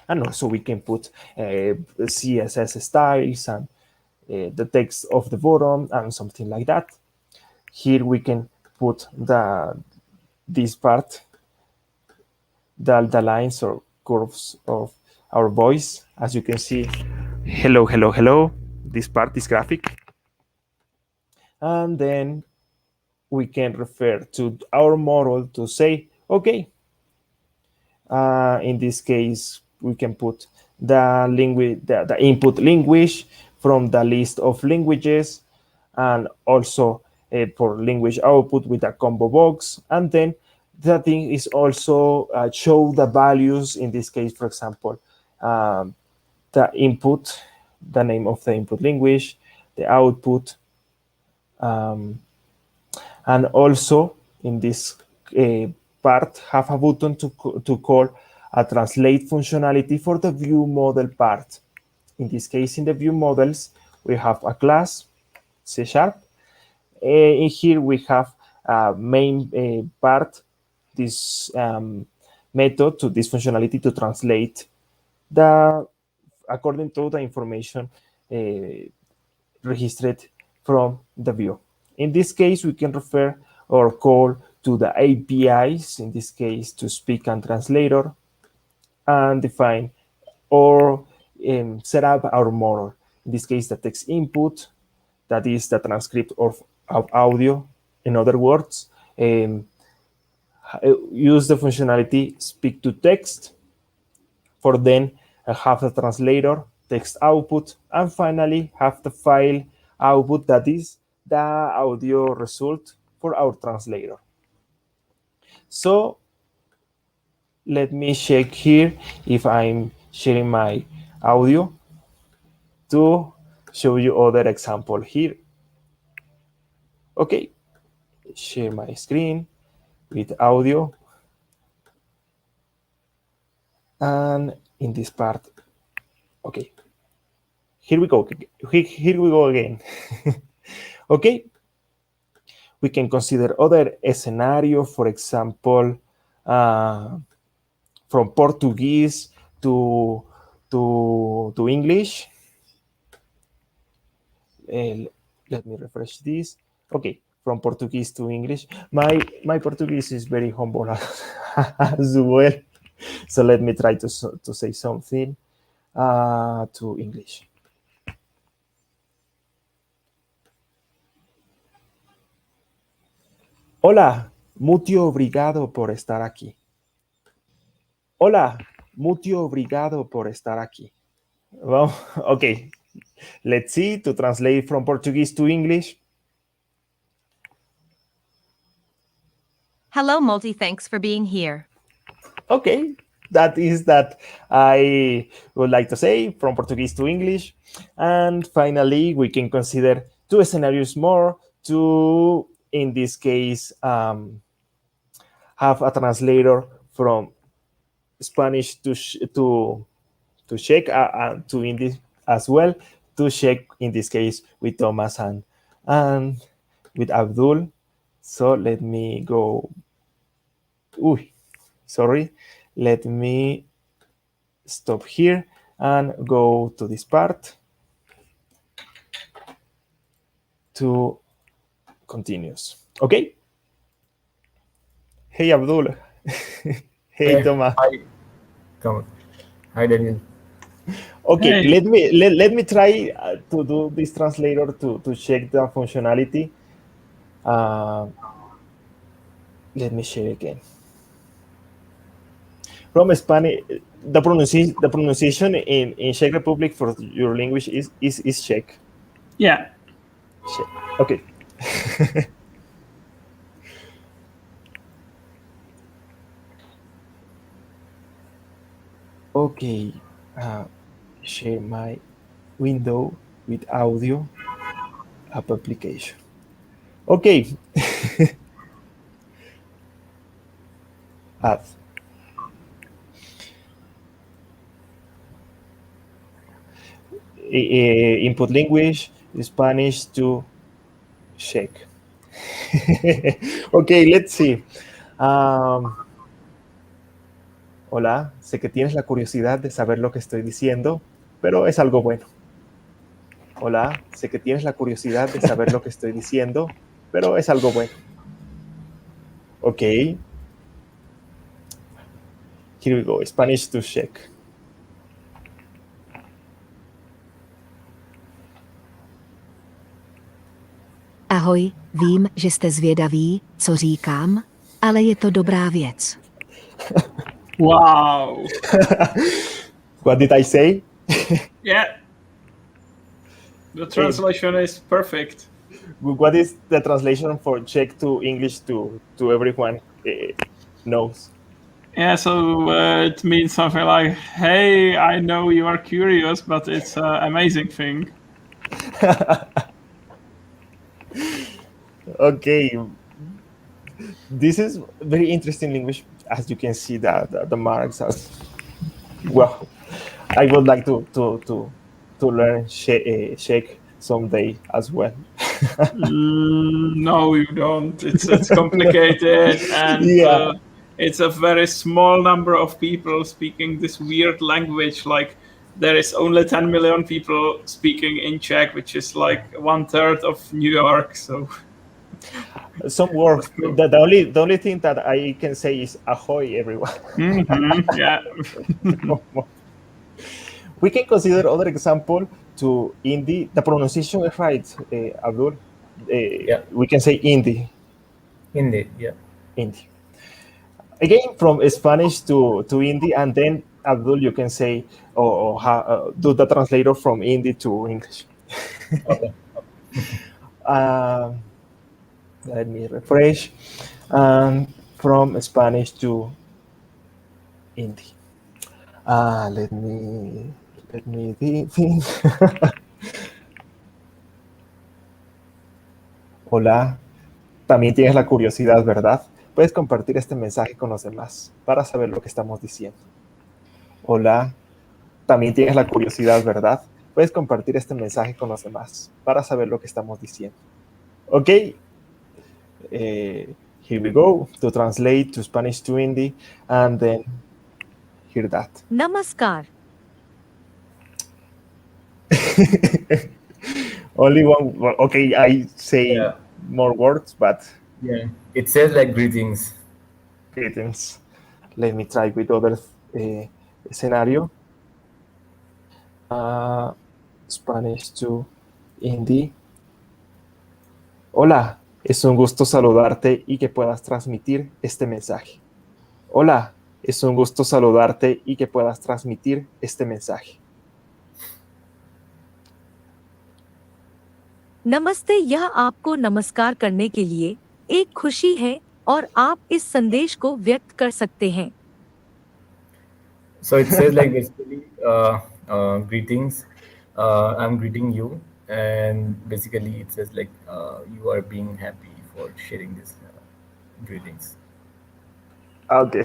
And also we can put CSS styles and the text of the bottom and something like that. Here we can put this part, the lines or curves of our voice. As you can see, hello, hello, hello. This part is graphic. And then we can refer to our model to say, okay, in this case, we can put the input language from the list of languages, and also for language output with a combo box. And then the thing is also show the values. In this case, for example, the input, the name of the input language, the output, and also in this part have a button to call a translate functionality for the view model part. In this case, in the view models, we have a class, C#. In here, we have a main part, this method to this functionality to translate according to the information registered from the view. In this case, we can refer or call to the APIs, in this case, to speak and translator, and define or set up our model. In this case, the text input, that is the transcript of audio. In other words, use the functionality speak to text for then have the translator, text output, and finally have the file output, that is the audio result for our translator. So let me check here if I'm sharing my audio to show you other example here. Okay, share my screen with audio. And in this part, okay, here we go. Here we go again. Okay, we can consider other scenario, for example, from Portuguese to English. Let me refresh this. Okay, from Portuguese to English. My Portuguese is very humble as well. So let me try to say something to English. Hola, muito obrigado por estar aquí. Hola, muito obrigado por estar aquí. Well, okay, let's see to translate from Portuguese to English. Hello, Multi. Thanks for being here. Okay, that is that I would like to say from Portuguese to English. And finally, we can consider two scenarios more to, in this case, have a translator from Spanish to Czech, to English as well, to Czech in this case with Thomas and with Abdul. So let me go. Sorry. Let me stop here and go to this part to continues. Okay. Hey Abdul. Hey Thomas. Hi. Come on. Hi, Daniel. Okay, Hey. let me try to do this translator to check the functionality. Let me share again. From Spanish, the pronunciation in Czech Republic for your language is Czech. Yeah. Czech. Okay. Okay. Share my window with audio app application. Okay. Add. Input language, Spanish to Czech. Okay, let's see. Hola, sé que tienes la curiosidad de saber lo que estoy diciendo, pero es algo bueno. Hola, sé que tienes la curiosidad de saber lo que estoy diciendo, pero es algo bueno. Ok. Here we go, Spanish to Czech. Ahoj, vím, že jste zvědaví, co říkám, ale je to dobrá věc. Wow. What did I say? Yeah. The translation is perfect. What is the translation for Czech to English to everyone knows? Yeah, so it means something like, hey, I know you are curious, but it's an amazing thing. Okay. This is very interesting language. As you can see, the marks are well. I would like to learn Czech someday as well. No, you don't. It's complicated, and Yeah. it's a very small number of people speaking this weird language. Like there is only 10 million people speaking in Czech, which is like 1/3 of New York. So Some words. The only thing that I can say is ahoy, everyone. yeah. We can consider other example to Hindi. The pronunciation is right, Abdul. Yeah. We can say Hindi. Hindi. Yeah. Hindi. Again, from Spanish to Hindi, and then Abdul, you can say or do the translator from Hindi to English. Okay. Let me refresh. From Spanish to Hindi. Let me think. Hola, también tienes la curiosidad, ¿verdad? Puedes compartir este mensaje con los demás para saber lo que estamos diciendo. Hola, también tienes la curiosidad, ¿verdad? Puedes compartir este mensaje con los demás para saber lo que estamos diciendo. Okay. Here we go to translate to Spanish to Hindi, and then hear that. Namaskar. Only one. Well, okay, I say Yeah. more words, but Yeah. It says like greetings. greetings. Let me try with other scenario. Spanish to Hindi. Hola, es un gusto saludarte y que puedas transmitir este mensaje. Hola, es un gusto saludarte y que puedas transmitir este mensaje. नमस्ते, यह आपको नमस्कार करने के लिए एक खुशी है और आप इस संदेश को व्यक्त कर सकते हैं. So it says like basically greetings. I'm greeting you, and basically it says like you are being happy for sharing this greetings. Okay.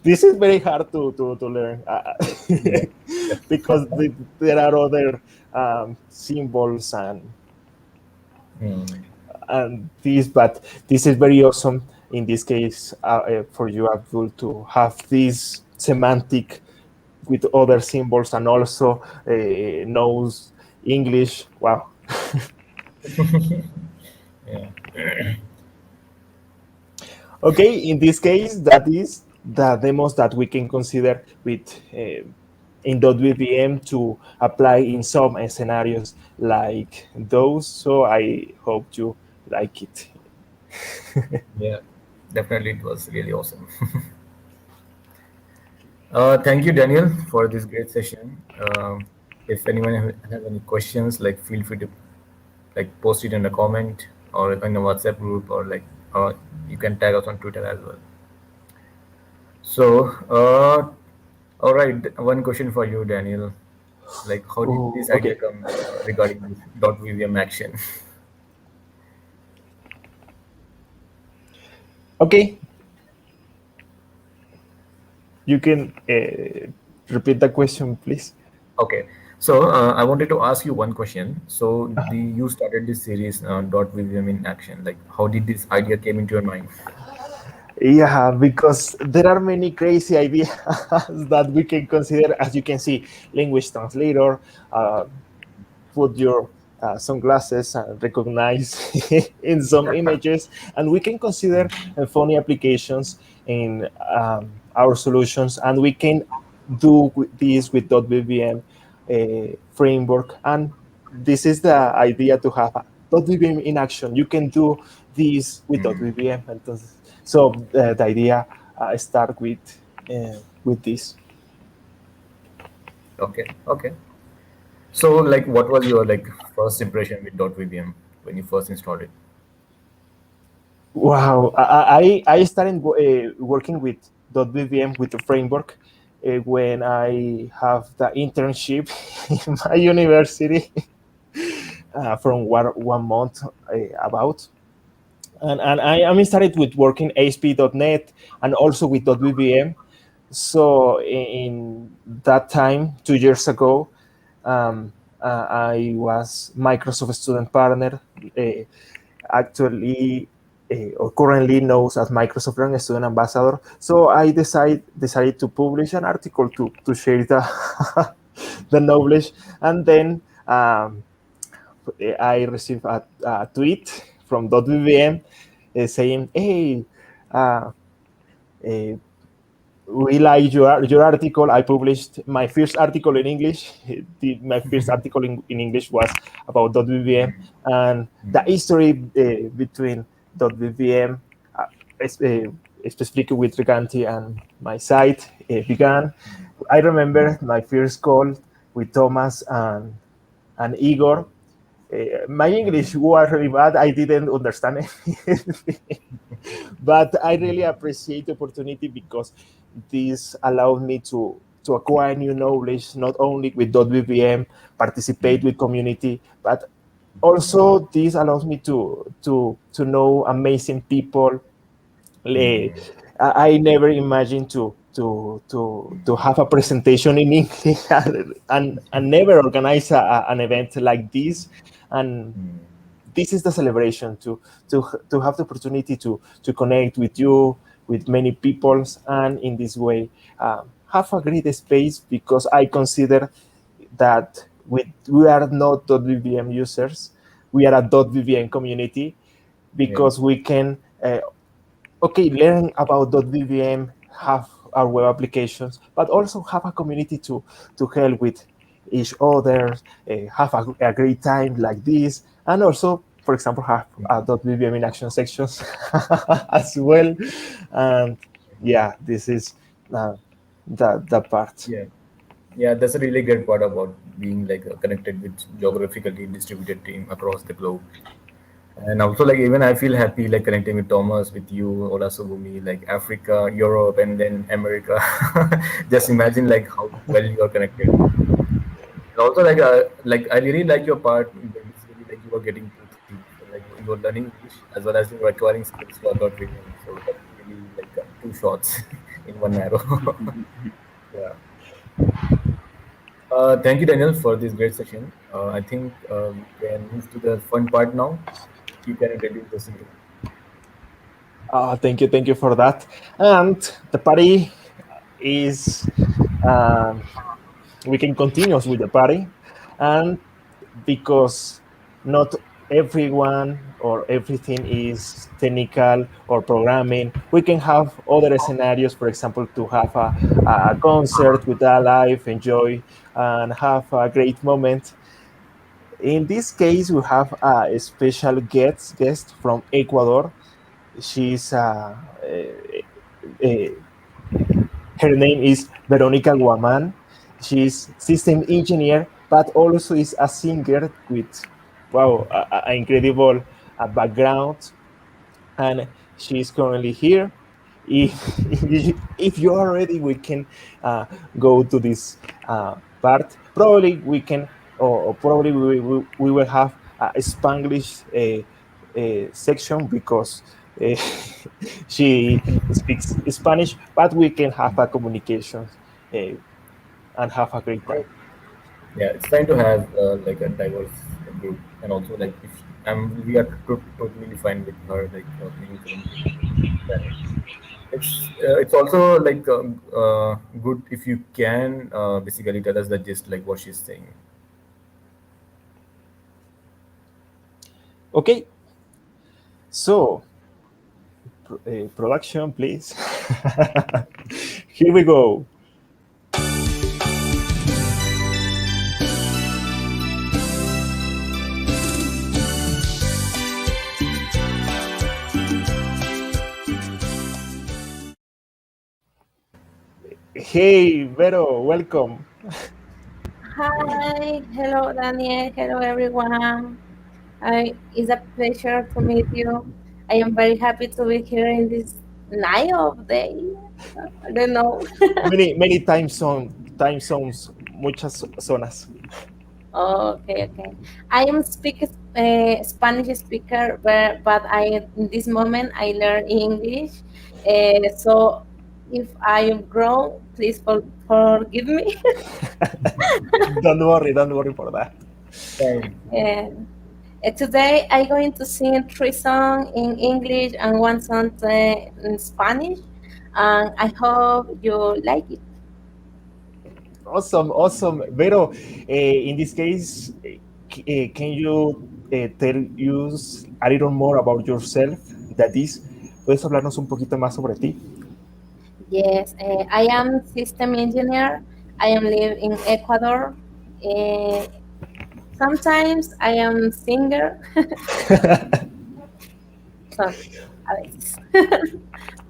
This is very hard to learn Yeah. because there are other symbols and this, but this is very awesome in this case for you, Abdul, to have this semantic with other symbols and also knows English. Wow. Yeah. Okay, in this case, that is the demos that we can consider with in .vvm to apply in some scenarios like those. So I hope you like it. Yeah, definitely it was really awesome. Thank you, Daniel, for this great session. If anyone have any questions, like feel free to like post it in a comment or in a WhatsApp group, or like you can tag us on Twitter as well. So, all right, one question for you, Daniel. Like, how did this idea come regarding this .vvm action? Okay. You can repeat the question, please. Okay. So I wanted to ask you one question. So you started this series .vvm in action. Like, how did this idea came into your mind? Yeah, because there are many crazy ideas that we can consider. As you can see, language translator, put your sunglasses and recognize in some images, and we can consider funny applications in our solutions, and we can do this with .vvm framework. And this is the idea, to have a .vvm in action. You can do this with .vvm. Entonces, so the idea start with this. Okay. Okay. So, like, what was your like first impression with .vvm when you first installed it? Wow, I started working with .vvm with the framework when I have the internship in my university from 1 month about. And I started with working ASP.NET and also with .vvm. So in that time, 2 years ago, I was Microsoft student partner, actually, or currently known as Microsoft Learning Student Ambassador. So I decided to publish an article to share the the knowledge, and then I received a tweet from .vvm saying, "Hey, we like your article." I published my first article in English. My first article in English was about .vvm, and the history between .vvm, specifically with Reganti and my site, began. I remember my first call with Thomas and Igor. My English was really bad. I didn't understand anything. But I really appreciate the opportunity, because this allowed me to acquire new knowledge, not only with .vvm, participate with community, but also this allows me to know amazing people. I never imagined to have a presentation in English and never organize an event like this. And this is the celebration, to have the opportunity to connect with you, with many people, and in this way have a great space, because I consider that we are not .vvm users, we are a .vvm community, because we can learn about .vvm, have our web applications, but also have a community to help with each other, have a great time like this, and also, for example, have a .vvm in action sections as well. And yeah, this is the part. Yeah. Yeah, that's a really great part about being like connected with geographically distributed team across the globe. And also, like, even I feel happy like connecting with Thomas, with you, Olasubumi, like Africa, Europe, and then America. Just imagine like how well you are connected. And also, like I really like your part. Basically, like you are getting two things, like you are learning English as well as you are acquiring skills for .vim. So that's really like two shots in one arrow. Yeah. Thank you, Daniel, for this great session. I think we can move to the fun part now. You can introduce the session. Thank you for that. And the party is, we can continue with the party, and because not everyone or everything is technical or programming, we can have other scenarios, for example, to have a concert with a live, enjoy, and have a great moment. In this case, we have a special guest from Ecuador. She's uh, her name is Veronica Guaman. She's system engineer, but also is a singer with, wow, an incredible background. And she's currently here. If, if you are ready, we can go to this part. Probably we can, or probably we will have a Spanglish section because uh, she speaks Spanish, but we can have a communication and have a great time. Yeah, it's fine to have like a diverse group, and also like if we are totally fine with her like being communicating in Spanish. It's also like good if you can basically tell us the gist like what she's saying. Okay, so production, please. Here we go. Hey, Vero, welcome. Hi, hello Daniel, hello everyone. It's a pleasure to meet you. I am very happy to be here in this night of day. I don't know. Many time zones, muchas zonas. Okay, okay. I am speak Spanish speaker, but I in this moment I learn English. So if I am wrong, please forgive me. Don't worry for that. Fine. Today I'm going to sing 3 songs in English and 1 song in Spanish, and I hope you like it. Awesome. Vero, in this case, can you tell us a little more about yourself? That is, ¿puedes hablarnos un poquito más sobre ti? Yes, I am system engineer. I am live in Ecuador. Uh, Sometimes I am singer. So, a veces.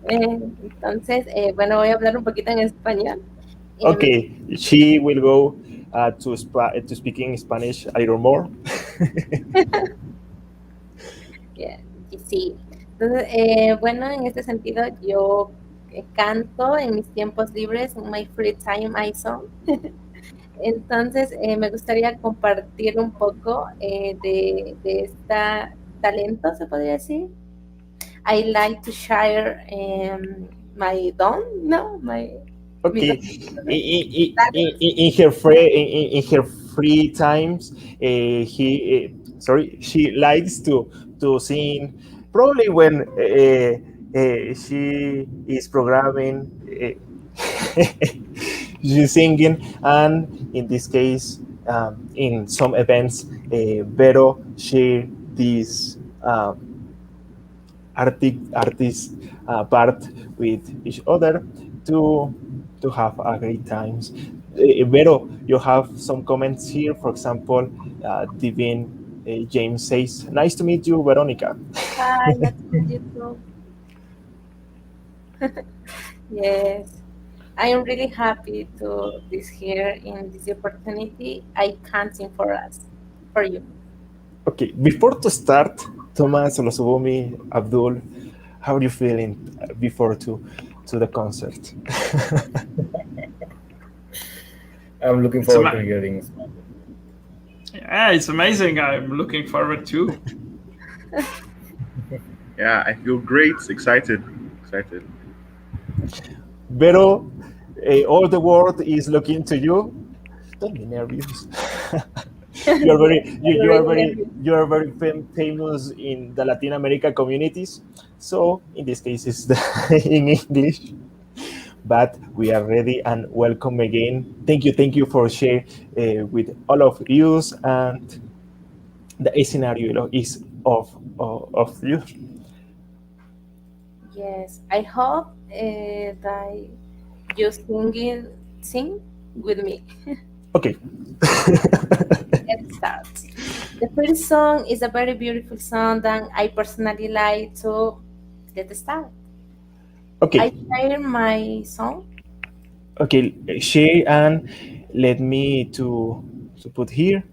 Entonces, bueno, voy a hablar un poquito en español. Okay, she will go to speaking Spanish a little more. Yeah, y sí. Entonces, bueno, en este sentido, yo canto en mis tiempos libres, en my free time I song. Entonces, me gustaría compartir un poco de esta talento, se podría decir. I like to share my don, no, my. Okay, in her free times, she likes to sing. Probably when she is programming, she's singing, and in this case, in some events, Vero share this artist part with each other. to have a great times. Vero, you have some comments here. For example, Divine James says, "Nice to meet you, Veronica." Hi, nice to meet you too. Yes, I am really happy to this here in this opportunity. I can't sing for us, for you. Okay, before to start, Thomas, Olosubumi, Abdul, how are you feeling before to the concert? I'm looking forward to hearing. Yeah, it's amazing. I'm looking forward too. Yeah, I feel great, excited. Vero, all the world is looking to you. Don't be nervous. you are very famous in the Latin America communities. So in this case, it's in English. But we are ready and welcome again. Thank you for sharing with all of you, and the scenario is of you. Yes, I hope that you sing with me. Okay. Let's start. The first song is a very beautiful song that I personally like, so let's start. Okay. I share my song. Okay, share and let me to put here.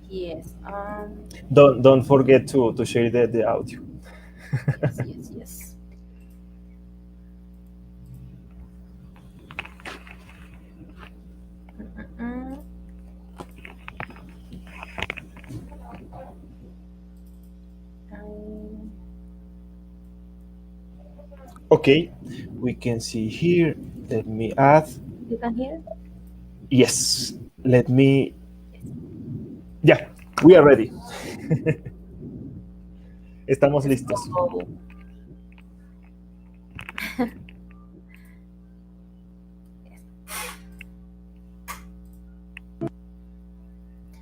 Yes. Don't forget to share the audio. Yes. Okay, we can see here. Let me add. You can hear? Yes. Let me. Yeah, we are ready. Estamos listos.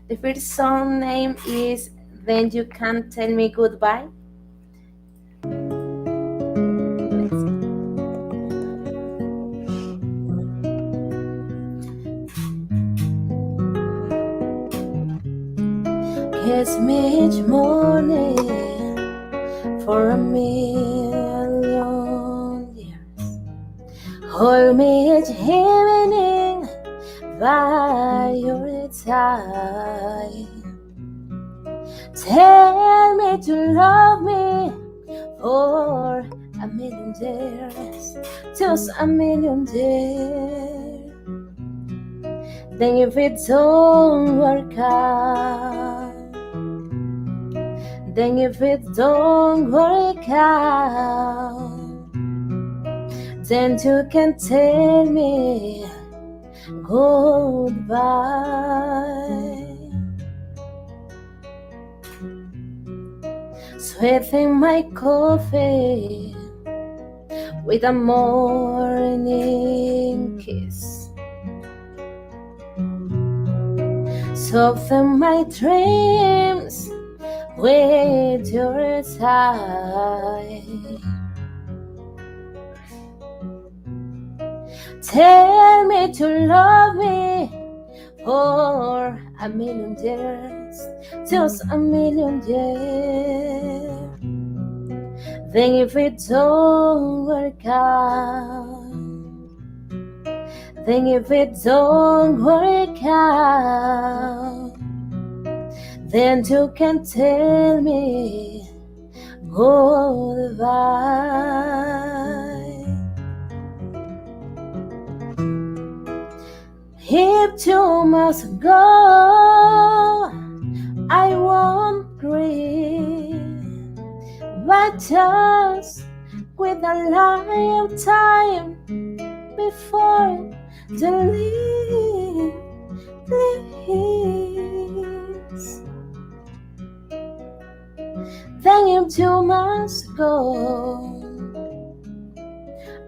The first song name is Then You Can't Tell Me Goodbye. Kiss me each morning for a million years. Hold me each evening by your side. Tell me to love me for a million years, just a million years. Then if it don't work out, then if it don't work out, then you can tell me goodbye. Sweet in my coffee with a morning kiss. Soften my dreams with your sigh. Tell me to love me for a million years, just a million years. Then if it don't work out, then if it don't work out, then you can tell me goodbye. If you must go, I won't grieve, but just with a lifetime before the leaves. Then if you must go,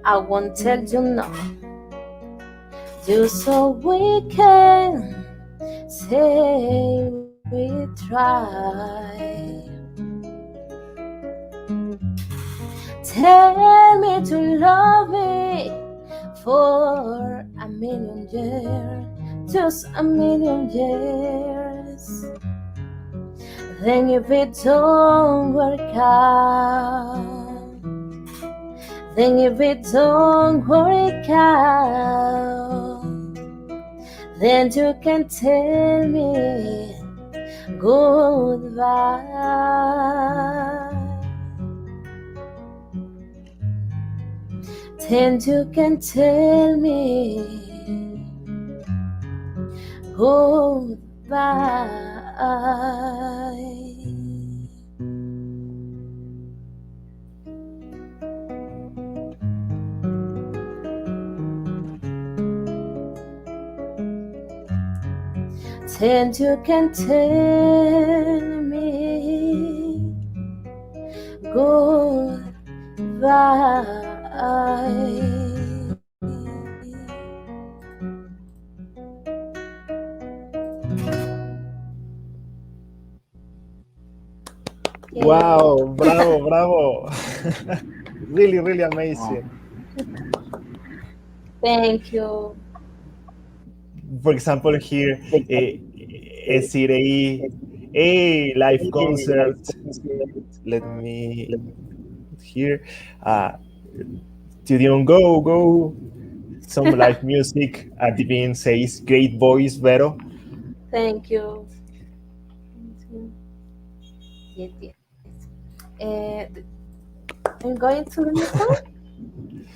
I won't tell you no, just so we can say we tried. tell me to love me for a million years, just a million years. Then if it don't work out, then if it don't work out, then you can tell me goodbye. Then you can tell me goodbye. Then you can tell me goodbye. Wow, bravo, bravo. Really, really amazing. Thank you. For example, here, es decir, a live concert. Let me here. Studio go. Some live music. Adivin says, great voice, Vero. Thank you. Yes, yes. I'm going to the next one?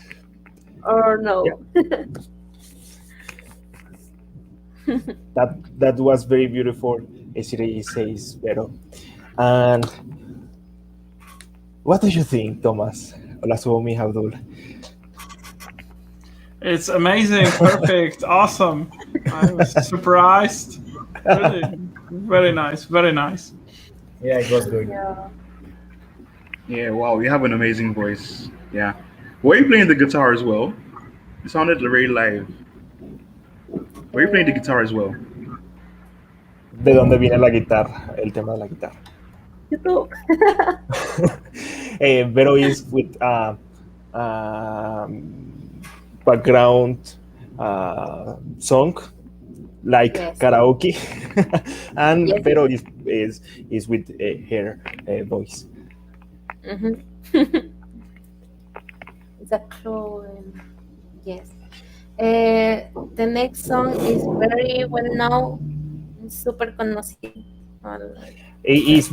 Or no? Yeah. That was very beautiful, Esirei says, Vero. And what do you think, Thomas? Hola, Suomi, Abdul. It's amazing, perfect, awesome. I was surprised. Really, very nice, very nice. Yeah, it was good. Yeah, wow, you have an amazing voice. Yeah. Were you playing the guitar as well? It sounded very live. Were you playing the guitar as well? ¿De dónde viene la guitarra? El tema de la guitarra. YouTube. Vero is with background song like karaoke, and Yes. Vero is with her voice. It's a clue. Yes. The next song is very well known, super conocido. It's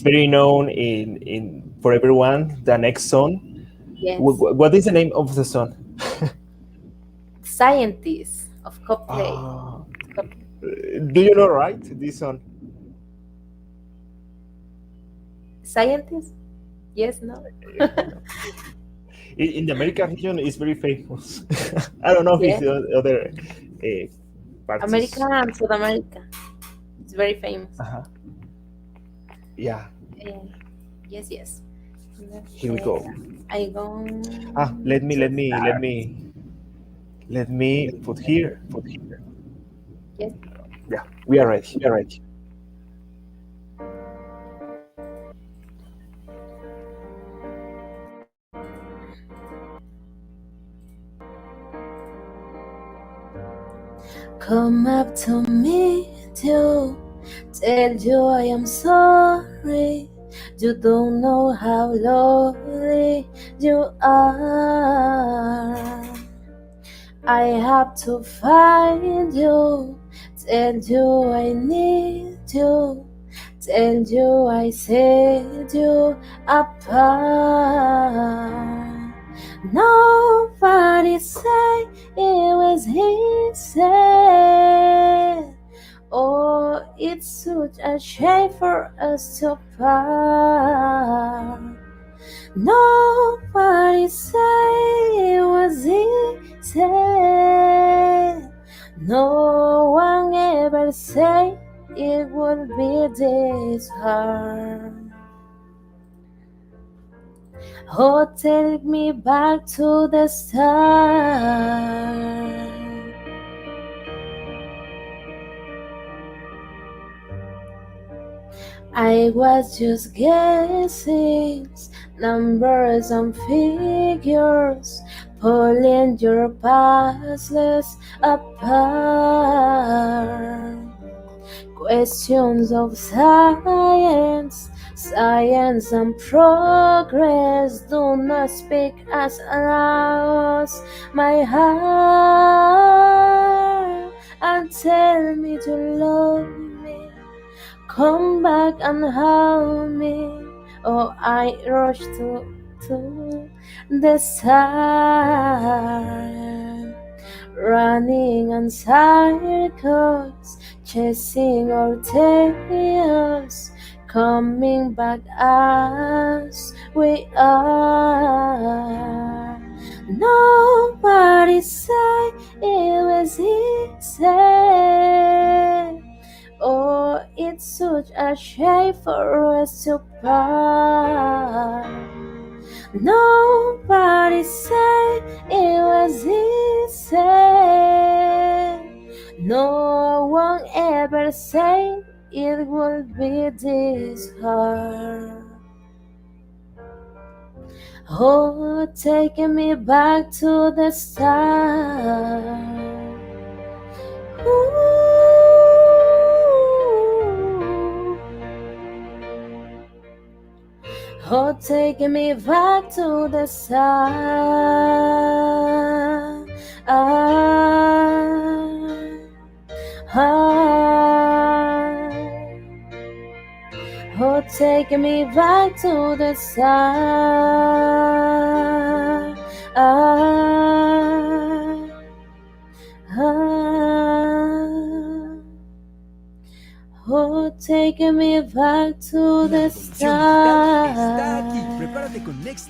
very known in for everyone. The next song. Yes. What is the name of the song? Scientist of Coldplay. Do you know, right? This song. Scientist? Yes, no. In the American region, it's very famous. I don't know if it's the other parts. America and South America. It's very famous. Yeah. Yes. Here we go. I go. Let me put here. Yes. Yeah, we are ready. Come up to me to tell you I am sorry. You don't know how lovely you are. I have to find you, tell you I need you, tell you I set you apart. Nobody say it was easy. Oh, it's such a shame for us to part. Nobody say it was easy. No one ever say it would be this hard. Oh, take me back to the start. I was just guessing numbers and figures, pulling your puzzles apart. Questions of science, science and progress do not speak as loud as my heart, and tell me to love me. Come back and hold me. Oh, I rush to the sun, running in circles, chasing our tails, coming back as we are. Nobody said it was easy. Oh, it's such a shame for us to part. Nobody said it was easy. No one ever said it would be this hard. Oh, taking me back to the start. Ooh. Oh, taking me back to the sun. Oh, taking me back to the sun. Oh, taking me back to the start. Está aquí. Prepárate con Next.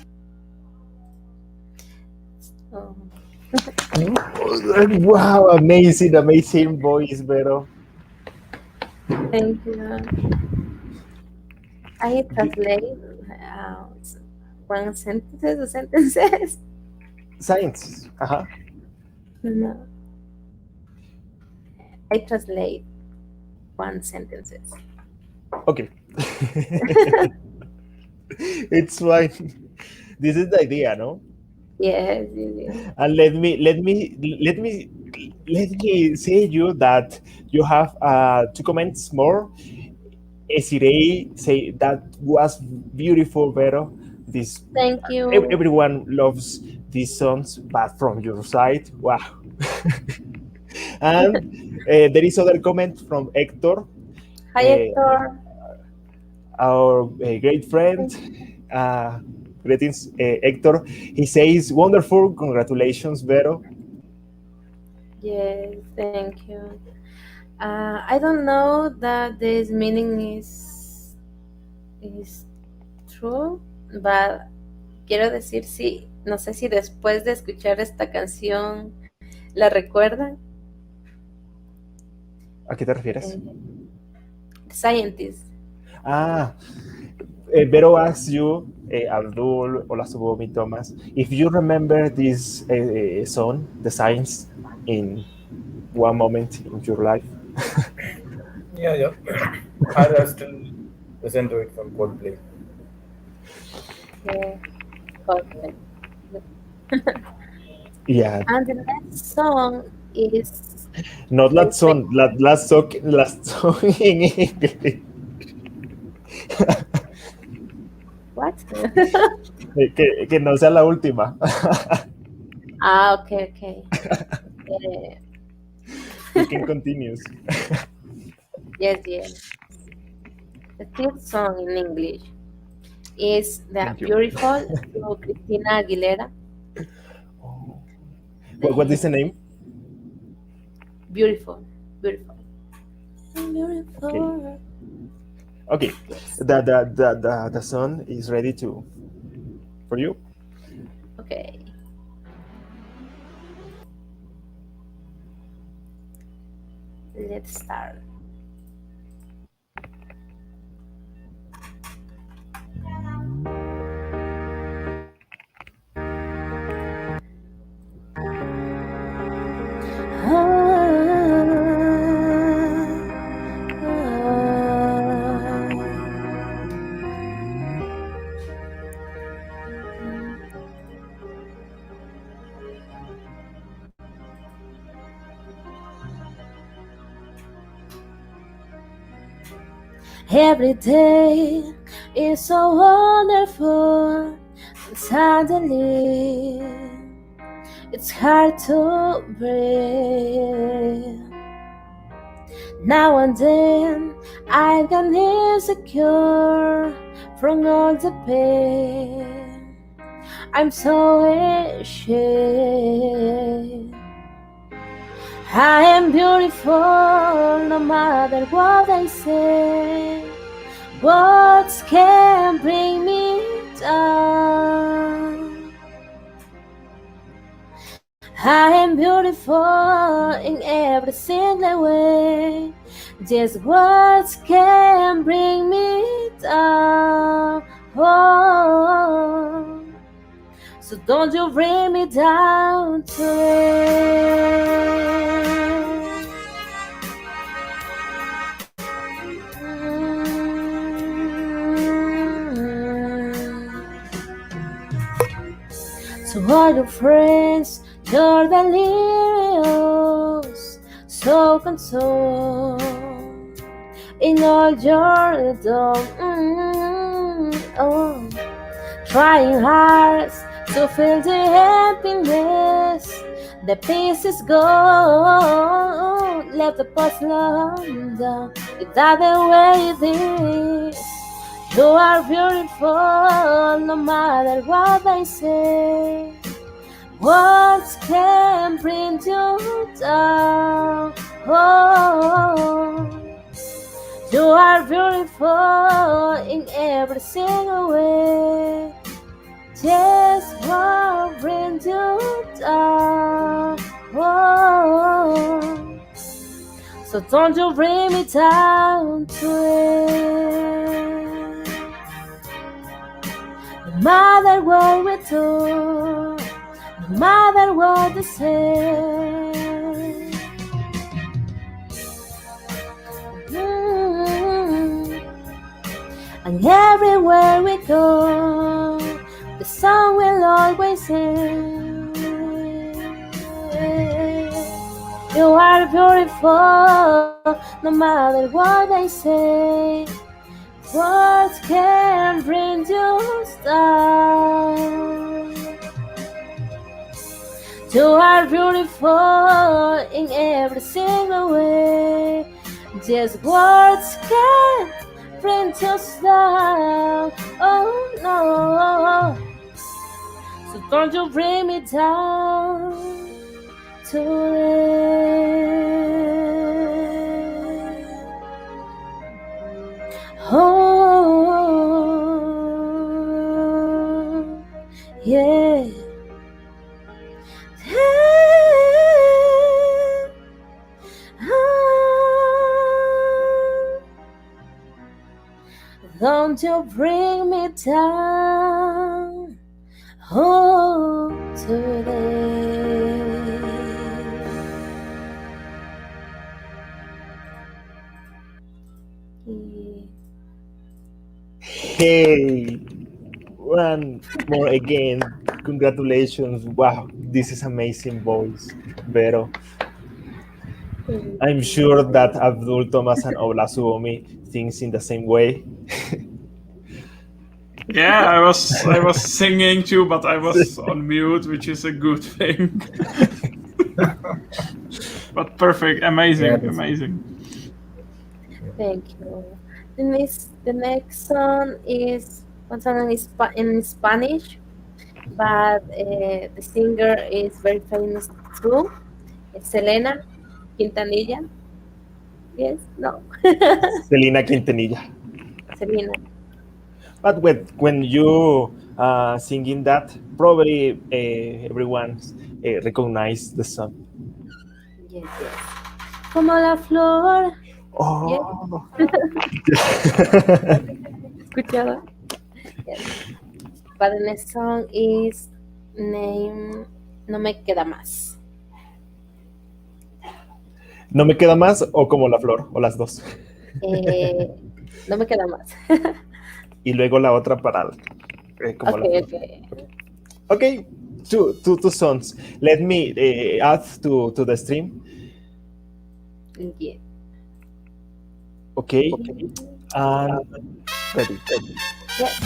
Oh. Wow, amazing voice, Vero. Thank you. I translate one sentences or sentences. Science. Uh-huh. No. I translate one sentences. Okay. It's fine. This is the idea, no? Yes. And let me say you that you have 2 comments more. Esirei say that was beautiful, Vero. This Thank you. Everyone loves these songs, but from your side, wow. And there is other comment from Hector. Hi, Hector. Our great friend. Greetings, Hector. He says, wonderful, congratulations, Vero. Yes, thank you. I don't know that this meaning is true, but quiero decir sí, no sé si después de escuchar esta canción la recuerdan. ¿A qué te refieres? Scientist. Vero asks you, Abdul, Olasubomi, Thomas, if you remember this song, The Science, in one moment in your life. Yeah. I still listen to it from Coldplay. Yeah, Coldplay. Yeah. And the next song is not last song, last song in English. What? que no sea la última. Okay. You can continue. Yes. The third song in English is the Beautiful to Christina Aguilera. What is the name? Beautiful. Okay. The song is ready for you. Okay. Let's start. Every day is so wonderful. Suddenly, it's hard to breathe. Now and then, I get insecure from all the pain. I'm so ashamed. I am beautiful no matter what I say. Words can bring me down. I am beautiful in every single way. Just words can bring me down. Oh. So don't you bring me down today. So all your friends, you're delirious, so consoled in all your oh, trying hard to feel the happiness. The peace is gone. Let the past slow down. It's not the way it is. You are beautiful no matter what I say. Words can bring you down. Oh, you are beautiful in every single way. Just won't bring you down. Oh, so don't you bring me down today. No matter what we do, no matter what they say. And everywhere we go, the song will always sing. You are beautiful, no matter what I say. Words can bring you down. You are beautiful in every single way. Just words can bring you down. Oh no. So don't you bring me down today. Oh, yeah. Don't you bring me down, oh, today. Hey, one more again. Congratulations. Wow, this is amazing voice, Vero. I'm sure that Abdul, Thomas, and Ola Suomi thinks in the same way. Yeah, I was singing too, but I was on mute, which is a good thing. But perfect, amazing, amazing. Thank you. The next song is one song in Spanish, but the singer is very famous too. It's Selena Quintanilla. Yes, no. Selena Quintanilla. Selena. But when you singing that, probably everyone recognize the song. Yes, yes. Como la flor. Oh. Escuchaba. Yes. But the next song is named No Me Queda Más. ¿No me queda más o como la flor? O las dos. No me queda más. Y luego la otra para como la flor. Okay, two songs. Let me add to the stream. Yeah. Okay. And ready. Yes.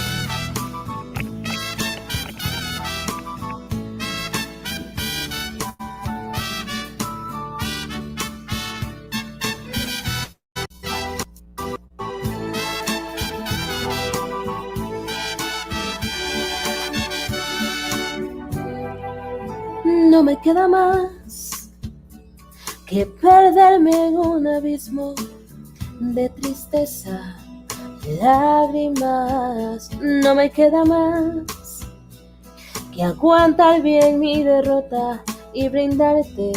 No me queda más que perderme en un abismo de tristeza, lágrimas. No me queda más que aguantar bien mi derrota y brindarte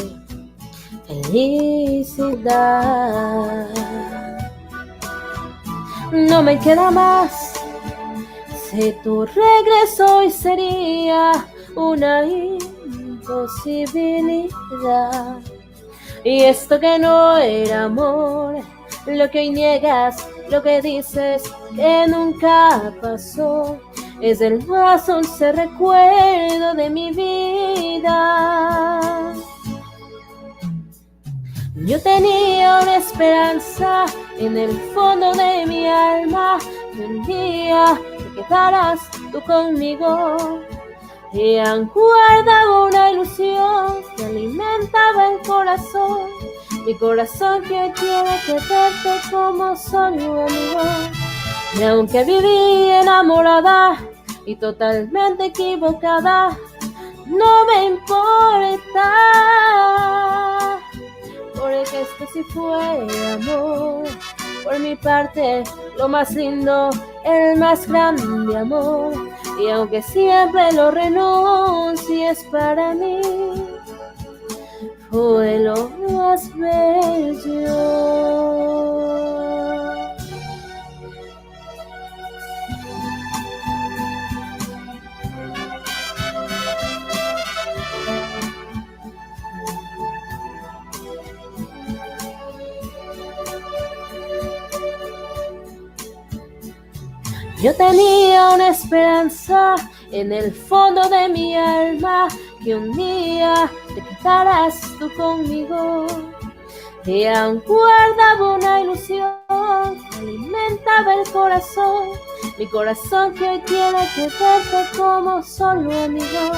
felicidad. No me queda más. Si tu regreso hoy sería una imposibilidad. Y esto que no era amor, lo que hoy niegas, lo que dices que nunca pasó, es el más dulce recuerdo de mi vida. Yo tenía una esperanza en el fondo de mi alma, que un día te quedarás tú conmigo. Y aún guardaba una ilusión que alimentaba el corazón, mi corazón que quiere que verte como solo amigo. Y aunque viví enamorada y totalmente equivocada, no me importa, porque esto sí fue amor. Por mi parte, lo más lindo, el más grande amor. Y aunque siempre lo renuncies para mí, fue lo más bello. Yo tenía una esperanza en el fondo de mi alma, que un día te quedarás tú conmigo. Y aún guardaba una ilusión que alimentaba el corazón, mi corazón que hoy quiere que verte como solo amigo.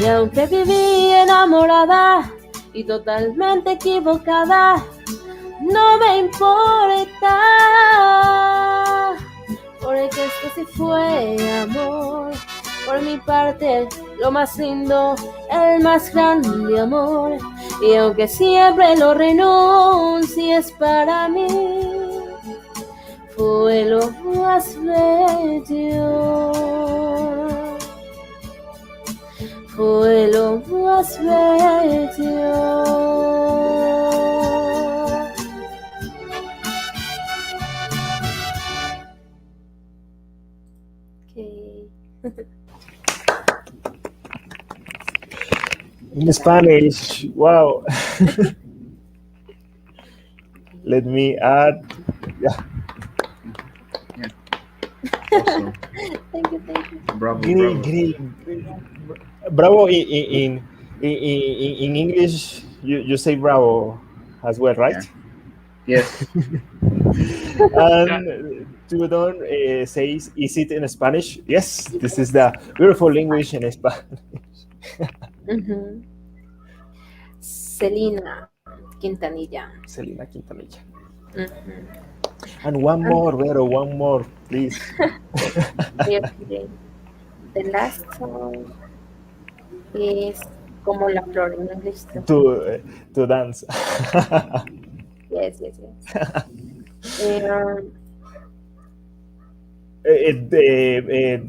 Y aunque viví enamorada y totalmente equivocada, no me importa, porque esto sí fue amor. Por mi parte, lo más lindo, el más grande amor. Y aunque siempre lo renuncies para mí, fue lo más bello. Fue lo más bello. In Spanish, wow. Let me add. Yeah. Awesome. Thank you. Bravo, Great, bravo. great. Bravo in English, you say bravo as well, right? Yeah. Yes. And Tudon says, is it in Spanish? Yes, this is the beautiful language in Spanish. Celina Quintanilla. Celina Quintanilla. Mm-hmm. And one more, Vero, one more, please. Okay. The last song is Como la Flor in English. To dance. Yes.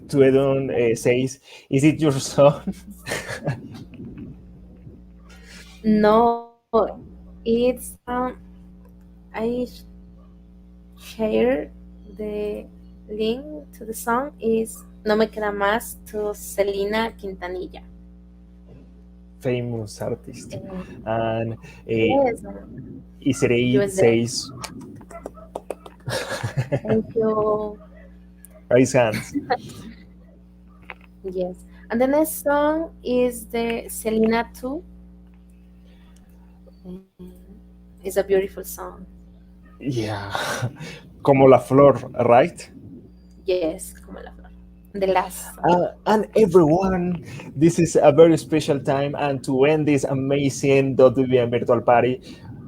Tuedon says, is it your song? No, it's I share the link to the song is No Me Queda Más to Celina Quintanilla. Famous artist. And Yes. Israel says, thank you. raise hands. Yes. And the next song is the Celina 2. It's a beautiful song. Yeah. como la flor, right? Yes, como la flor. The last. And everyone, this is a very special time, and to end this amazing .vvm virtual party,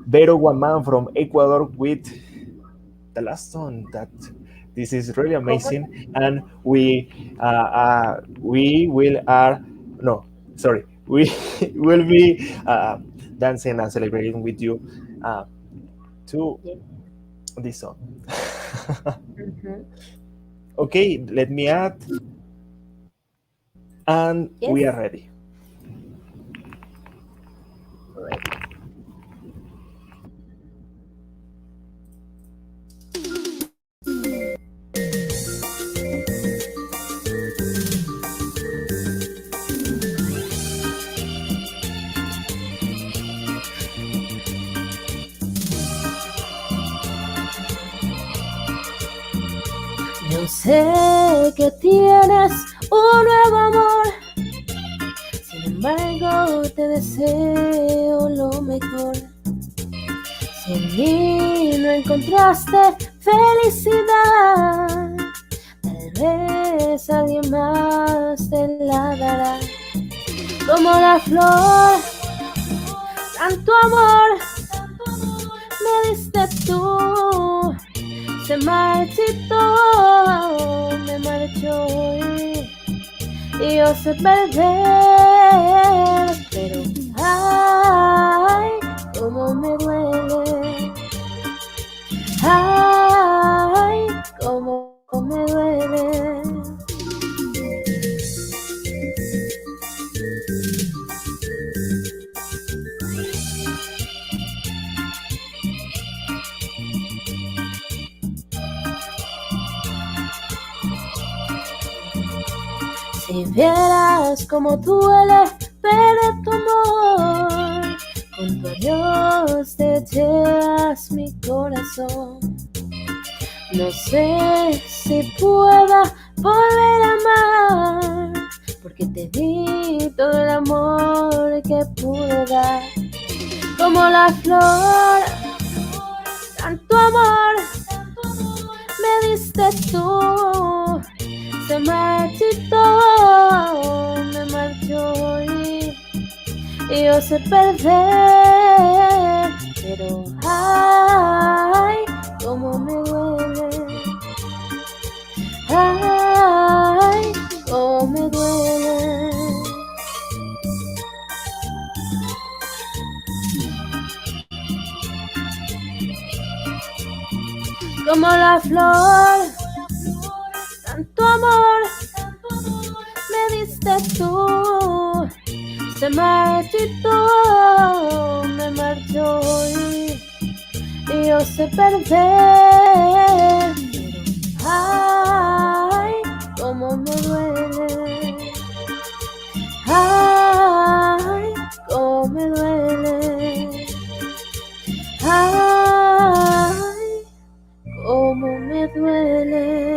Vero Guaman from Ecuador with the last song. That this is really amazing, and we will we will be dancing and celebrating with you to this song. Okay, let me add, and we are ready. Yo sé que tienes un nuevo amor, sin embargo te deseo lo mejor. Si en mí no encontraste felicidad, tal vez alguien más te la dará. Como la flor, tanto amor me diste tú. Se marchitó, me marchó y yo sé perder, pero ay, cómo me duele, ay, cómo me duele. Si vieras cómo duele perder tu amor, con tu adiós te llevas mi corazón. No sé si pueda volver a amar, porque te di todo el amor que pude dar. Como la flor, tanto amor me diste tú. Se marchitó, me marchó y yo sé perder, pero ay, cómo me duele, ay, cómo me duele. Como la flor, tanto amor me diste tú. Se marchitó, me marchó y yo sé perder, pero ay, cómo me duele, ay, cómo me duele, ay, cómo me duele.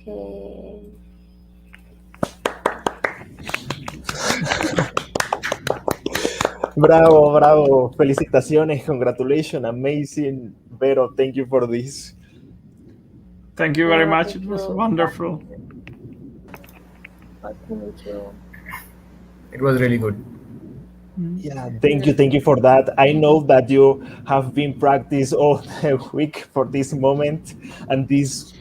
Okay. Bravo, bravo. Felicitaciones, congratulations, amazing. Vero, thank you for this. Thank you very much. It was wonderful. Thank you. It was really good. Yeah, thank you for that. I know that you have been practiced all the week for this moment, and this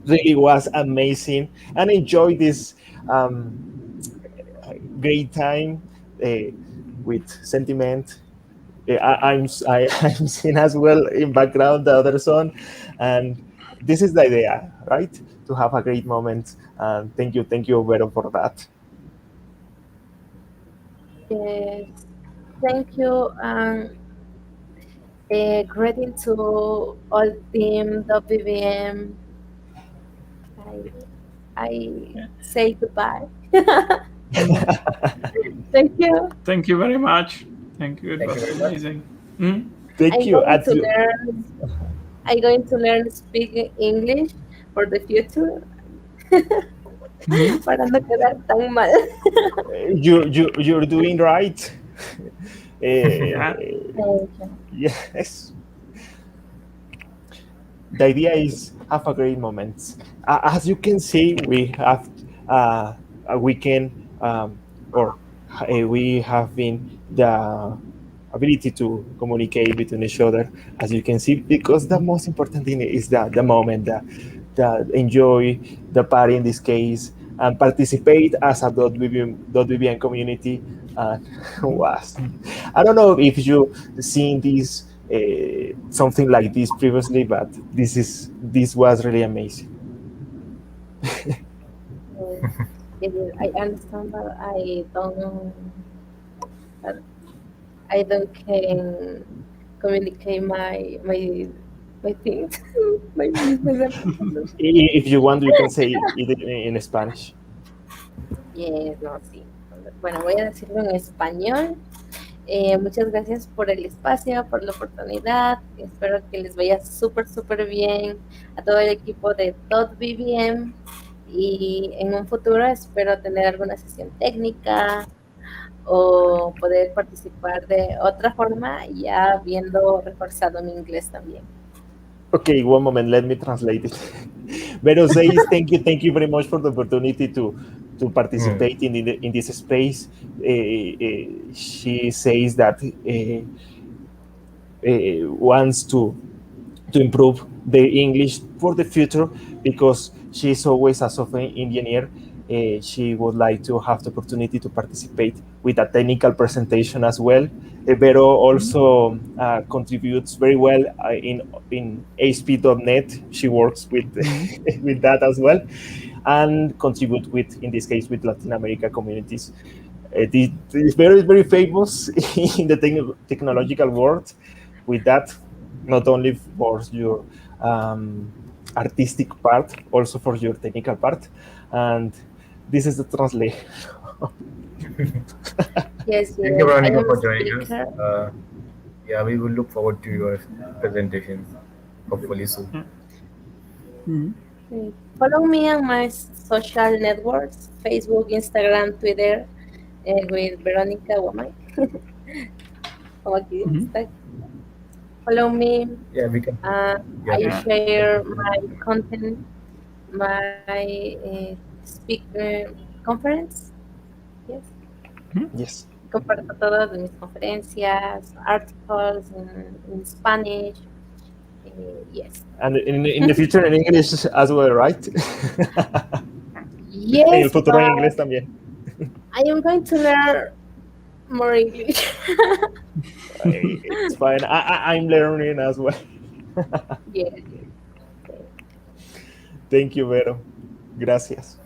really was amazing. And enjoy this great time with sentiment. I'm seeing as well in background the other song, and this is the idea, right? To have a great moment. And thank you, Vero, for that. Yes, thank you, and greeting to all team .vvm. I say goodbye. Thank you. Thank you very much. Thank you. It was amazing. Thank you. I'm going to learn speak English for the future. para no quedar tan mal. You're doing right. Yeah. Yes. The idea is have a great moment. As you can see, we have a weekend, or we have been the ability to communicate between each other, as you can see, because the most important thing is the moment, the enjoy the party in this case, and participate as a .vvm community. Was I don't know if you seen this something like this previously, but this was really amazing. I understand, but but I don't can communicate my things. If you want, you can say it in Spanish. Yes, no, sí. Bueno, voy a decirlo en español. Muchas gracias por el espacio, por la oportunidad. Espero que les vaya súper, súper bien a todo el equipo de DotVVM. Y en un futuro espero tener alguna sesión técnica o poder participar de otra forma, ya viendo reforzado mi inglés también. Okay, one moment, let me translate it. Vero says, thank you very much for the opportunity to participate in this space. She says that wants to improve the English for the future, because she's always a software engineer. She would like to have the opportunity to participate with a technical presentation as well. Vero also contributes very well in ASP.NET. She works with with that as well, and contribute in this case with Latin America communities. It's very famous in the technological world with that, not only for your artistic part, also for your technical part. And this is the translation. Yes, Thank you, Veronica, for joining us. Yeah, we will look forward to your presentations, hopefully soon. Follow me on my social networks, Facebook, Instagram, Twitter, with Veronica Wamay. Follow me. Yeah, we can. I share my content, my speaker conference. Yes. Yes. Comparto todas mis conferencias, articles in Spanish. Yes. And in the future in English as well, right? Yes. En el futuro en inglés también. I am going to learn more English. It's fine. I'm learning as well. Yeah. Thank you, Vero. Gracias.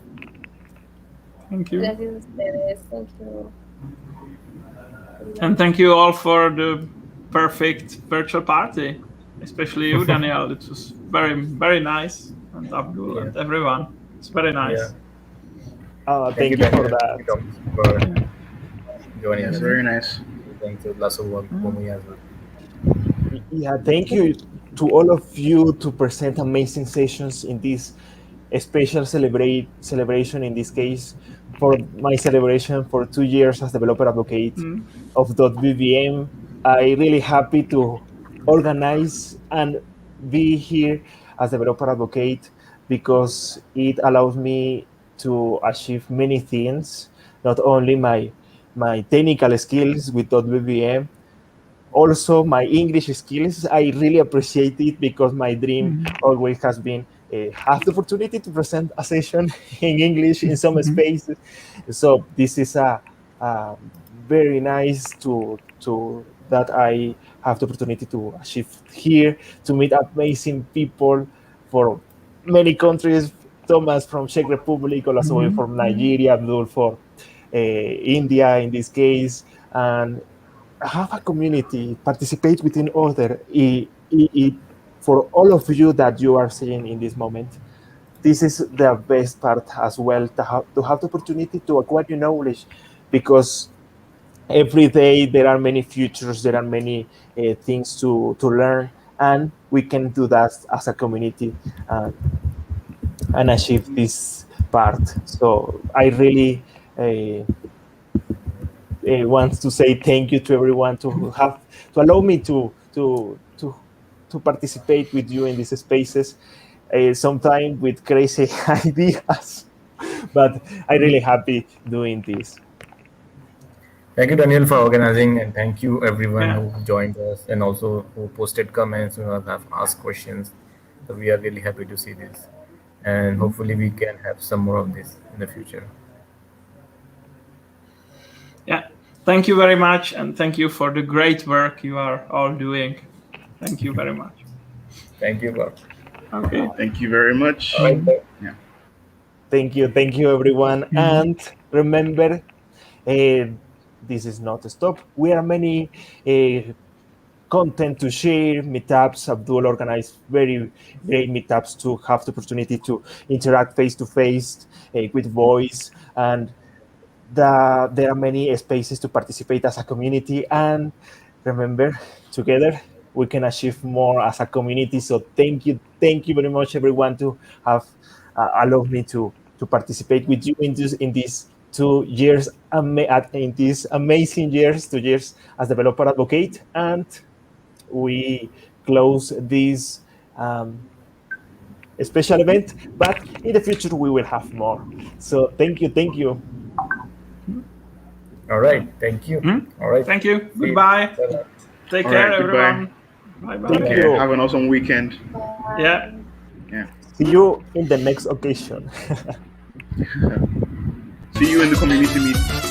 Thank you. Gracias a ustedes. Thank you. And thank you all for the perfect virtual party, especially you, Daniel. It was very, very nice, and Abdul and everyone. It's very nice. Thank you for that. For joining us. Very nice. Thanks to Lasso for me as well. Yeah, thank you to all of you to present amazing sessions in this special celebration, in this case, for my celebration for 2 years as developer advocate of .vvm. I'm really happy to organize and be here as developer advocate, because it allows me to achieve many things, not only my technical skills with .vvm, also my English skills. I really appreciate it, because my dream always has been have the opportunity to present a session in English in some spaces. So this is a very nice to that I have the opportunity to achieve here, to meet amazing people for many countries. Thomas from Czech Republic, Olasoy from Nigeria, Abdul for India in this case, and have a community, participate within other. For all of you that you are seeing in this moment, this is the best part as well, to have the opportunity to acquire new knowledge, because every day there are many futures, there are many things to learn, and we can do that as a community and achieve this part. So I really want to say thank you to everyone to allow me to participate with you in these spaces, sometimes with crazy ideas, but I'm really happy doing this. Thank you, Daniel, for organizing, and thank you everyone Yeah. who joined us and also who posted comments, who have asked questions. So we are really happy to see this, and hopefully we can have some more of this in the future. Yeah. Thank you very much, and thank you for the great work you are all doing. Thank you very much. Thank you, Bob. Okay. Thank you very much. All right, sir. Yeah. Thank you, everyone. And remember, this is not a stop. We are many content to share, meetups. Abdul organized very great meetups to have the opportunity to interact face-to-face with voice. And there are many spaces to participate as a community. And remember, together, we can achieve more as a community. So thank you very much, everyone, to have allowed me to participate with you in these 2 years, in these amazing years, 2 years as developer advocate. And we close this special event, but in the future we will have more. So thank you. All right, thank you. All right, Thank you. See Goodbye. Bye-bye. Take All care, right, goodbye. everyone. Bye-bye. Thank Okay. you. Have an awesome weekend. Yeah. Yeah. See you in the next occasion. See you in the community meet.